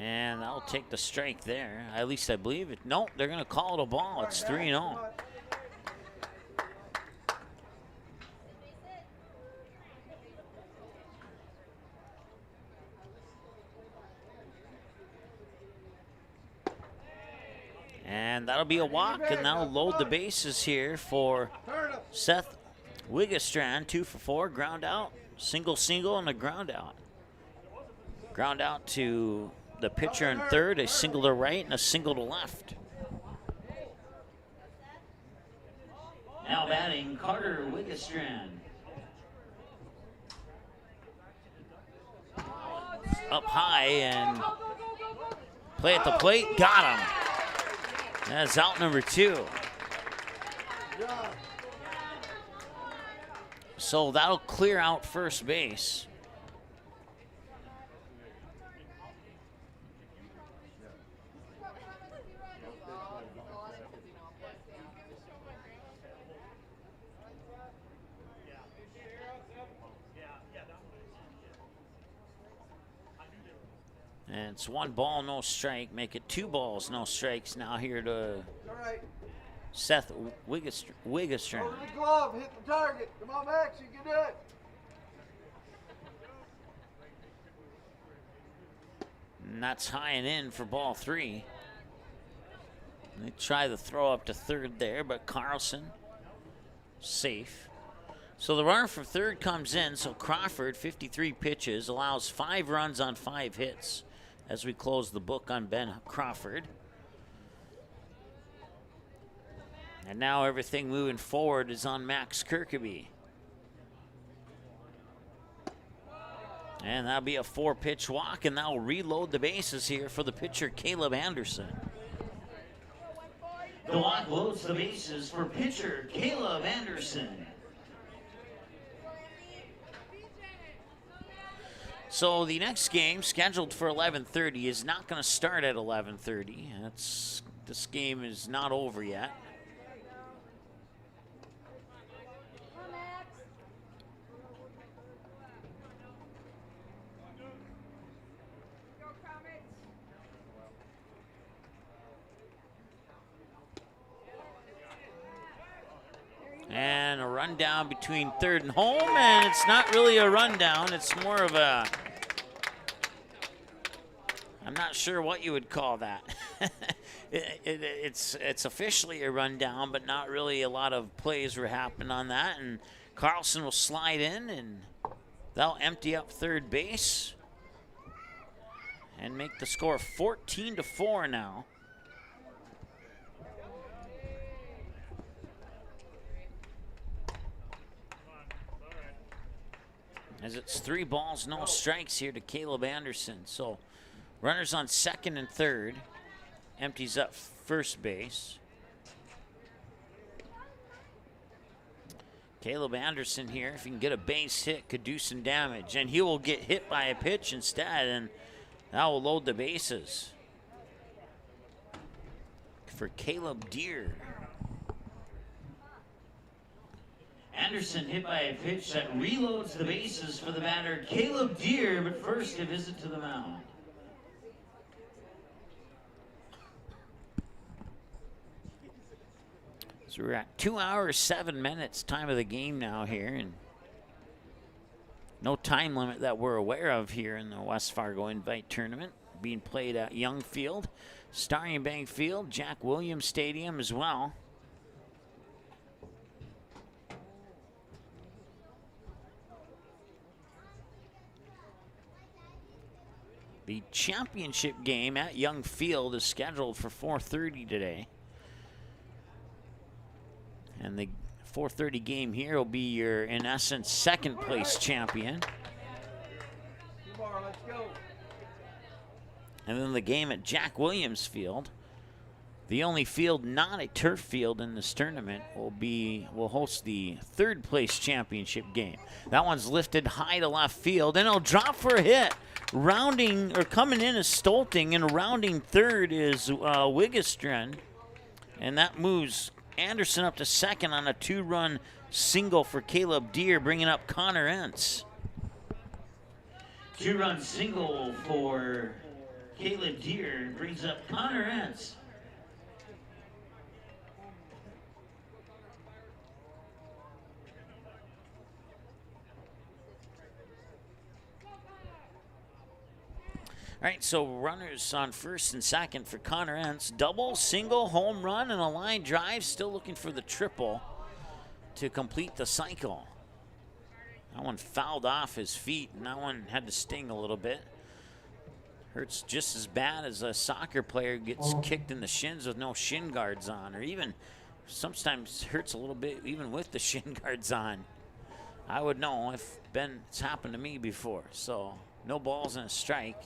And that'll take the strike there. At least I believe it. Nope, they're going to call it a ball. It's 3-0. And that'll be a walk, and that'll load the bases here for Seth Wigestrand. 2 for 4, ground out. Single, and a ground out. Ground out to the pitcher in third, a single to right and a single to left. Now batting, Carter Wigestrand. Up high and play at the plate, got him. That's out number 2. So that'll clear out first base. And it's 1 ball, no strike. Make it 2 balls, no strikes now here to Seth Wigestrand. Hold the glove, hit the target. Come on, Max, you can do it. And that's high and in for ball 3. They try the throw up to third there, but Carlson safe. So the runner from third comes in, so Crawford, 53 pitches, allows 5 runs on 5 hits as we close the book on Ben Crawford. And now everything moving forward is on Max Kirkeby. And that'll be a 4-pitch walk, and that'll reload the bases here for the pitcher, Caleb Anderson. The walk loads the bases for pitcher Caleb Anderson. So the next game, scheduled for 11:30, is not going to start at 11:30. This game is not over yet. And a rundown between third and home, and it's not really a rundown. It's more of a, I'm not sure what you would call that. It's officially a rundown, but not really a lot of plays were happening on that. And Carlson will slide in, and they'll empty up third base and make the score 14-4 now. As it's 3 balls, no strikes here to Caleb Anderson. So runners on second and third. Empties up first base. Caleb Anderson here, if he can get a base hit, could do some damage. And he will get hit by a pitch instead, and that will load the bases for Caleb Deere. Anderson hit by a pitch that reloads the bases for the batter Caleb Deere, but first a visit to the mound. So we're at 2 hours, 7 minutes, time of the game now here, and no time limit that we're aware of here in the West Fargo Invite Tournament, being played at Young Field, Starry Bank Field, Jack Williams Stadium as well. The championship game at Young Field is scheduled for 4:30 today. And the 4:30 game here will be your, in essence, second place champion. Let's go. And then the game at Jack Williams Field, the only field not a turf field in this tournament, will host the third place championship game. That one's lifted high to left field, and it'll drop for a hit. Rounding, or coming in is Stolting, and rounding third is Wigestrand. And that moves Anderson up to second on a 2-run single for Caleb Deere, bringing up Connor Entz. 2-run single for Caleb Deere brings up Connor Entz. All right, so runners on first and second for Connor Entz. Double, single, home run, and a line drive. Still looking for the triple to complete the cycle. That one fouled off his feet, and that one had to sting a little bit. Hurts just as bad as a soccer player gets kicked in the shins with no shin guards on, or even sometimes hurts a little bit even with the shin guards on. I would know if it's happened to me before. So no balls and a strike.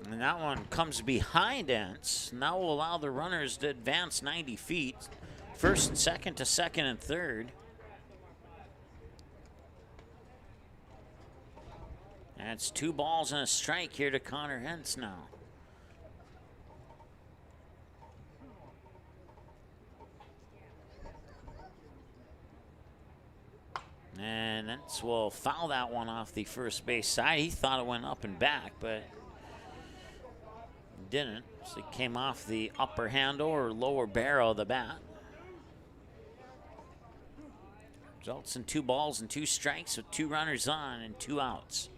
And that one comes behind Entz. Now will allow the runners to advance 90 feet. First and second to second and third. That's 2 balls and a strike here to Connor Entz now. And Entz will foul that one off the first base side. He thought it went up and back, but didn't. So it came off the upper handle or lower barrel of the bat. Results in 2 balls and 2 strikes with 2 runners on and 2 outs.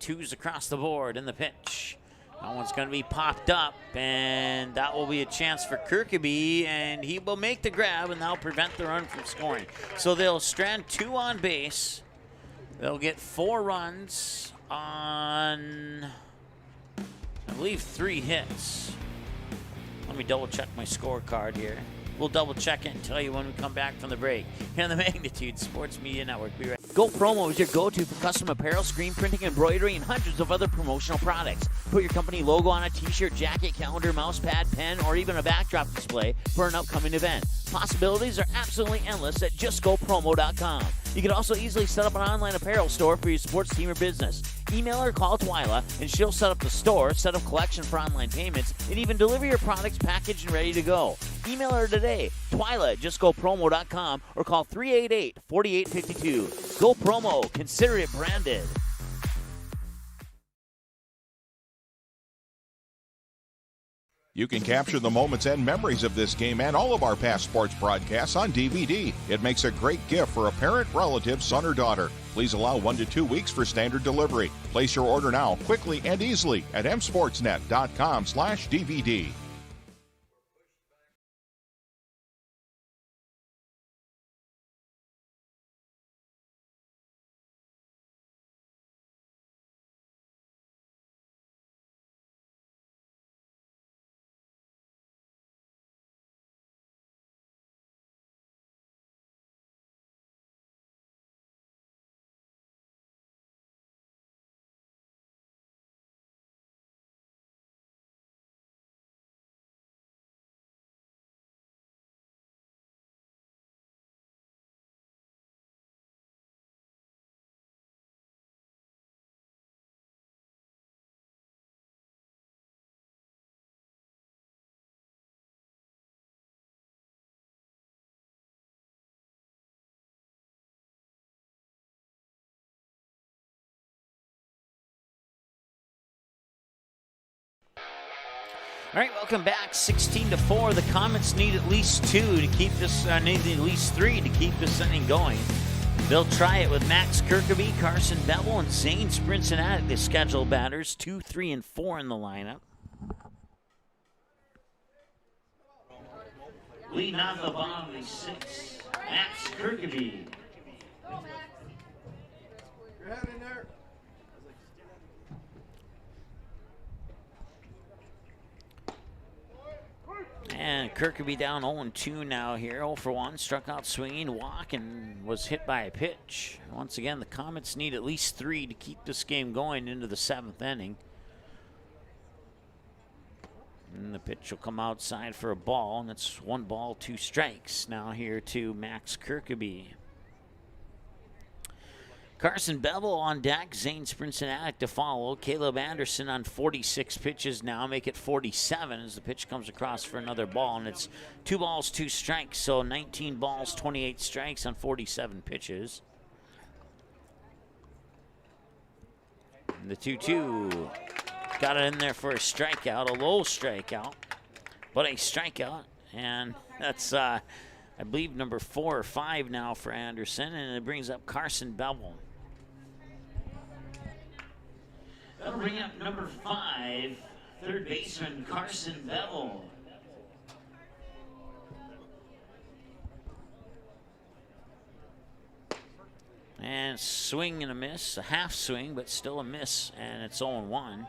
2s across the board in the pitch. That one's going to be popped up, and that will be a chance for Kirkeby, and he will make the grab, and that'll prevent the run from scoring. So they'll strand 2 on base. They'll get 4 runs on, I believe, 3 hits. Let me double check my scorecard here. We'll double check it and tell you when we come back from the break. Here on the Magnitude Sports Media Network. Be right back. Go Promo is your go-to for custom apparel, screen printing, embroidery, and hundreds of other promotional products. Put your company logo on a t-shirt, jacket, calendar, mouse pad, pen, or even a backdrop display for an upcoming event. Possibilities are absolutely endless at justgopromo.com. You can also easily set up an online apparel store for your sports team or business. Email or call Twyla, and she'll set up the store, set up collection for online payments, and even deliver your products packaged and ready to go. Email her today, Twyla at justgopromo.com, or call 388-4852. Go Promo. Consider it branded. You can capture the moments and memories of this game and all of our past sports broadcasts on DVD. It makes a great gift for a parent, relative, son, or daughter. Please allow 1 to 2 weeks for standard delivery. Place your order now, quickly and easily at msportsnet.com/DVD. All right, welcome back. 16-4. The Comets need at least 2 to keep this, need at least 3 to keep this inning going. They'll try it with Max Kirkeby, Carson Bevel, and Zane Sprincianatic, the scheduled batters. 2, 3, and 4 in the lineup. Leading off the bottom of 6, Max Kirkeby. Your head in there. And Kirkeby down 0-2 now here. 0 for 1, struck out swinging, walk, and was hit by a pitch. Once again, the Comets need at least 3 to keep this game going into the 7th inning. And the pitch will come outside for a ball, and it's 1 ball, 2 strikes now here to Max Kirkeby. Carson Bevel on deck. Zane Sprincenatic to follow. Caleb Anderson on 46 pitches now. Make it 47 as the pitch comes across for another ball. And it's 2 balls, 2 strikes. So 19 balls, 28 strikes on 47 pitches. And the 2-2. Got it in there for a strikeout. A low strikeout. But a strikeout. And that's, I believe, number 4 or 5 now for Anderson. And it brings up Carson Bevel. That'll bring up number 5, third baseman Carson Bevel. And swing and a miss, a half swing, but still a miss, and it's 0-1.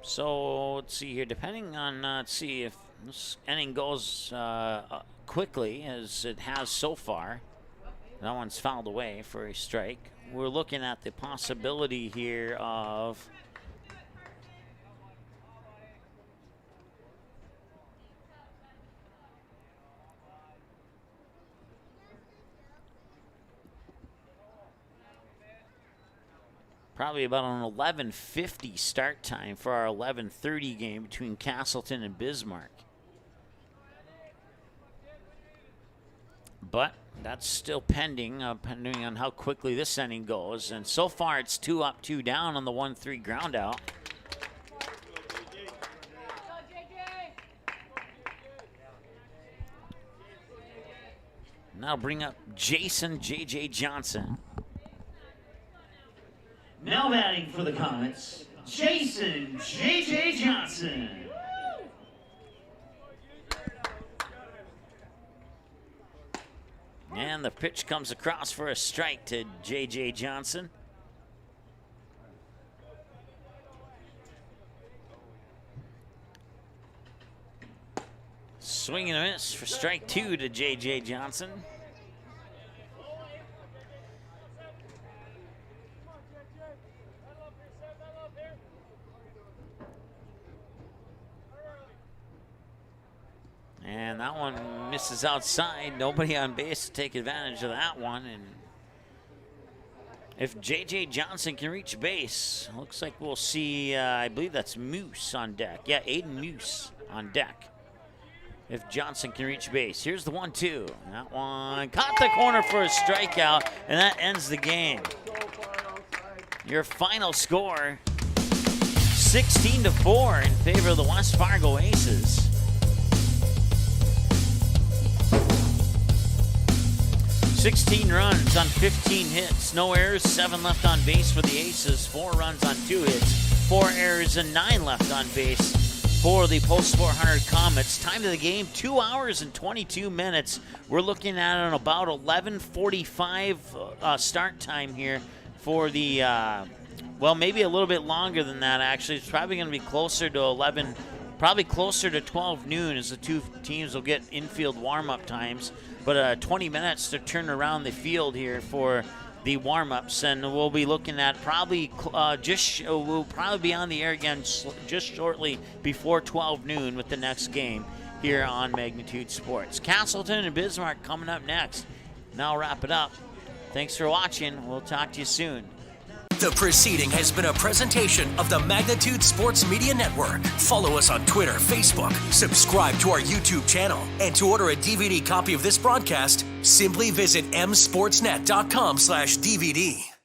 So let's see here. Depending on, let's see if this inning goes quickly as it has so far. That one's fouled away for a strike. We're looking at the possibility here of probably about an 11:50 start time for our 11:30 game between Castleton and Bismarck. But that's still pending, depending on how quickly this inning goes. And so far, it's 2 up, 2 down on the 1-3 ground out. Now bring up Jason J.J. Johnson. Now batting for the Comets, Jason J.J. Johnson. And the pitch comes across for a strike to J.J. Johnson. Swing and a miss for strike 2 to J.J. Johnson. And that one misses outside. Nobody on base to take advantage of that one. And if J.J. Johnson can reach base, looks like we'll see, I believe that's Moose on deck. Yeah, Aiden Moose on deck. If Johnson can reach base. Here's the 1-2. That one caught the corner for a strikeout, and that ends the game. Your final score, 16-4 in favor of the West Fargo Aces. 16 runs on 15 hits, no errors, 7 left on base for the Aces, 4 runs on 2 hits, 4 errors, and 9 left on base for the Post 400 Comets. Time of the game, 2 hours and 22 minutes. We're looking at an about 11:45 start time here for the, well, maybe a little bit longer than that, actually. It's probably going to be closer to 11, probably closer to 12 noon as the two teams will get infield warm-up times. But 20 minutes to turn around the field here for the warm-ups, and we'll be looking at probably we'll probably be on the air again just shortly before 12 noon with the next game here on Magnitude Sports. Castleton and Bismarck coming up next. Now I'll wrap it up. Thanks for watching. We'll talk to you soon. The proceeding has been a presentation of the Magnitude Sports Media Network. Follow us on Twitter, Facebook, subscribe to our YouTube channel, and to order a DVD copy of this broadcast, simply visit msportsnet.com/DVD.